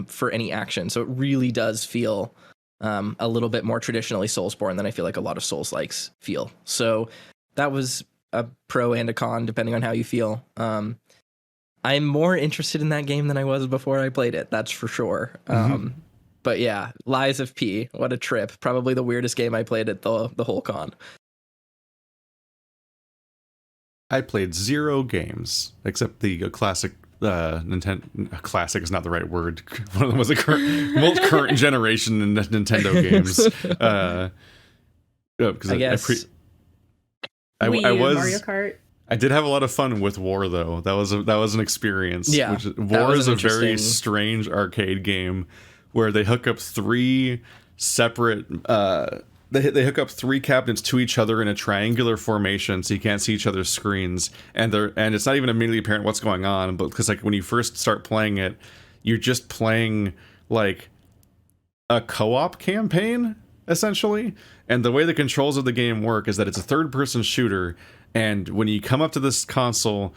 for any action. So it really does feel a little bit more traditionally Soulsborne than I feel like a lot of Souls-likes feel. So that was a pro and a con, depending on how you feel. I'm more interested in that game than I was before I played it, that's for sure. But yeah, Lies of P, what a trip. Probably the weirdest game I played at the whole con. I played 0 games except the classic Nintendo. Classic is not the right word. One of them was most current generation Nintendo games. Because I guess I was Mario Kart. I did have a lot of fun with War though. That was an experience. Yeah, War is a very strange arcade game where they hook up 3 separate. They hook up 3 cabinets to each other in a triangular formation, so you can't see each other's screens, and it's not even immediately apparent what's going on, but because like when you first start playing it, you're just playing like a co-op campaign essentially. And the way the controls of the game work is that it's a third-person shooter, and when you come up to this console,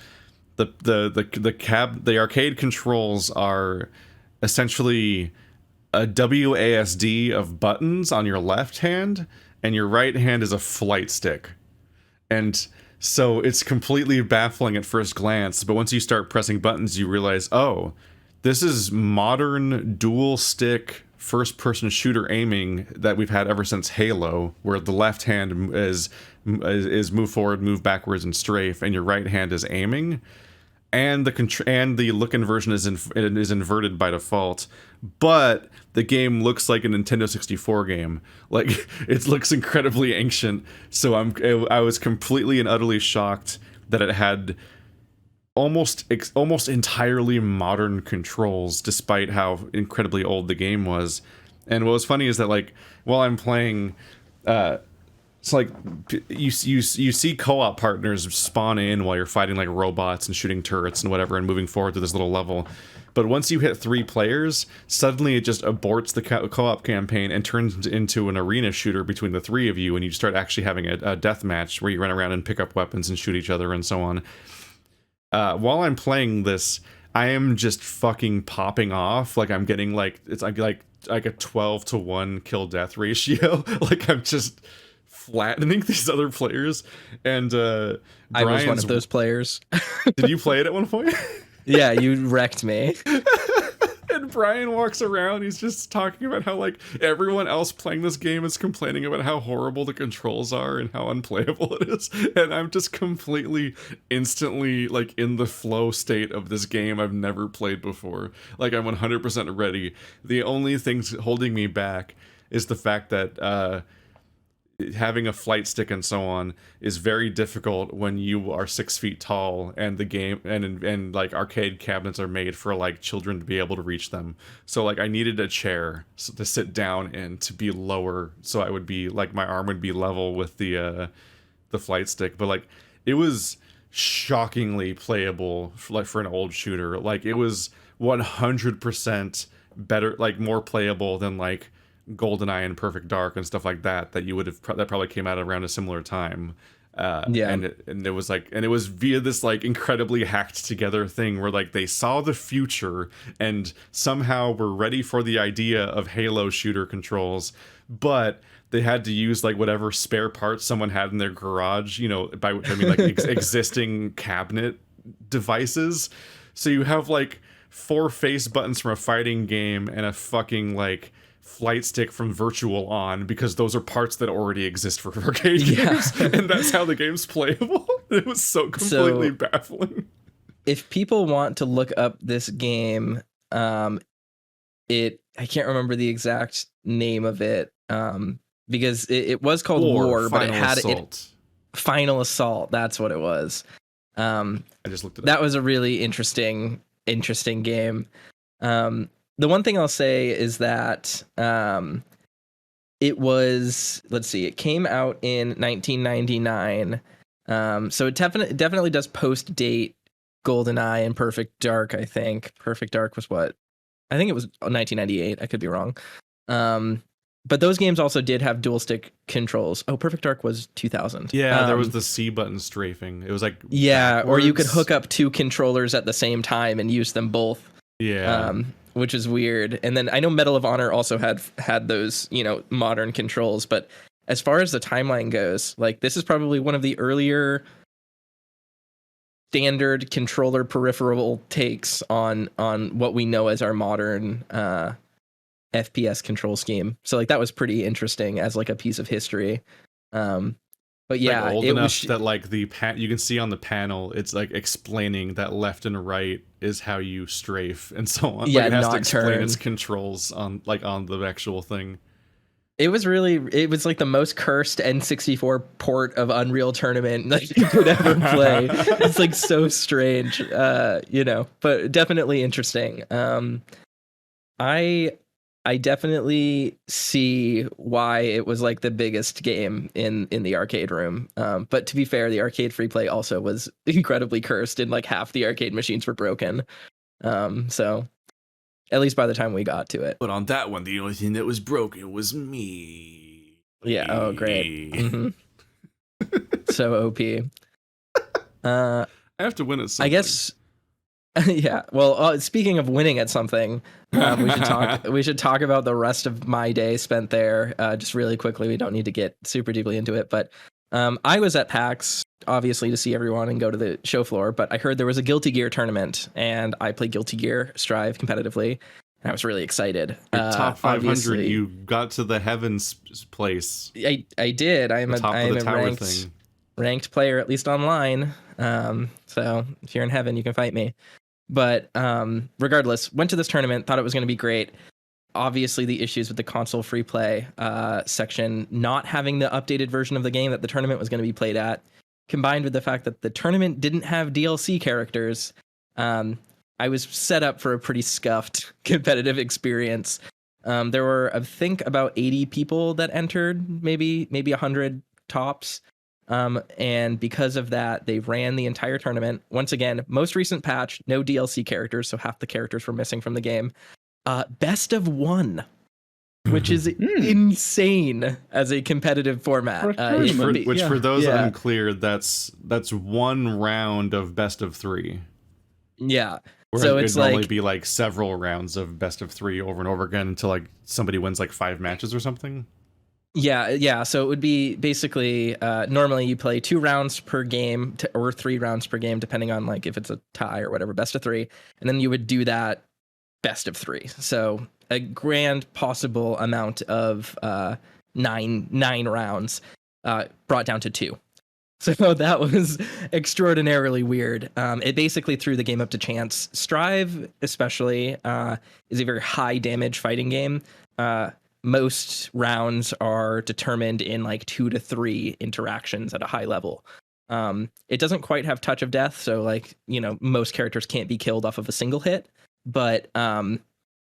the arcade controls are essentially a WASD of buttons on your left hand, and your right hand is a flight stick. And so it's completely baffling at first glance, but once you start pressing buttons, you realize, oh, this is modern dual stick first person shooter aiming that we've had ever since Halo, where the left hand is move forward, move backwards, and strafe, and your right hand is aiming. And the look-in version is inverted by default, but the game looks like a Nintendo 64 game. Like, it looks incredibly ancient. So I was completely and utterly shocked that it had almost entirely modern controls, despite how incredibly old the game was. And what was funny is that, like, while I'm playing, it's like you see co-op partners spawn in while you're fighting like robots and shooting turrets and whatever and moving forward through this little level. But once you hit 3 players, suddenly it just aborts the co-op campaign and turns into an arena shooter between the 3 of you, and you start actually having a death match where you run around and pick up weapons and shoot each other and so on. While I'm playing this, I am just fucking popping off. Like, I'm getting like it's like a 12-to-1 kill death ratio. Like, I'm just flattening these other players. And I was one of those players. Did you play it at one point? Yeah, you wrecked me. And Brian walks around, he's just talking about how, like, everyone else playing this game is complaining about how horrible the controls are and how unplayable it is. And I'm just completely, instantly, like, in the flow state of this game I've never played before. Like, I'm 100% ready. The only thing holding me back is the fact that, having a flight stick and so on is very difficult when you are 6 feet tall, and the game and like arcade cabinets are made for like children to be able to reach them. So like I needed a chair to sit down in to be lower, so I would be like my arm would be level with the flight stick. But like it was shockingly playable for an old shooter. Like it was 100% better, like more playable than like GoldenEye and Perfect Dark and stuff like that you would have that probably came out around a similar time. And it was like, and it was via this like incredibly hacked together thing where like they saw the future and somehow were ready for the idea of Halo shooter controls, but they had to use like whatever spare parts someone had in their garage, you know, by which I mean like existing cabinet devices. So you have like 4 face buttons from a fighting game and a fucking like flight stick from Virtual On, because those are parts that already exist for arcade games, and that's how the game's playable. It was so completely baffling. If people want to look up this game, I can't remember the exact name of it, because it was called War, but it had Final Assault. That's what it was. I just looked at that. Was a really interesting game. The one thing I'll say is that it was, let's see, it came out in 1999. So it definitely does post-date GoldenEye and Perfect Dark, I think. Perfect Dark was what? I think it was 1998. I could be wrong. But those games also did have dual stick controls. Oh, Perfect Dark was 2000. Yeah, there was the C button strafing. It was like backwards. Or you could hook up 2 controllers at the same time and use them both. Yeah. Which is weird. And then I know Medal of Honor also had those, you know, modern controls, but as far as the timeline goes, like this is probably one of the earlier standard controller peripheral takes on what we know as our modern FPS control scheme. So like that was pretty interesting as like a piece of history. But yeah, like old enough that like you can see on the panel, it's like explaining that left and right is how you strafe and so on. Yeah, like it has not to explain turn. its controls on the actual thing. It was like the most cursed N64 port of Unreal Tournament like you could ever play. It's like so strange, you know, but definitely interesting. I I definitely see why it was like the biggest game in the arcade room. But to be fair, the arcade free play also was incredibly cursed, and like half the arcade machines were broken. So at least by the time we got to it. But on that one, the only thing that was broken was me. Yeah. Oh, great. Mm-hmm. So OP. I have to win at something. I guess. Yeah. Well, speaking of winning at something, we should talk about the rest of my day spent there. Just really quickly. We don't need to get super deeply into it, but I was at PAX obviously to see everyone and go to the show floor. But I heard there was a Guilty Gear tournament, and I played Guilty Gear Strive competitively, and I was really excited. Top 500. You got to the heavens place. I did. I'm a ranked player, at least online. So if you're in heaven, you can fight me. But regardless, went to this tournament, thought it was going to be great. Obviously, the issues with the console free play section, not having the updated version of the game that the tournament was going to be played at, combined with the fact that the tournament didn't have DLC characters, I was set up for a pretty scuffed competitive experience. There were, I think, about 80 people that entered, maybe 100 tops. And because of that, they ran the entire tournament. Once again, most recent patch, no DLC characters, so half the characters were missing from the game. Best of one, which is insane as a competitive format. Which for those unclear, that's one round of best of 3. Yeah. Whereas so it's it'd normally be like several rounds of best of 3 over and over again until like somebody wins like 5 matches or something. Yeah. So it would be basically normally you play 2 rounds per game or 3 rounds per game, depending on like if it's a tie or whatever, best of 3, and then you would do that best of 3. So a grand possible amount of 9 rounds brought down to 2. So that was extraordinarily weird. It basically threw the game up to chance. Strive, especially, is a very high damage fighting game. Most rounds are determined in like 2 to 3 interactions at a high level. It doesn't quite have touch of death, so like, most characters can't be killed off of a single hit. But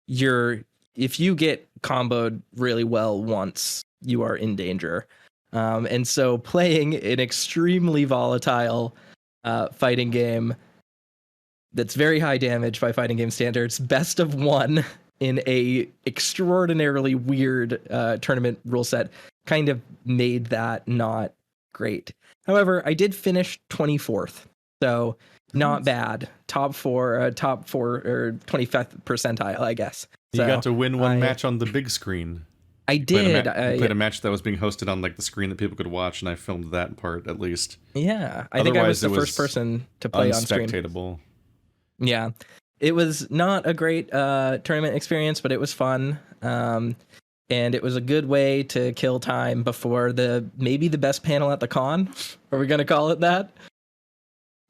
if you get comboed really well once, you are in danger. And so playing an extremely volatile fighting game that's very high damage by fighting game standards, best of 1 in a extraordinarily weird tournament rule set, kind of made that not great. However, I did finish 24th, so not bad. Top 4 or 25th percentile, I guess. So you got to win one match on the big screen. I did. You played a match that was being hosted on like the screen that people could watch, and I filmed that part at least. Yeah, I think I was the first person to play on stream. Unspectatable. Yeah. It was not a great tournament experience, but it was fun. And it was a good way to kill time before maybe the best panel at the con. Are we going to call it that?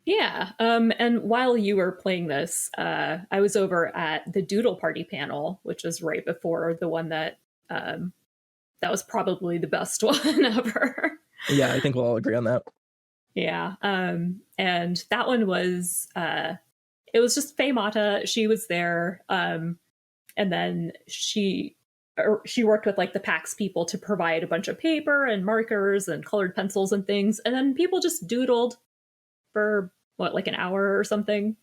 Yeah. And while you were playing this, I was over at the Doodle Party panel, which was right before the one that was probably the best one ever. Yeah, I think we'll all agree on that. Yeah. And that one was... it was just Faye Mata. She was there. And then she worked with like the PAX people to provide a bunch of paper and markers and colored pencils and things. And then people just doodled for like an hour or something.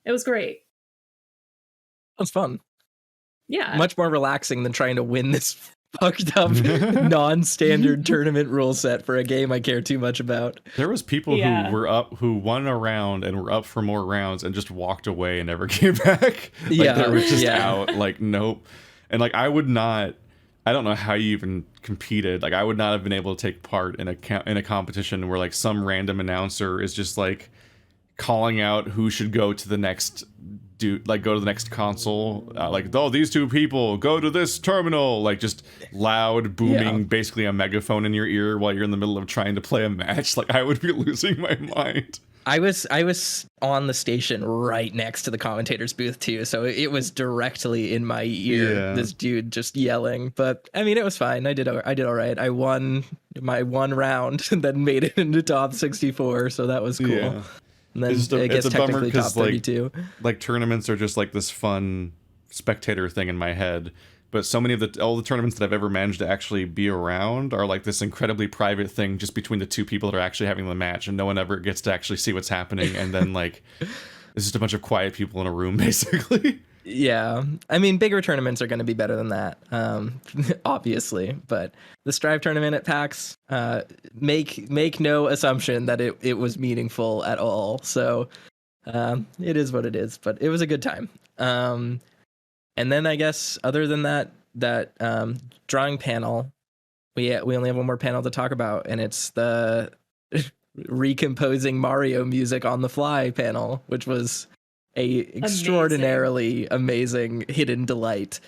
It was great. That's fun. Yeah. Much more relaxing than trying to win this fucked up non-standard tournament rule set for a game I care too much about. There was people who won a round and were up for more rounds and just walked away and never came back. Like they were just out, like nope. And like I don't know how you even competed. Like I would not have been able to take part in a competition where like some random announcer is just like calling out who should go to the next console, like, oh, these 2 people go to this terminal, like just loud booming, basically a megaphone in your ear while you're in the middle of trying to play a match. Like I would be losing my mind. I was on the station right next to the commentator's booth too, so it was directly in my ear. Yeah. This dude just yelling, but I mean it was fine. I did all right. I won my 1 round and then made it into top 64, so that was cool. Yeah. And then it's a bummer because like tournaments are just like this fun spectator thing in my head, but so many of all the tournaments that I've ever managed to actually be around are like this incredibly private thing just between the two people that are actually having the match, and no one ever gets to actually see what's happening, and then like it's just a bunch of quiet people in a room basically. Yeah, I mean, bigger tournaments are going to be better than that, obviously. But the Strive tournament at PAX, make no assumption that it was meaningful at all. So it is what it is. But it was a good time. And then I guess other than that drawing panel, we only have one more panel to talk about, and it's the recomposing Mario music on the fly panel, which was a extraordinarily amazing hidden delight.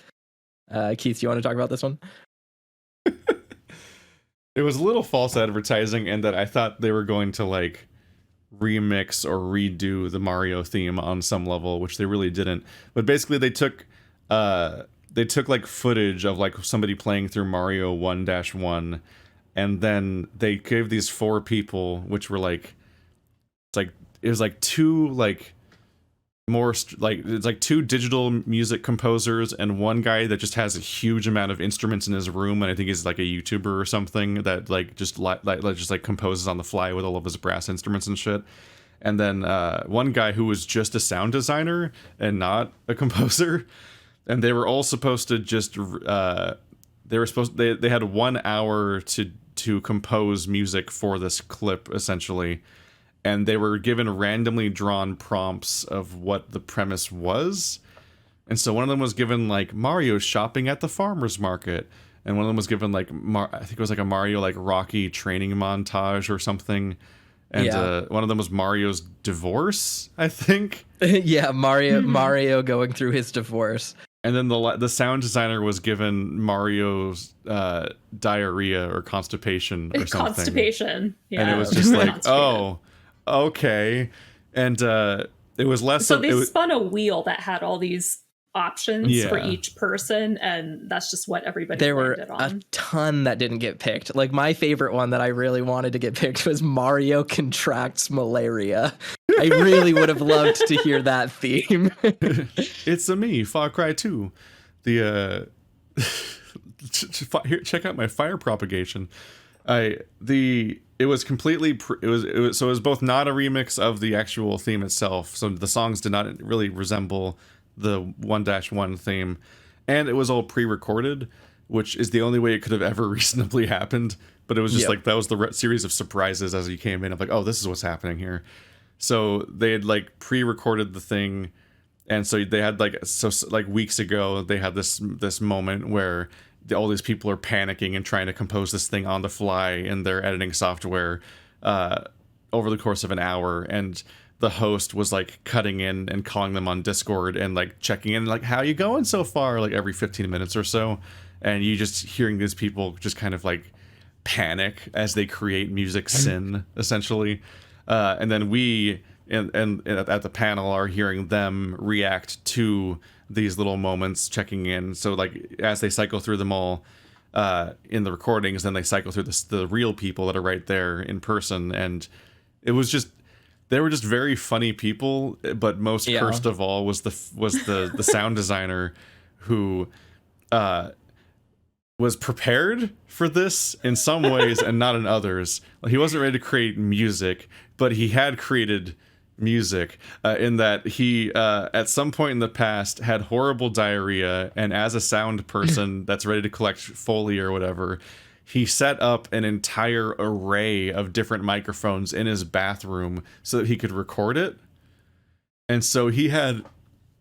Keith, you want to talk about this one? It was a little false advertising in that I thought they were going to like remix or redo the Mario theme on some level, which they really didn't. But basically they took like footage of like somebody playing through Mario 1-1, and then they gave these 4 people, which were like, it was like 2 like more like it's like 2 digital music composers and 1 guy that just has a huge amount of instruments in his room, and I think he's like a YouTuber or something that like just composes on the fly with all of his brass instruments and shit. And then 1 guy who was just a sound designer and not a composer, and they were all supposed to just they had 1 hour to compose music for this clip essentially. And they were given randomly drawn prompts of what the premise was. And so one of them was given like Mario shopping at the farmer's market. And one of them was given like, I think it was like a Mario like Rocky training montage or something. And one of them was Mario's divorce, I think. Yeah, Mario going through his divorce. And then the sound designer was given Mario's diarrhea or constipation or something. Constipation, yeah. And it was just like, oh... okay. And it was less so they spun a wheel that had all these options for Yeah. each person, and that's just what everybody There were landed on. a ton that didn't get picked. Like my favorite one that I really wanted to get picked was Mario contracts malaria. I really would have loved to hear that theme. It's a me, Far Cry 2. The here, check out my fire propagation. It was completely it was both not a remix of the actual theme itself, so the songs did not really resemble the 1-1 theme, and it was all pre-recorded, which is the only way it could have ever reasonably happened. But it was just like that was the series of surprises as you came in of like, oh, this is what's happening here. So they had like pre-recorded the thing, and so they had like weeks ago they had this moment where all these people are panicking and trying to compose this thing on the fly in their editing software over the course of an hour, and the host was like cutting in and calling them on Discord and like checking in like, how you going so far, like every 15 minutes or so, and you just hearing these people just kind of like panic as they create music sin essentially, and then we and at the panel are hearing them react to these little moments, checking in. So like as they cycle through them all in the recordings, then they cycle through the real people that are right there in person, and it was just, they were just very funny people. But most cursed of all was the sound designer who was prepared for this in some ways and not in others. He wasn't ready to create music, but he had created music in that he at some point in the past had horrible diarrhea, and as a sound person that's ready to collect Foley or whatever, he set up an entire array of different microphones in his bathroom so that he could record it. And so he had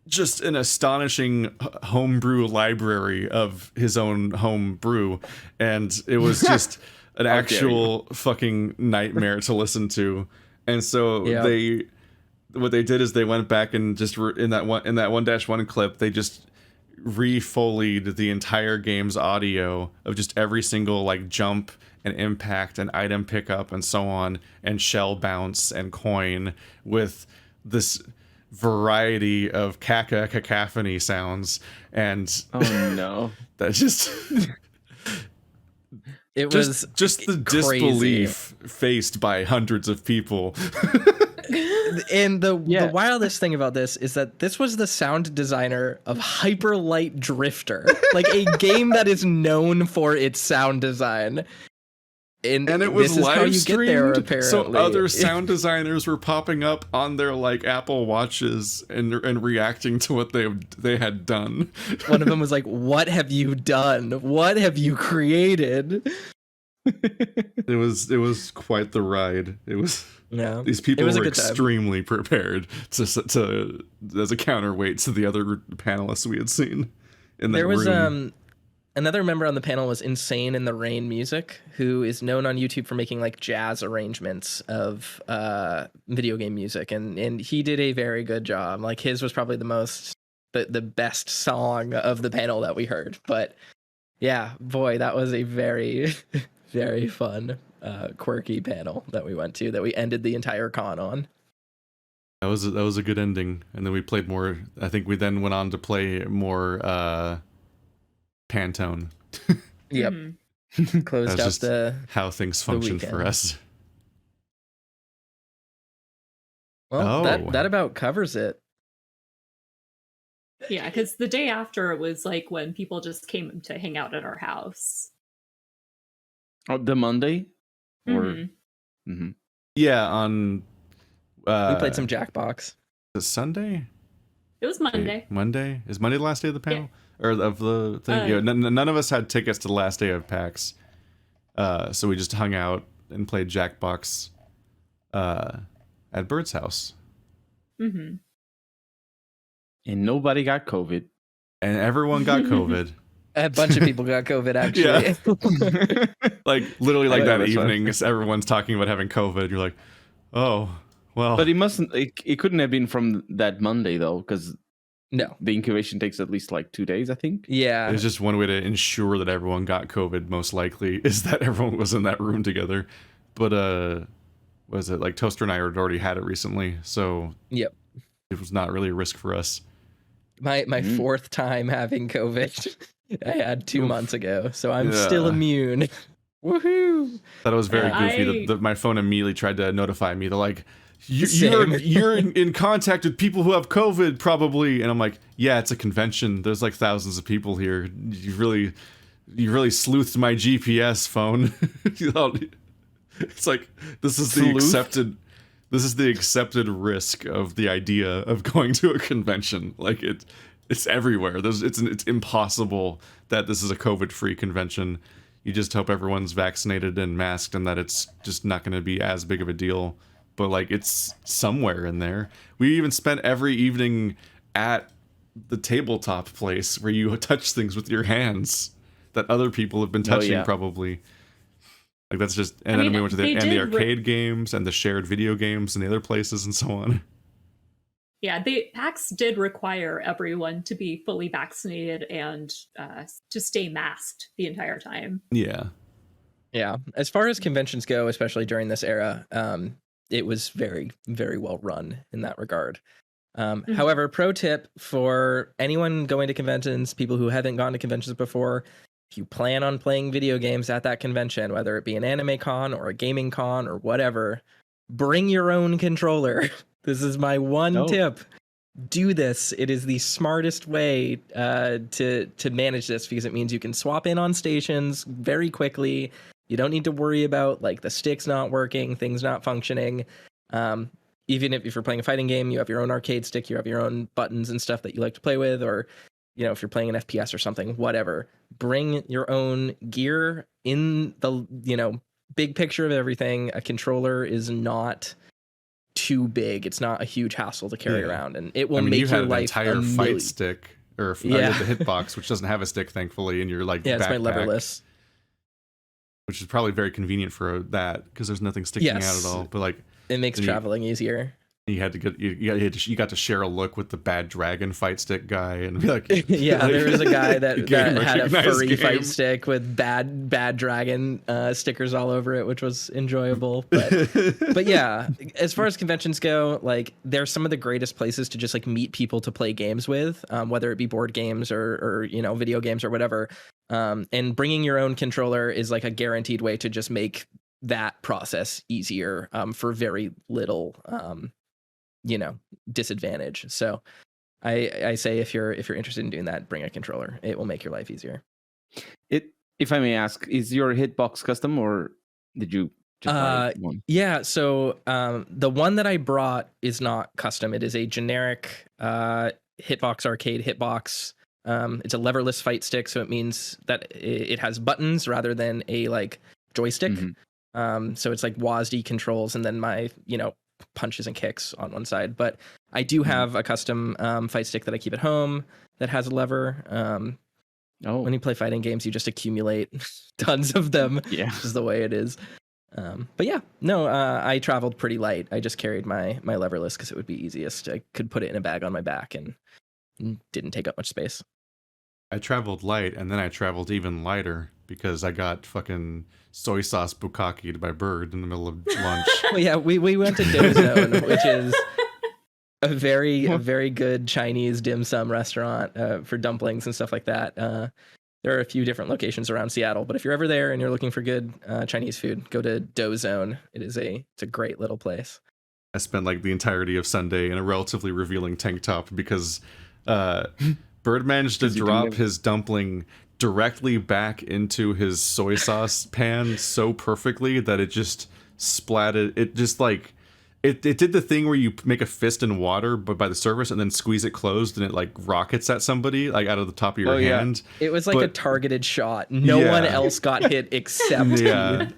just an astonishing homebrew library of his own home brew, and it was just an actual fucking nightmare to listen to. And so what they did is they went back and just in that 1-1 clip, they just re-foleyed the entire game's audio of just every single like jump and impact and item pickup and so on, and shell bounce and coin with this variety of cacophony sounds. And oh no, that just it was just the crazy disbelief faced by hundreds of people. And the Yeah. wildest thing about this is that this was the sound designer of Hyper Light Drifter, like a game that is known for its sound design. And it was this is how live you get there, streamed, apparently. so other sound designers were popping up on their like Apple Watches and reacting to what they had done. One of them was like, "What have you done? What have you created?" It was quite the ride. It was. Yeah, These people it was a were good time. extremely prepared to as a counterweight to the other panelists we had seen in that There was room. Another member on the panel was Insane in the Rain Music, who is known on YouTube for making like jazz arrangements of video game music, and he did a very good job. Like his was probably the best song of the panel that we heard. But yeah, boy, that was a very very fun quirky panel that we went to, that we ended the entire con on. That was a good ending, and then we played more. I think we then went on to play more Pantone. Yep. Closed That's out just the how things function for weekend. us. well. Oh. That about covers it. Yeah, because the day after was like when people just came to hang out at our house. Oh, the Monday? Or Mhm. Mhm. Yeah, on We played some Jackbox. the Sunday. It was Monday. Monday is Monday the last day of the panel or of the thing. Yeah, none of us had tickets to the last day of PAX, so we just hung out and played Jackbox at Bird's house, Mm-hmm. And nobody got COVID. and everyone got COVID. A bunch of people got COVID, actually. Like literally, like Yeah, that that's evening, everyone's talking about having COVID. You're like, oh, well. But it couldn't have been from that Monday, though, because No. the incubation takes at least like 2 days, I think. Yeah. It's just one way to ensure that everyone got COVID, most likely, is that everyone was in that room together. But, was it like Toaster and I had already had it recently, so Yep. it was not really a risk for us. My fourth time having COVID. I had 2 months ago, so I'm still Yeah. immune. Woohoo! Thought it was very goofy that my phone immediately tried to notify me. They're like, you're in contact with people who have COVID, probably. And I'm like, yeah, it's a convention. There's like thousands of people here. You really sleuthed my GPS phone. It's like, this is the accepted risk of the idea of going to a convention. Like it's everywhere. It's impossible that this is a COVID-free convention. You just hope everyone's vaccinated and masked and that it's just not going to be as big of a deal. But like, it's somewhere in there. We even spent every evening at the tabletop place where you touch things with your hands that other people have been touching probably. Like that's just, and then we went to the arcade games and the shared video games and the other places and so on. Yeah, PAX did require everyone to be fully vaccinated and to stay masked the entire time. Yeah. Yeah. As far as conventions go, especially during this era, it was very, very well run in that regard. However, pro tip for anyone going to conventions, people who haven't gone to conventions before, if you plan on playing video games at that convention, whether it be an anime con or a gaming con or whatever, bring your own controller. This is my one tip. Do this. It is the smartest way to manage this, because it means you can swap in on stations very quickly. You don't need to worry about like the sticks not working, things not functioning. Even if you're playing a fighting game, you have your own arcade stick, you have your own buttons and stuff that you like to play with, or if you're playing an FPS or something, whatever. Bring your own gear. In the big picture of everything, a controller is not too big. It's not a huge hassle to carry around, and it will make your life an entire fight stick or the hitbox, which doesn't have a stick, thankfully, and you're like it's my leverless, which is probably very convenient for that because there's nothing sticking out at all. But like, it makes traveling easier. You had to get you got to share a look with the Bad Dragon fight stick guy and be like, there was a guy that had a furry fight stick with bad dragon stickers all over it, which was enjoyable. But yeah, as far as conventions go, like they're some of the greatest places to just like meet people to play games with, whether it be board games or video games or whatever. And bringing your own controller is like a guaranteed way to just make that process easier for very little disadvantage. So I say if you're interested in doing that, bring a controller. It will make your life easier. If I may ask, is your hitbox custom or did you just buy one? Yeah, so the one that I brought is not custom. It is a generic Hitbox Arcade hitbox. It's a leverless fight stick, so it means that it has buttons rather than a like joystick. So it's like WASD controls and then my punches and kicks on one side. But I do have a custom fight stick that I keep at home that has a lever. When you play fighting games, you just accumulate tons of them. Yeah, which is the way it is. But yeah, no, I traveled pretty light. I just carried my leverless because it would be easiest. I could put it in a bag on my back and didn't take up much space. I traveled light, and then I traveled even lighter because I got fucking soy sauce bukkake'd by Bird in the middle of lunch. Well, yeah, we went to Dozone, which is a very good Chinese dim sum restaurant for dumplings and stuff like that. There are a few different locations around Seattle, but if you're ever there and you're looking for good Chinese food, go to Dozone. It's a great little place. I spent like the entirety of Sunday in a relatively revealing tank top because Bird managed to drop his dumpling directly back into his soy sauce pan so perfectly that it just splatted. It just like it did the thing where you make a fist in water but by the surface and then squeeze it closed and it like rockets at somebody like out of the top of your hand. It was like a targeted shot. No one else got hit except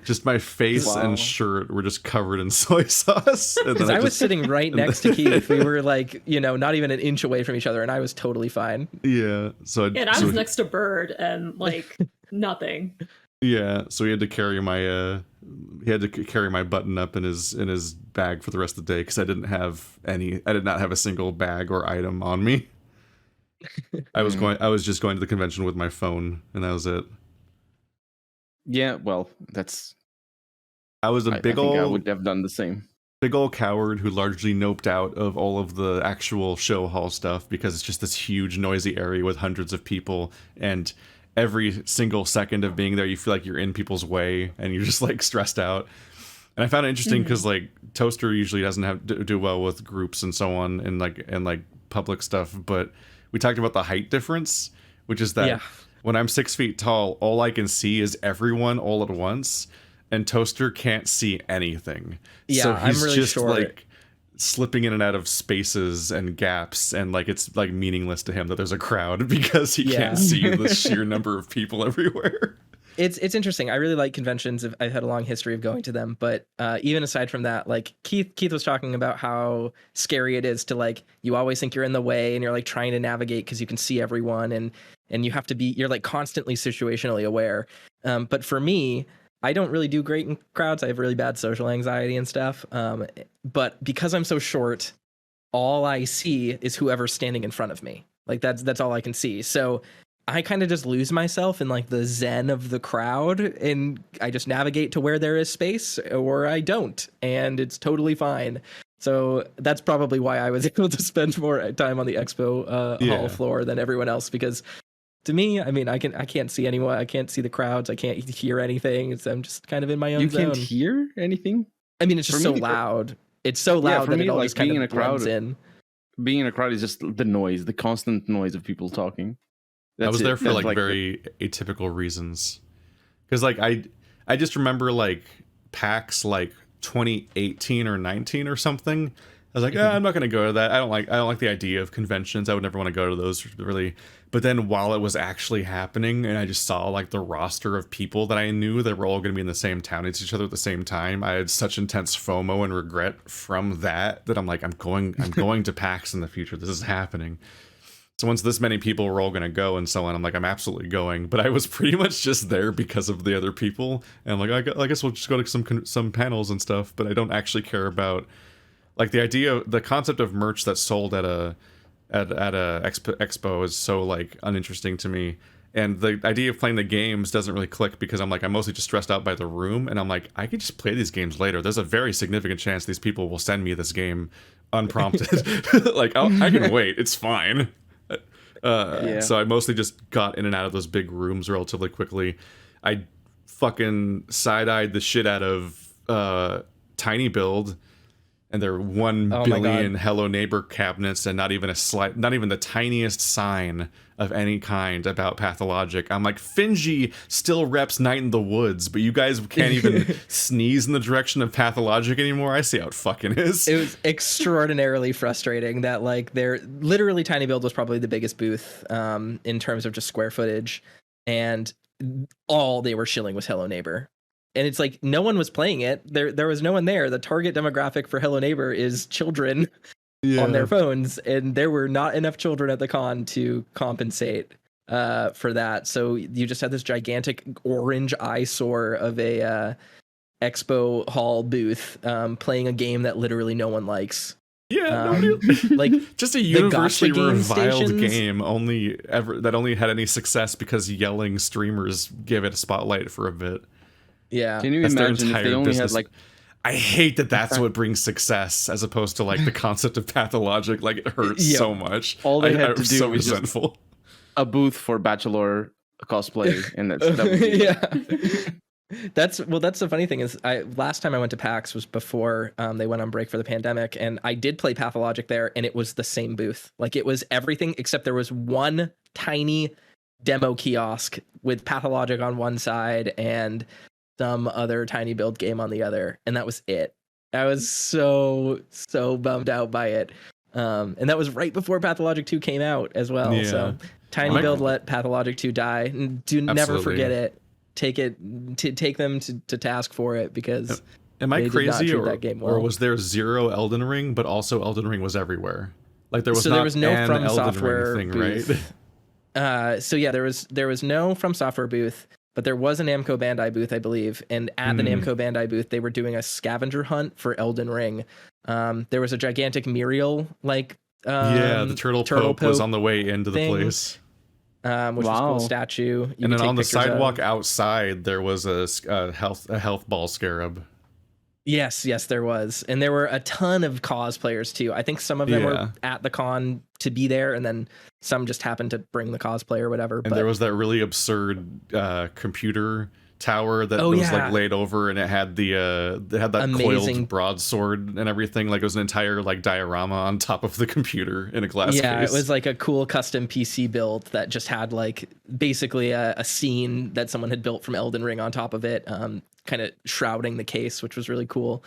just my face and shirt were just covered in soy sauce. Because I was sitting right next to Keith. We were like, not even an inch away from each other and I was totally fine. Yeah. And I was next to Bird and like nothing. Yeah, so he had to carry my button up in his bag for the rest of the day because I did not have a single bag or item on me. I was just going to the convention with my phone and that was it. Yeah, well, I was a big old I would have done the same. Big old coward who largely noped out of all of the actual show hall stuff because it's just this huge noisy area with hundreds of people, and every single second of being there you feel like you're in people's way and you're just like stressed out. And I found it interesting because like Toaster usually doesn't do well with groups and so on and like public stuff, but we talked about the height difference, which is that when I'm 6 feet tall, all I can see is everyone all at once, and Toaster can't see anything. Yeah, so he's I'm really just short. Like slipping in and out of spaces and gaps, and like it's like meaningless to him that there's a crowd because he can't see the sheer number of people everywhere. It's interesting. I really like conventions. I've had a long history of going to them, but even aside from that, like Keith was talking about how scary it is to like, you always think you're in the way and you're like trying to navigate because you can see everyone and you have to you're like constantly situationally aware. But for me, I don't really do great in crowds. I have really bad social anxiety and stuff. But because I'm so short, all I see is whoever's standing in front of me. Like that's all I can see. So I kind of just lose myself in like the zen of the crowd, and I just navigate to where there is space or I don't, and it's totally fine. So that's probably why I was able to spend more time on the expo hall floor than everyone else, because to me, I mean, I can't see anyone. I can't see the crowds. I can't hear anything. I'm just kind of in my own zone. You can't hear anything? I mean, it's just so loud. It's so loud that it all just kind of blends in. Being in a crowd is just the noise, the constant noise of people talking. I was there for like very atypical reasons. Because like I just remember like PAX like 2018 or 19 or something. I was like, I'm not going to go to that. I don't like the idea of conventions. I would never want to go to those really. But then while it was actually happening and I just saw like the roster of people that I knew that were all going to be in the same town and each other at the same time, I had such intense FOMO and regret from that I'm like, I'm going to PAX in the future. This is happening. So once this many people were all going to go and so on, I'm like, I'm absolutely going. But I was pretty much just there because of the other people. And I'm like, I guess we'll just go to some panels and stuff. But I don't actually care about like the concept of merch that's sold at a expo is so like uninteresting to me. And the idea of playing the games doesn't really click because I'm mostly just stressed out by the room. And I'm like, I could just play these games later. There's a very significant chance these people will send me this game unprompted. Like, I can wait. It's fine. So I mostly just got in and out of those big rooms relatively quickly. I fucking side-eyed the shit out of Tiny Build and they're 1 Oh my billion God. Hello Neighbor cabinets, and not even the tiniest sign of any kind about Pathologic. I'm like, Finji still reps Night in the Woods, but you guys can't even sneeze in the direction of Pathologic anymore. I see how it fucking is. It was extraordinarily frustrating that like they're literally Tiny Build was probably the biggest booth in terms of just square footage, and all they were shilling was Hello Neighbor. And it's like no one was playing it. There was no one there. The target demographic for Hello Neighbor is children on their phones, and there were not enough children at the con to compensate for that. So you just had this gigantic orange eyesore of a expo hall booth playing a game that literally no one likes. Yeah, like just a universally gotcha game reviled stations. game that only had any success because yelling streamers gave it a spotlight for a bit. Yeah. Can you That's their imagine if they entire only business. had like I hate that that's what brings success, as opposed to like the concept of Pathologic. Like it hurts Yeah. so much. All they had I'm to do so was just- resentful. a booth for Bachelor cosplay, and that would be Yeah. That's the funny thing is last time I went to PAX was before they went on break for the pandemic, and I did play Pathologic there, and it was the same booth. Like it was everything except there was one tiny demo kiosk with Pathologic on one side and some other tiny build game on the other, and that was it. I was so bummed out by it. And that was right before Pathologic 2 came out as well. Yeah. So Tiny Build let Pathologic 2 die. Never Absolutely. forget it. Take them to task for it, because Am I they did not crazy, treat or, that game or well. was there 0 Elden Ring, but also Elden Ring was everywhere? Like there was So not there was no an From Elden Software Ring thing, booth. right? So yeah, there was no From Software booth, but there was an Namco Bandai booth, I believe. And at the Namco Bandai booth, they were doing a scavenger hunt for Elden Ring. There was a gigantic Muriel Yeah, the Turtle Pope was on the way into the thing. place. Which was a cool statue. You And could then on take the pictures sidewalk of. outside, there was a health ball scarab. Yes, there was. And there were a ton of cosplayers too. I think some of them were at the con to be there, and then some just happened to bring the cosplay or whatever. And there was that really absurd computer tower that was like laid over, and it had that amazing coiled broadsword and everything. Like it was an entire like diorama on top of the computer in a glass yeah, case. it was like a cool custom PC build that just had like basically a scene that someone had built from Elden Ring on top of it, kind of shrouding the case, which was really cool.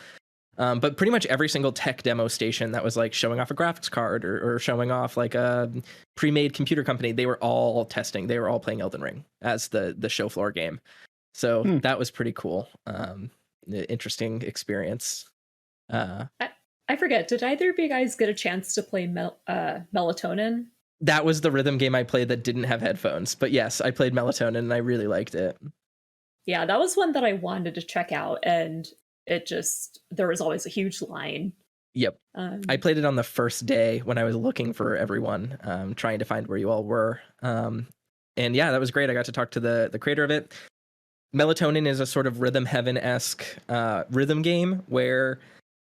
But pretty much every single tech demo station that was like showing off a graphics card or showing off like a pre-made computer company, they were all testing. They were all playing Elden Ring as the show floor game. So that was pretty cool. Interesting experience. I forget, did either of you guys get a chance to play Melatonin? That was the rhythm game I played that didn't have headphones. But yes, I played Melatonin and I really liked it. Yeah, that was one that I wanted to check out, and there was always a huge line. Yep. I played it on the first day when I was looking for everyone, trying to find where you all were. And yeah, that was great. I got to talk to the creator of it. Melatonin is a sort of Rhythm Heaven-esque rhythm game where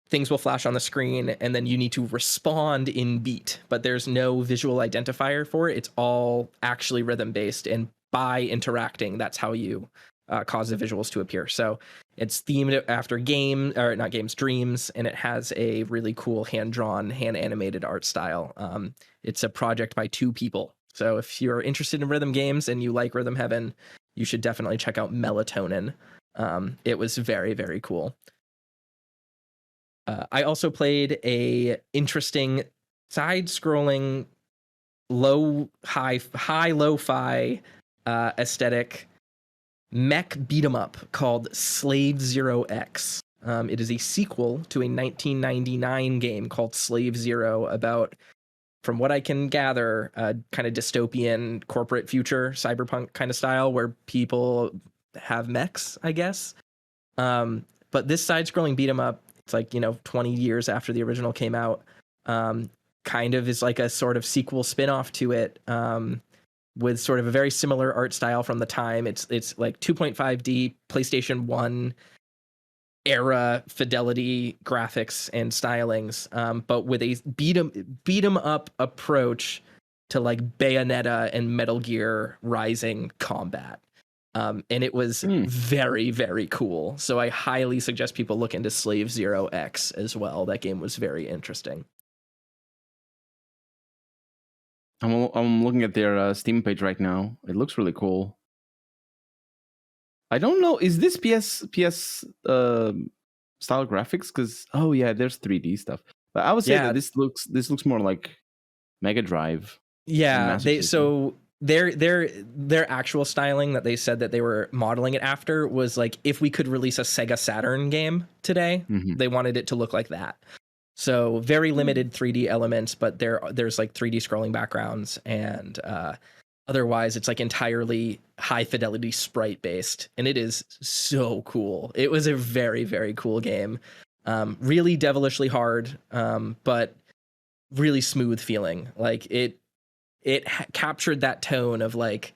things will flash on the screen and then you need to respond in beat, but there's no visual identifier for it. It's all actually rhythm-based, and by interacting, that's how you cause the visuals to appear. So it's themed after dreams, and it has a really cool hand-drawn, hand-animated art style. It's a project by 2 people. So if you're interested in rhythm games and you like Rhythm Heaven, you should definitely check out Melatonin. It was very, very cool. I also played a interesting side-scrolling high lo-fi aesthetic mech beat 'em up called Slave Zero X. It is a sequel to a 1999 game called Slave Zero about, from what I can gather, a kind of dystopian corporate future, cyberpunk kind of style where people have mechs, I guess. But this side-scrolling beat 'em up, it's like, 20 years after the original came out, kind of is like a sort of sequel spin-off to it, with sort of a very similar art style from the time. It's like 2.5D PlayStation 1 era fidelity graphics and stylings, but with a beat 'em up approach to like Bayonetta and Metal Gear Rising combat. And it was very, very cool. So I highly suggest people look into Slave Zero X as well. That game was very interesting. I'm looking at their Steam page right now. It looks really cool. I don't know. Is this PS style graphics? Because there's 3D stuff. But I would say that this looks more like Mega Drive. Yeah, their actual styling that they said that they were modeling it after was like, if we could release a Sega Saturn game today, they wanted it to look like that. So very limited 3D elements, but there's like 3D scrolling backgrounds, and otherwise it's like entirely high fidelity sprite based, and it is so cool. It was a very, very cool game. Really devilishly hard, but really smooth feeling. Like it captured that tone of like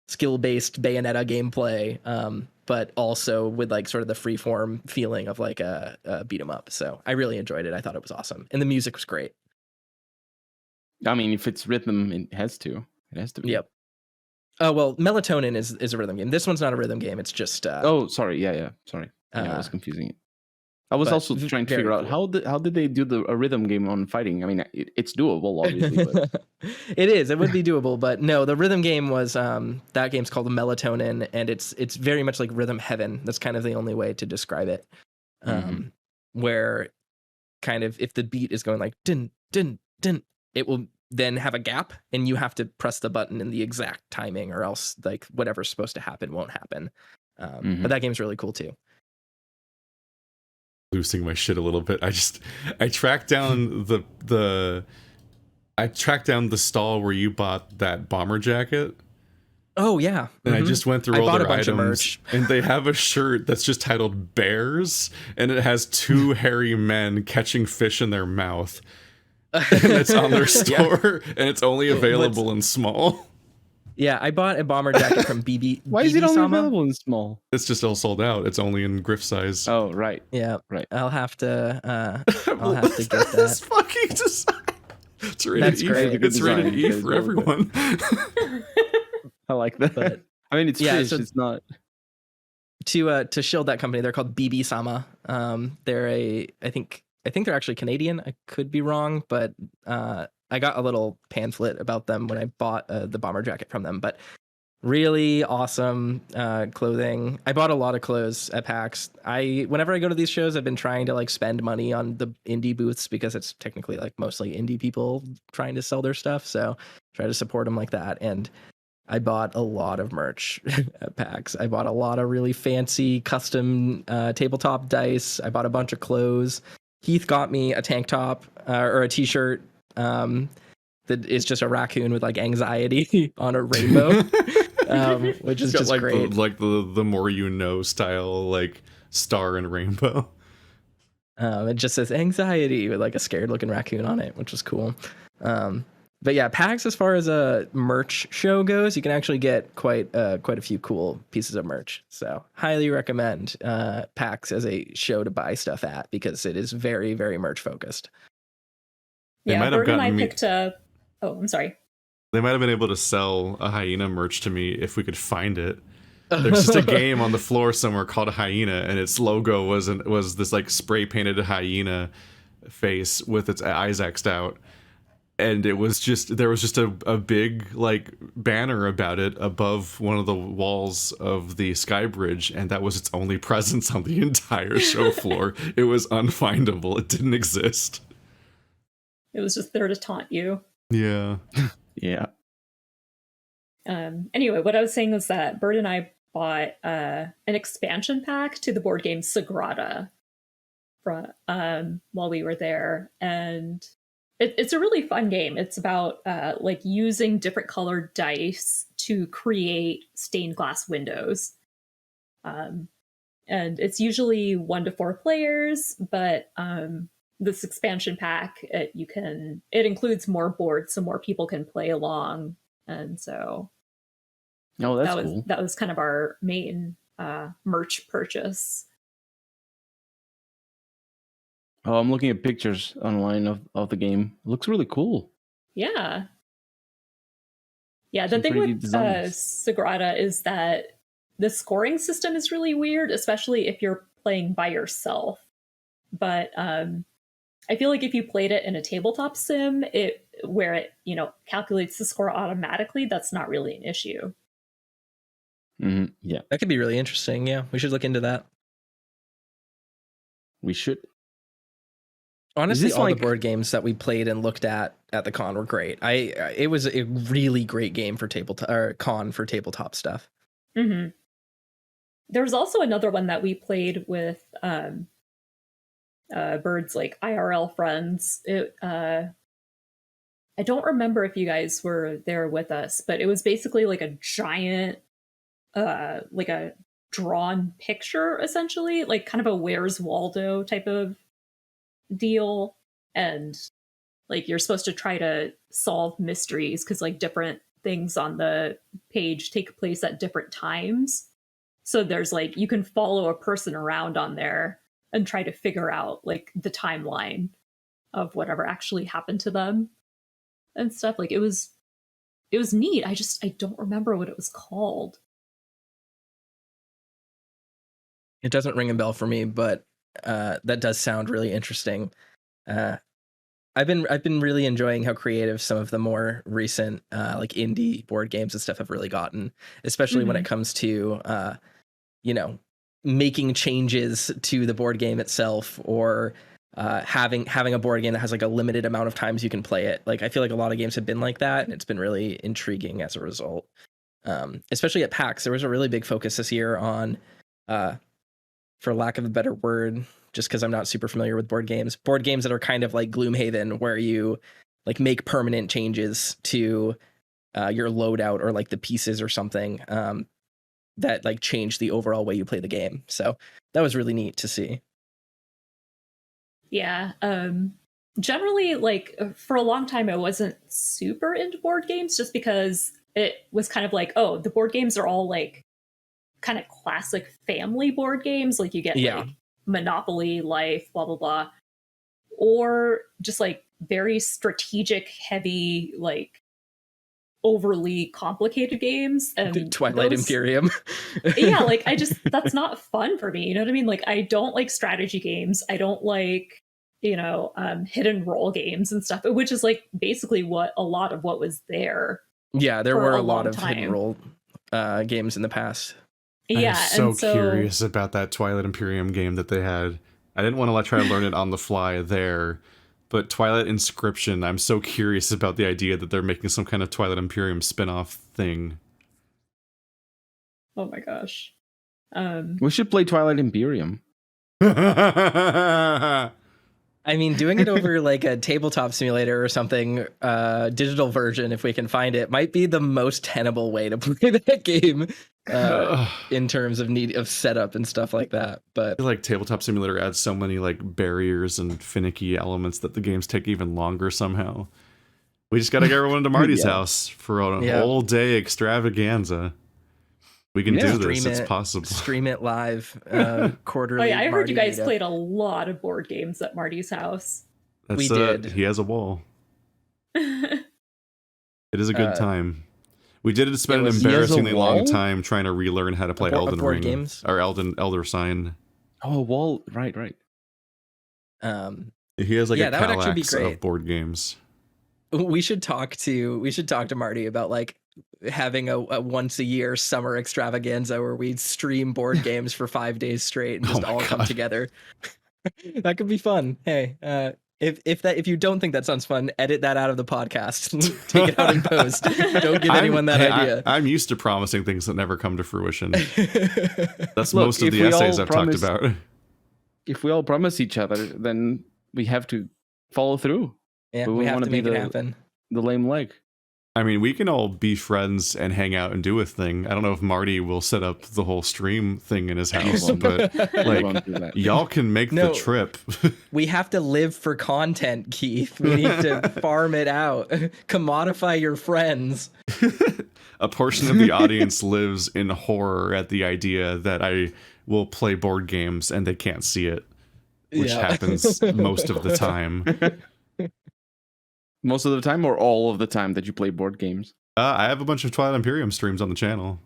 skill-based Bayonetta gameplay, but also with like sort of the freeform feeling of like a beat 'em up. So I really enjoyed it. I thought it was awesome, and the music was great. I mean, if it's rhythm, it has to. It has to be. Yep. Oh well, Melatonin is a rhythm game. This one's not a rhythm game. It's just. Oh, sorry. Yeah. Sorry. I was confusing it. I was also trying to figure out how did they do a rhythm game on fighting? I mean, it's doable, obviously. But... It is. It would be doable, but no, the rhythm game was that game's called Melatonin, and it's very much like Rhythm Heaven. That's kind of the only way to describe it. Where kind of if the beat is going like din din din, it will then have a gap, and you have to press the button in the exact timing, or else like whatever's supposed to happen won't happen. But that game's really cool too. Losing my shit a little bit. I tracked down the stall where you bought that bomber jacket. Oh yeah. And I just went through all their items, of merch. And they have a shirt that's just titled Bears, and it has two hairy men catching fish in their mouth. And it's on their store, and it's only available in small. Yeah, I bought a bomber jacket from BB. Why is it only available in small? It's just all sold out. It's only in Griff size. Oh, right. Yeah, right. I'll have to get that. This fucking design. It's rated E. Great. It's rated E for everyone. I like that. But, I mean, it's fish. So it's not. To shield that company, they're called BB Sama. They're I think they're actually Canadian. I could be wrong, but I got a little pamphlet about them when I bought the bomber jacket from them. But really awesome clothing. I bought a lot of clothes at PAX. Whenever I go to these shows, I've been trying to like spend money on the indie booths, because it's technically like mostly indie people trying to sell their stuff. So try to support them like that. And I bought a lot of merch at PAX. I bought a lot of really fancy custom tabletop dice. I bought a bunch of clothes. Heath got me a tank top or a t-shirt that is just a raccoon with like anxiety on a rainbow, which is just like great. The more you know style, like star and rainbow. It just says anxiety with like a scared looking raccoon on it, which is cool. But yeah, PAX, as far as a merch show goes, you can actually get quite a few cool pieces of merch. So highly recommend PAX as a show to buy stuff at, because it is very, very merch focused. Yeah, Bert and I picked up... Oh, I'm sorry. They might have been able to sell a hyena merch to me if we could find it. There's just a game on the floor somewhere called Hyena, and its logo was this like spray painted hyena face with its eyes X'd out. And there was just a big like banner about it above one of the walls of the Sky Bridge, and that was its only presence on the entire show floor. It was unfindable. It didn't exist. It was just there to taunt you. Yeah. Yeah. Anyway, what I was saying was that Bert and I bought an expansion pack to the board game Sagrada while we were there, and it's a really fun game. It's about like using different colored dice to create stained glass windows, and it's usually 1 to 4 players. But this expansion pack, it includes more boards, so more people can play along, and so. Oh, that's cool. That was kind of our main merch purchase. Oh, I'm looking at pictures online of the game. It looks really cool. Yeah. Yeah, the thing with Sagrada is that the scoring system is really weird, especially if you're playing by yourself. But I feel like if you played it in a tabletop sim, where it calculates the score automatically, that's not really an issue. Yeah, That could be really interesting. Yeah, we should look into that. we should. Honestly, this all like- the board games that we played and looked at the con were great. It was a really great game for tabletop, or con for tabletop stuff. Mm-hmm. There was also another one that we played with Bird's like IRL friends. I don't remember if you guys were there with us, but it was basically like a giant, like a drawn picture, essentially, like kind of a Where's Waldo type of deal. And like you're supposed to try to solve mysteries because like different things on the page take place at different times. So there's like you can follow a person around on there and try to figure out like the timeline of whatever actually happened to them and stuff. Like it was neat. I don't remember what it was called. It doesn't ring a bell for me, but that does sound really interesting. I've been really enjoying how creative some of the more recent like indie board games and stuff have really gotten, especially when it comes to making changes to the board game itself, or having a board game that has like a limited amount of times you can play it. Like I feel like a lot of games have been like that, and it's been really intriguing as a result. Especially at PAX, there was a really big focus this year on, for lack of a better word, just because I'm not super familiar with board games that are kind of like Gloomhaven, where you like make permanent changes to your loadout or like the pieces or something that like change the overall way you play the game. So that was really neat to see. Yeah. Generally, like for a long time, I wasn't super into board games just because it was kind of like, oh, the board games are all like kind of classic family board games. Like you get like Monopoly, Life, blah, blah, blah. Or just like very strategic, heavy, like overly complicated games. And Twilight Imperium. Yeah, like that's not fun for me. You know what I mean? Like I don't like strategy games. I don't like, hidden role games and stuff, which is like basically what a lot of what was there. Yeah, there were a lot of time. hidden role games in the past. Yeah, I'm so curious about that Twilight Imperium game that they had. I didn't want to try to learn it on the fly there, but Twilight Inscription, I'm so curious about the idea that they're making some kind of Twilight Imperium spin-off thing. Oh my gosh. We should play Twilight Imperium. I mean, doing it over like a tabletop simulator or something, digital version, if we can find it, might be the most tenable way to play that game in terms of need of setup and stuff like that. But I feel like Tabletop Simulator adds so many like barriers and finicky elements that the games take even longer somehow. We just gotta get everyone to Marty's house for an all day extravaganza. We can do this. It's possible. Stream it live quarterly. Oh yeah, I heard you guys meetup. played a lot of board games at Marty's house. We did. He has a wall. It is a good time. We did spend an embarrassingly long time trying to relearn how to play Elden Ring games? or Elder Sign. Oh, a wall! Right. He has like a that would actually be Kallax great. of board games. We should talk to Marty about like having a once a year summer extravaganza where we stream board games for 5 days straight and just all come together. That could be fun. Hey, if you don't think that sounds fun, edit that out of the podcast. Take it out in post. Don't give anyone that idea. I'm used to promising things that never come to fruition. That's most of the essays I've talked about. If we all promise each other, then we have to follow through. Yeah, we have to make it happen. The lame leg. I mean, we can all be friends and hang out and do a thing. I don't know if Marty will set up the whole stream thing in his house, but like, y'all can make the trip. We have to live for content, Keith. We need to farm it out. Commodify your friends. A portion of the audience lives in horror at the idea that I will play board games and they can't see it, which happens most of the time. Most of the time or all of the time that you play board games? I have a bunch of Twilight Imperium streams on the channel.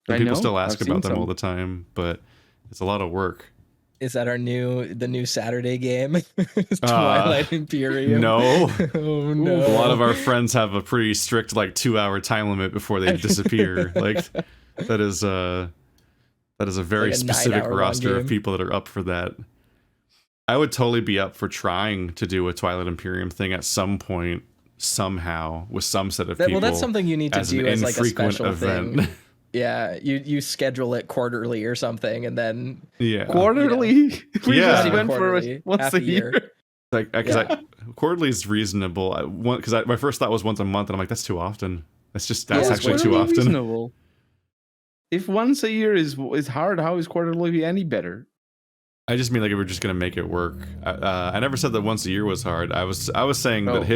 And I people know, still ask I've about seen them all some. the time, but it's a lot of work. Is that the new Saturday game? Twilight Imperium. No. Oh no. A lot of our friends have a pretty strict like 2-hour time limit before they disappear. Like that is a very Like a specific 9-hour long roster of game. people that are up for that. I would totally be up for trying to do a Twilight Imperium thing at some point, somehow, with some set of people. Well, that's something you need to as do an as like a infrequent special event. thing. Yeah, you schedule it quarterly or something, and then Yeah. Quarterly? We Yeah. just Not went for quarterly, it once half a a year. year. Like, because quarterly is reasonable. Because my first thought was once a month, and I'm like, that's too often. That's Yeah, actually too quarterly often. reasonable. If once a year is hard, how is quarterly any better? I just mean like if we're just gonna make it work. I never said that once a year was hard. I was saying Oh. that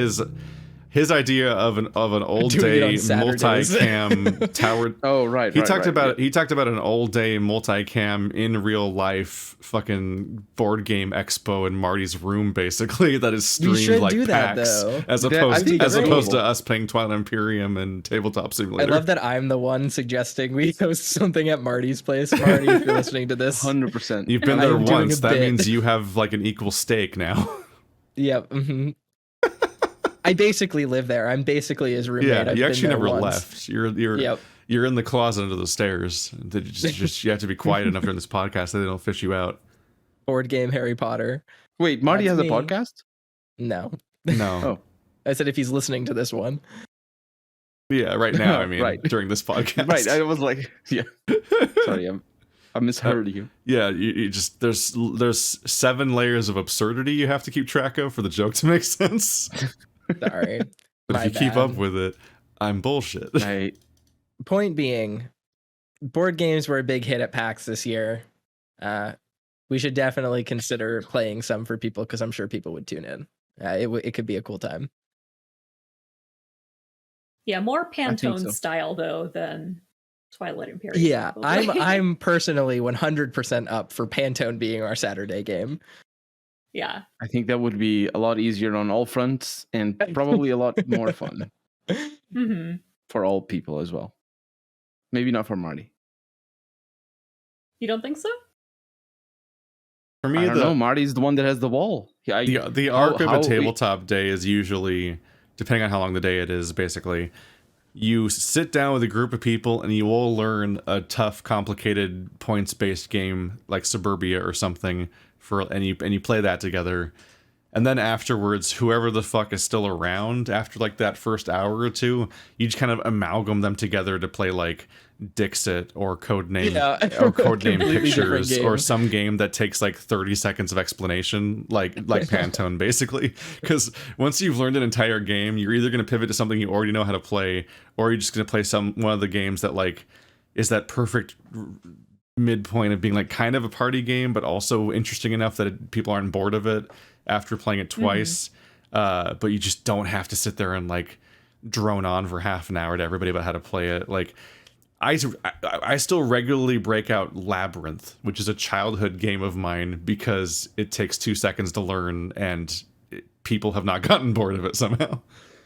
his idea of an old Doing it on day Saturdays. multicam tower. Oh, right. He talked about an all day multicam in real life fucking board game expo in Marty's room, basically, that is We streamed should like do that, PAX, though. as I opposed think that's to great. us playing Twilight Imperium and Tabletop I Simulator. love that I'm the one suggesting we host something at Marty's place. Marty, if you're listening to this, 100%. You've been I there am doing once. a That bit. means you have like an equal stake now. Yep. I basically live there. I'm basically his roommate. Yeah, I've you been actually there never once. left. You're Yep. you're in the closet under the stairs. You have to be quiet enough during this podcast so they don't fish you out. Board game Harry Potter. Wait, Marty That's has me. a podcast? No. No. Oh. I said if he's listening to this one. Yeah, right now. I mean, Right. during this podcast. Right, I was like, yeah. Sorry, I misheard you. Yeah, you just there's 7 layers of absurdity you have to keep track of for the joke to make sense. Sorry. But My if you keep bad. up with it, I'm bullshit. Right. Point being, board games were a big hit at PAX this year. We should definitely consider playing some for people because I'm sure people would tune in. It could be a cool time. Yeah, more think so. Pantone style though than Twilight Imperium. Yeah, probably. I'm personally 100% up for Pantone being our Saturday game. Yeah. I think that would be a lot easier on all fronts and probably a lot more fun hmm for all people as well. Maybe not for Marty. You don't think so? For me, I don't know. Marty's the one that has the wall. Yeah, the arc of a tabletop day is usually, depending on how long the day it is, basically, you sit down with a group of people and you all learn a tough, complicated points-based game like Suburbia or something, and you play that together. And then afterwards, whoever the fuck is still around after like that first hour or two, you just kind of amalgam them together to play like Dixit or Codename or Codename Completely different Pictures game. or some game that takes like 30 seconds of explanation, like Pantone basically. Because once you've learned an entire game, you're either going to pivot to something you already know how to play, or you're just going to play one of the games that like is that perfect midpoint of being like kind of a party game, but also interesting enough that people aren't bored of it after playing it twice. But you just don't have to sit there and like drone on for half an hour to everybody about how to play it. Like I still regularly break out Labyrinth, which is a childhood game of mine, because it takes 2 seconds to learn and people have not gotten bored of it somehow.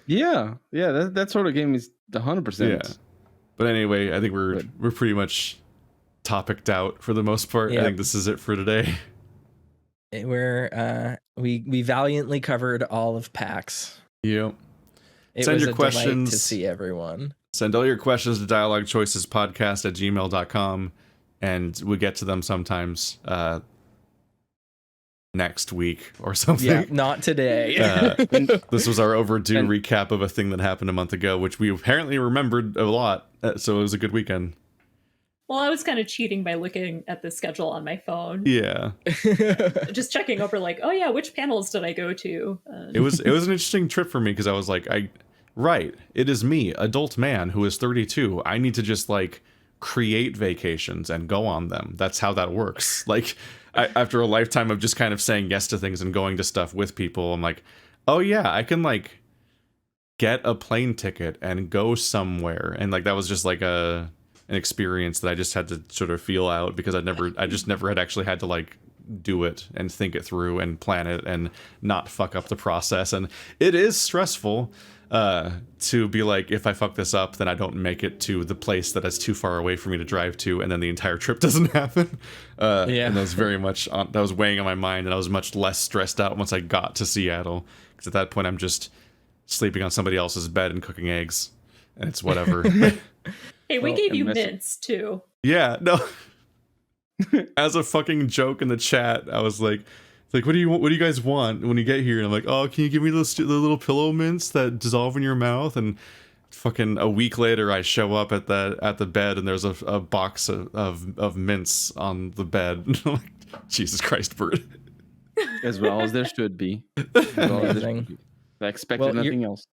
Yeah, that sort of game is 100%. Yeah. But anyway, I think we're pretty much topicked out for the most part. Yep. I think this is it for today. We valiantly covered all of PAX. Yep. It Send was your a delight questions. to see everyone. Send all your questions to dialoguechoicespodcast@gmail.com, and we get to them sometimes next week or something. Yeah, not today. This was our overdue recap of a thing that happened a month ago, which we apparently remembered a lot, so it was a good weekend. Well, I was kind of cheating by looking at the schedule on my phone. Yeah. Just checking over like, oh yeah, which panels did I go to? It was an interesting trip for me, because I was like, right, it is me, adult man who is 32. I need to just like create vacations and go on them. That's how that works. Like after a lifetime of just kind of saying yes to things and going to stuff with people, I'm like, oh yeah, I can like get a plane ticket and go somewhere. And like that was just like an experience that I just had to sort of feel out, because I just never had actually had to like do it and think it through and plan it and not fuck up the process. And it is stressful to be like, if I fuck this up, then I don't make it to the place that is too far away for me to drive to, and then the entire trip doesn't happen. And that was very much that was weighing on my mind, and I was much less stressed out once I got to Seattle, because at that point I'm just sleeping on somebody else's bed and cooking eggs, and it's whatever. Hey, we gave you mints too. Yeah, no. As a fucking joke in the chat, I was like, what do you guys want when you get here? And I'm like, oh, can you give me the little pillow mints that dissolve in your mouth? And fucking a week later, I show up at the bed, and there's a box of mints on the bed. And I'm like, Jesus Christ, Bert. As well as there should be. Amazing. I expected nothing else.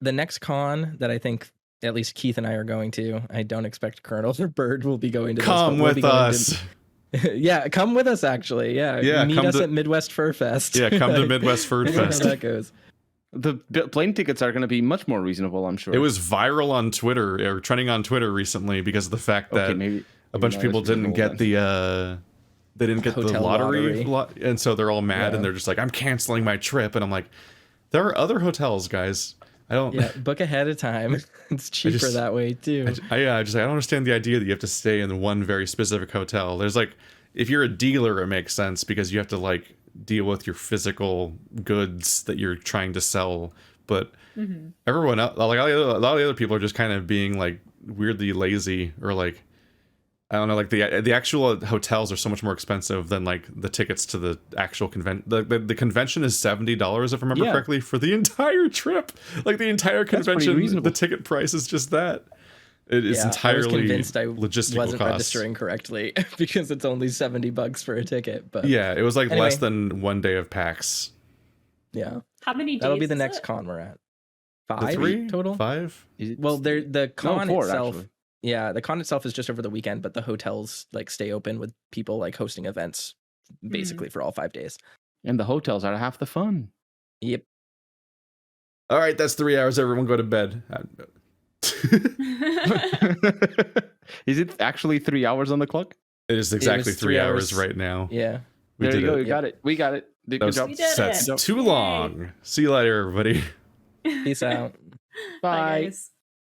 The next con that I think at least Keith and I are going to, I don't expect Colonel or Bird will be going to. Come with us. Yeah, come with us, actually. Yeah, meet us at Midwest Fur Fest. Yeah, come to Midwest Fur Fest. How that goes. The plane tickets are going to be much more reasonable, I'm sure. It was viral on Twitter, or trending on Twitter recently, because of the fact that a bunch of people didn't get the lottery. And so they're all mad, and they're just like, I'm canceling my trip. And I'm like, there are other hotels, guys. Book ahead of time. It's cheaper that way too. I don't understand the idea that you have to stay in one very specific hotel. There's like, if you're a dealer, it makes sense because you have to like deal with your physical goods that you're trying to sell. But everyone else, like a lot of the other people, are just kind of being like weirdly lazy, or like, I don't know, like the actual hotels are so much more expensive than like the tickets to the actual convention. The convention is $70, if I remember correctly, for the entire trip. Like the entire convention, the ticket price is just that. It is entirely I was convinced I logistical wasn't cost. registering correctly because it's only $70 for a ticket. But yeah, it was like less than 1 day of PAX. Yeah. How many days? That'll be the is next it? con we're at. 5 3 total. 5. Well, the con 4, itself. actually. Yeah, the con itself is just over the weekend, but the hotels like stay open with people like hosting events basically for all 5 days. And the hotels are half the fun. Yep. All right, that's 3 hours. Everyone go to bed. Is it actually 3 hours on the clock? It is exactly 3 hours right now. Yeah. There you go. You got it. We got it. Good job. That's too long. See you later, everybody. Peace out. Bye. Bye, guys.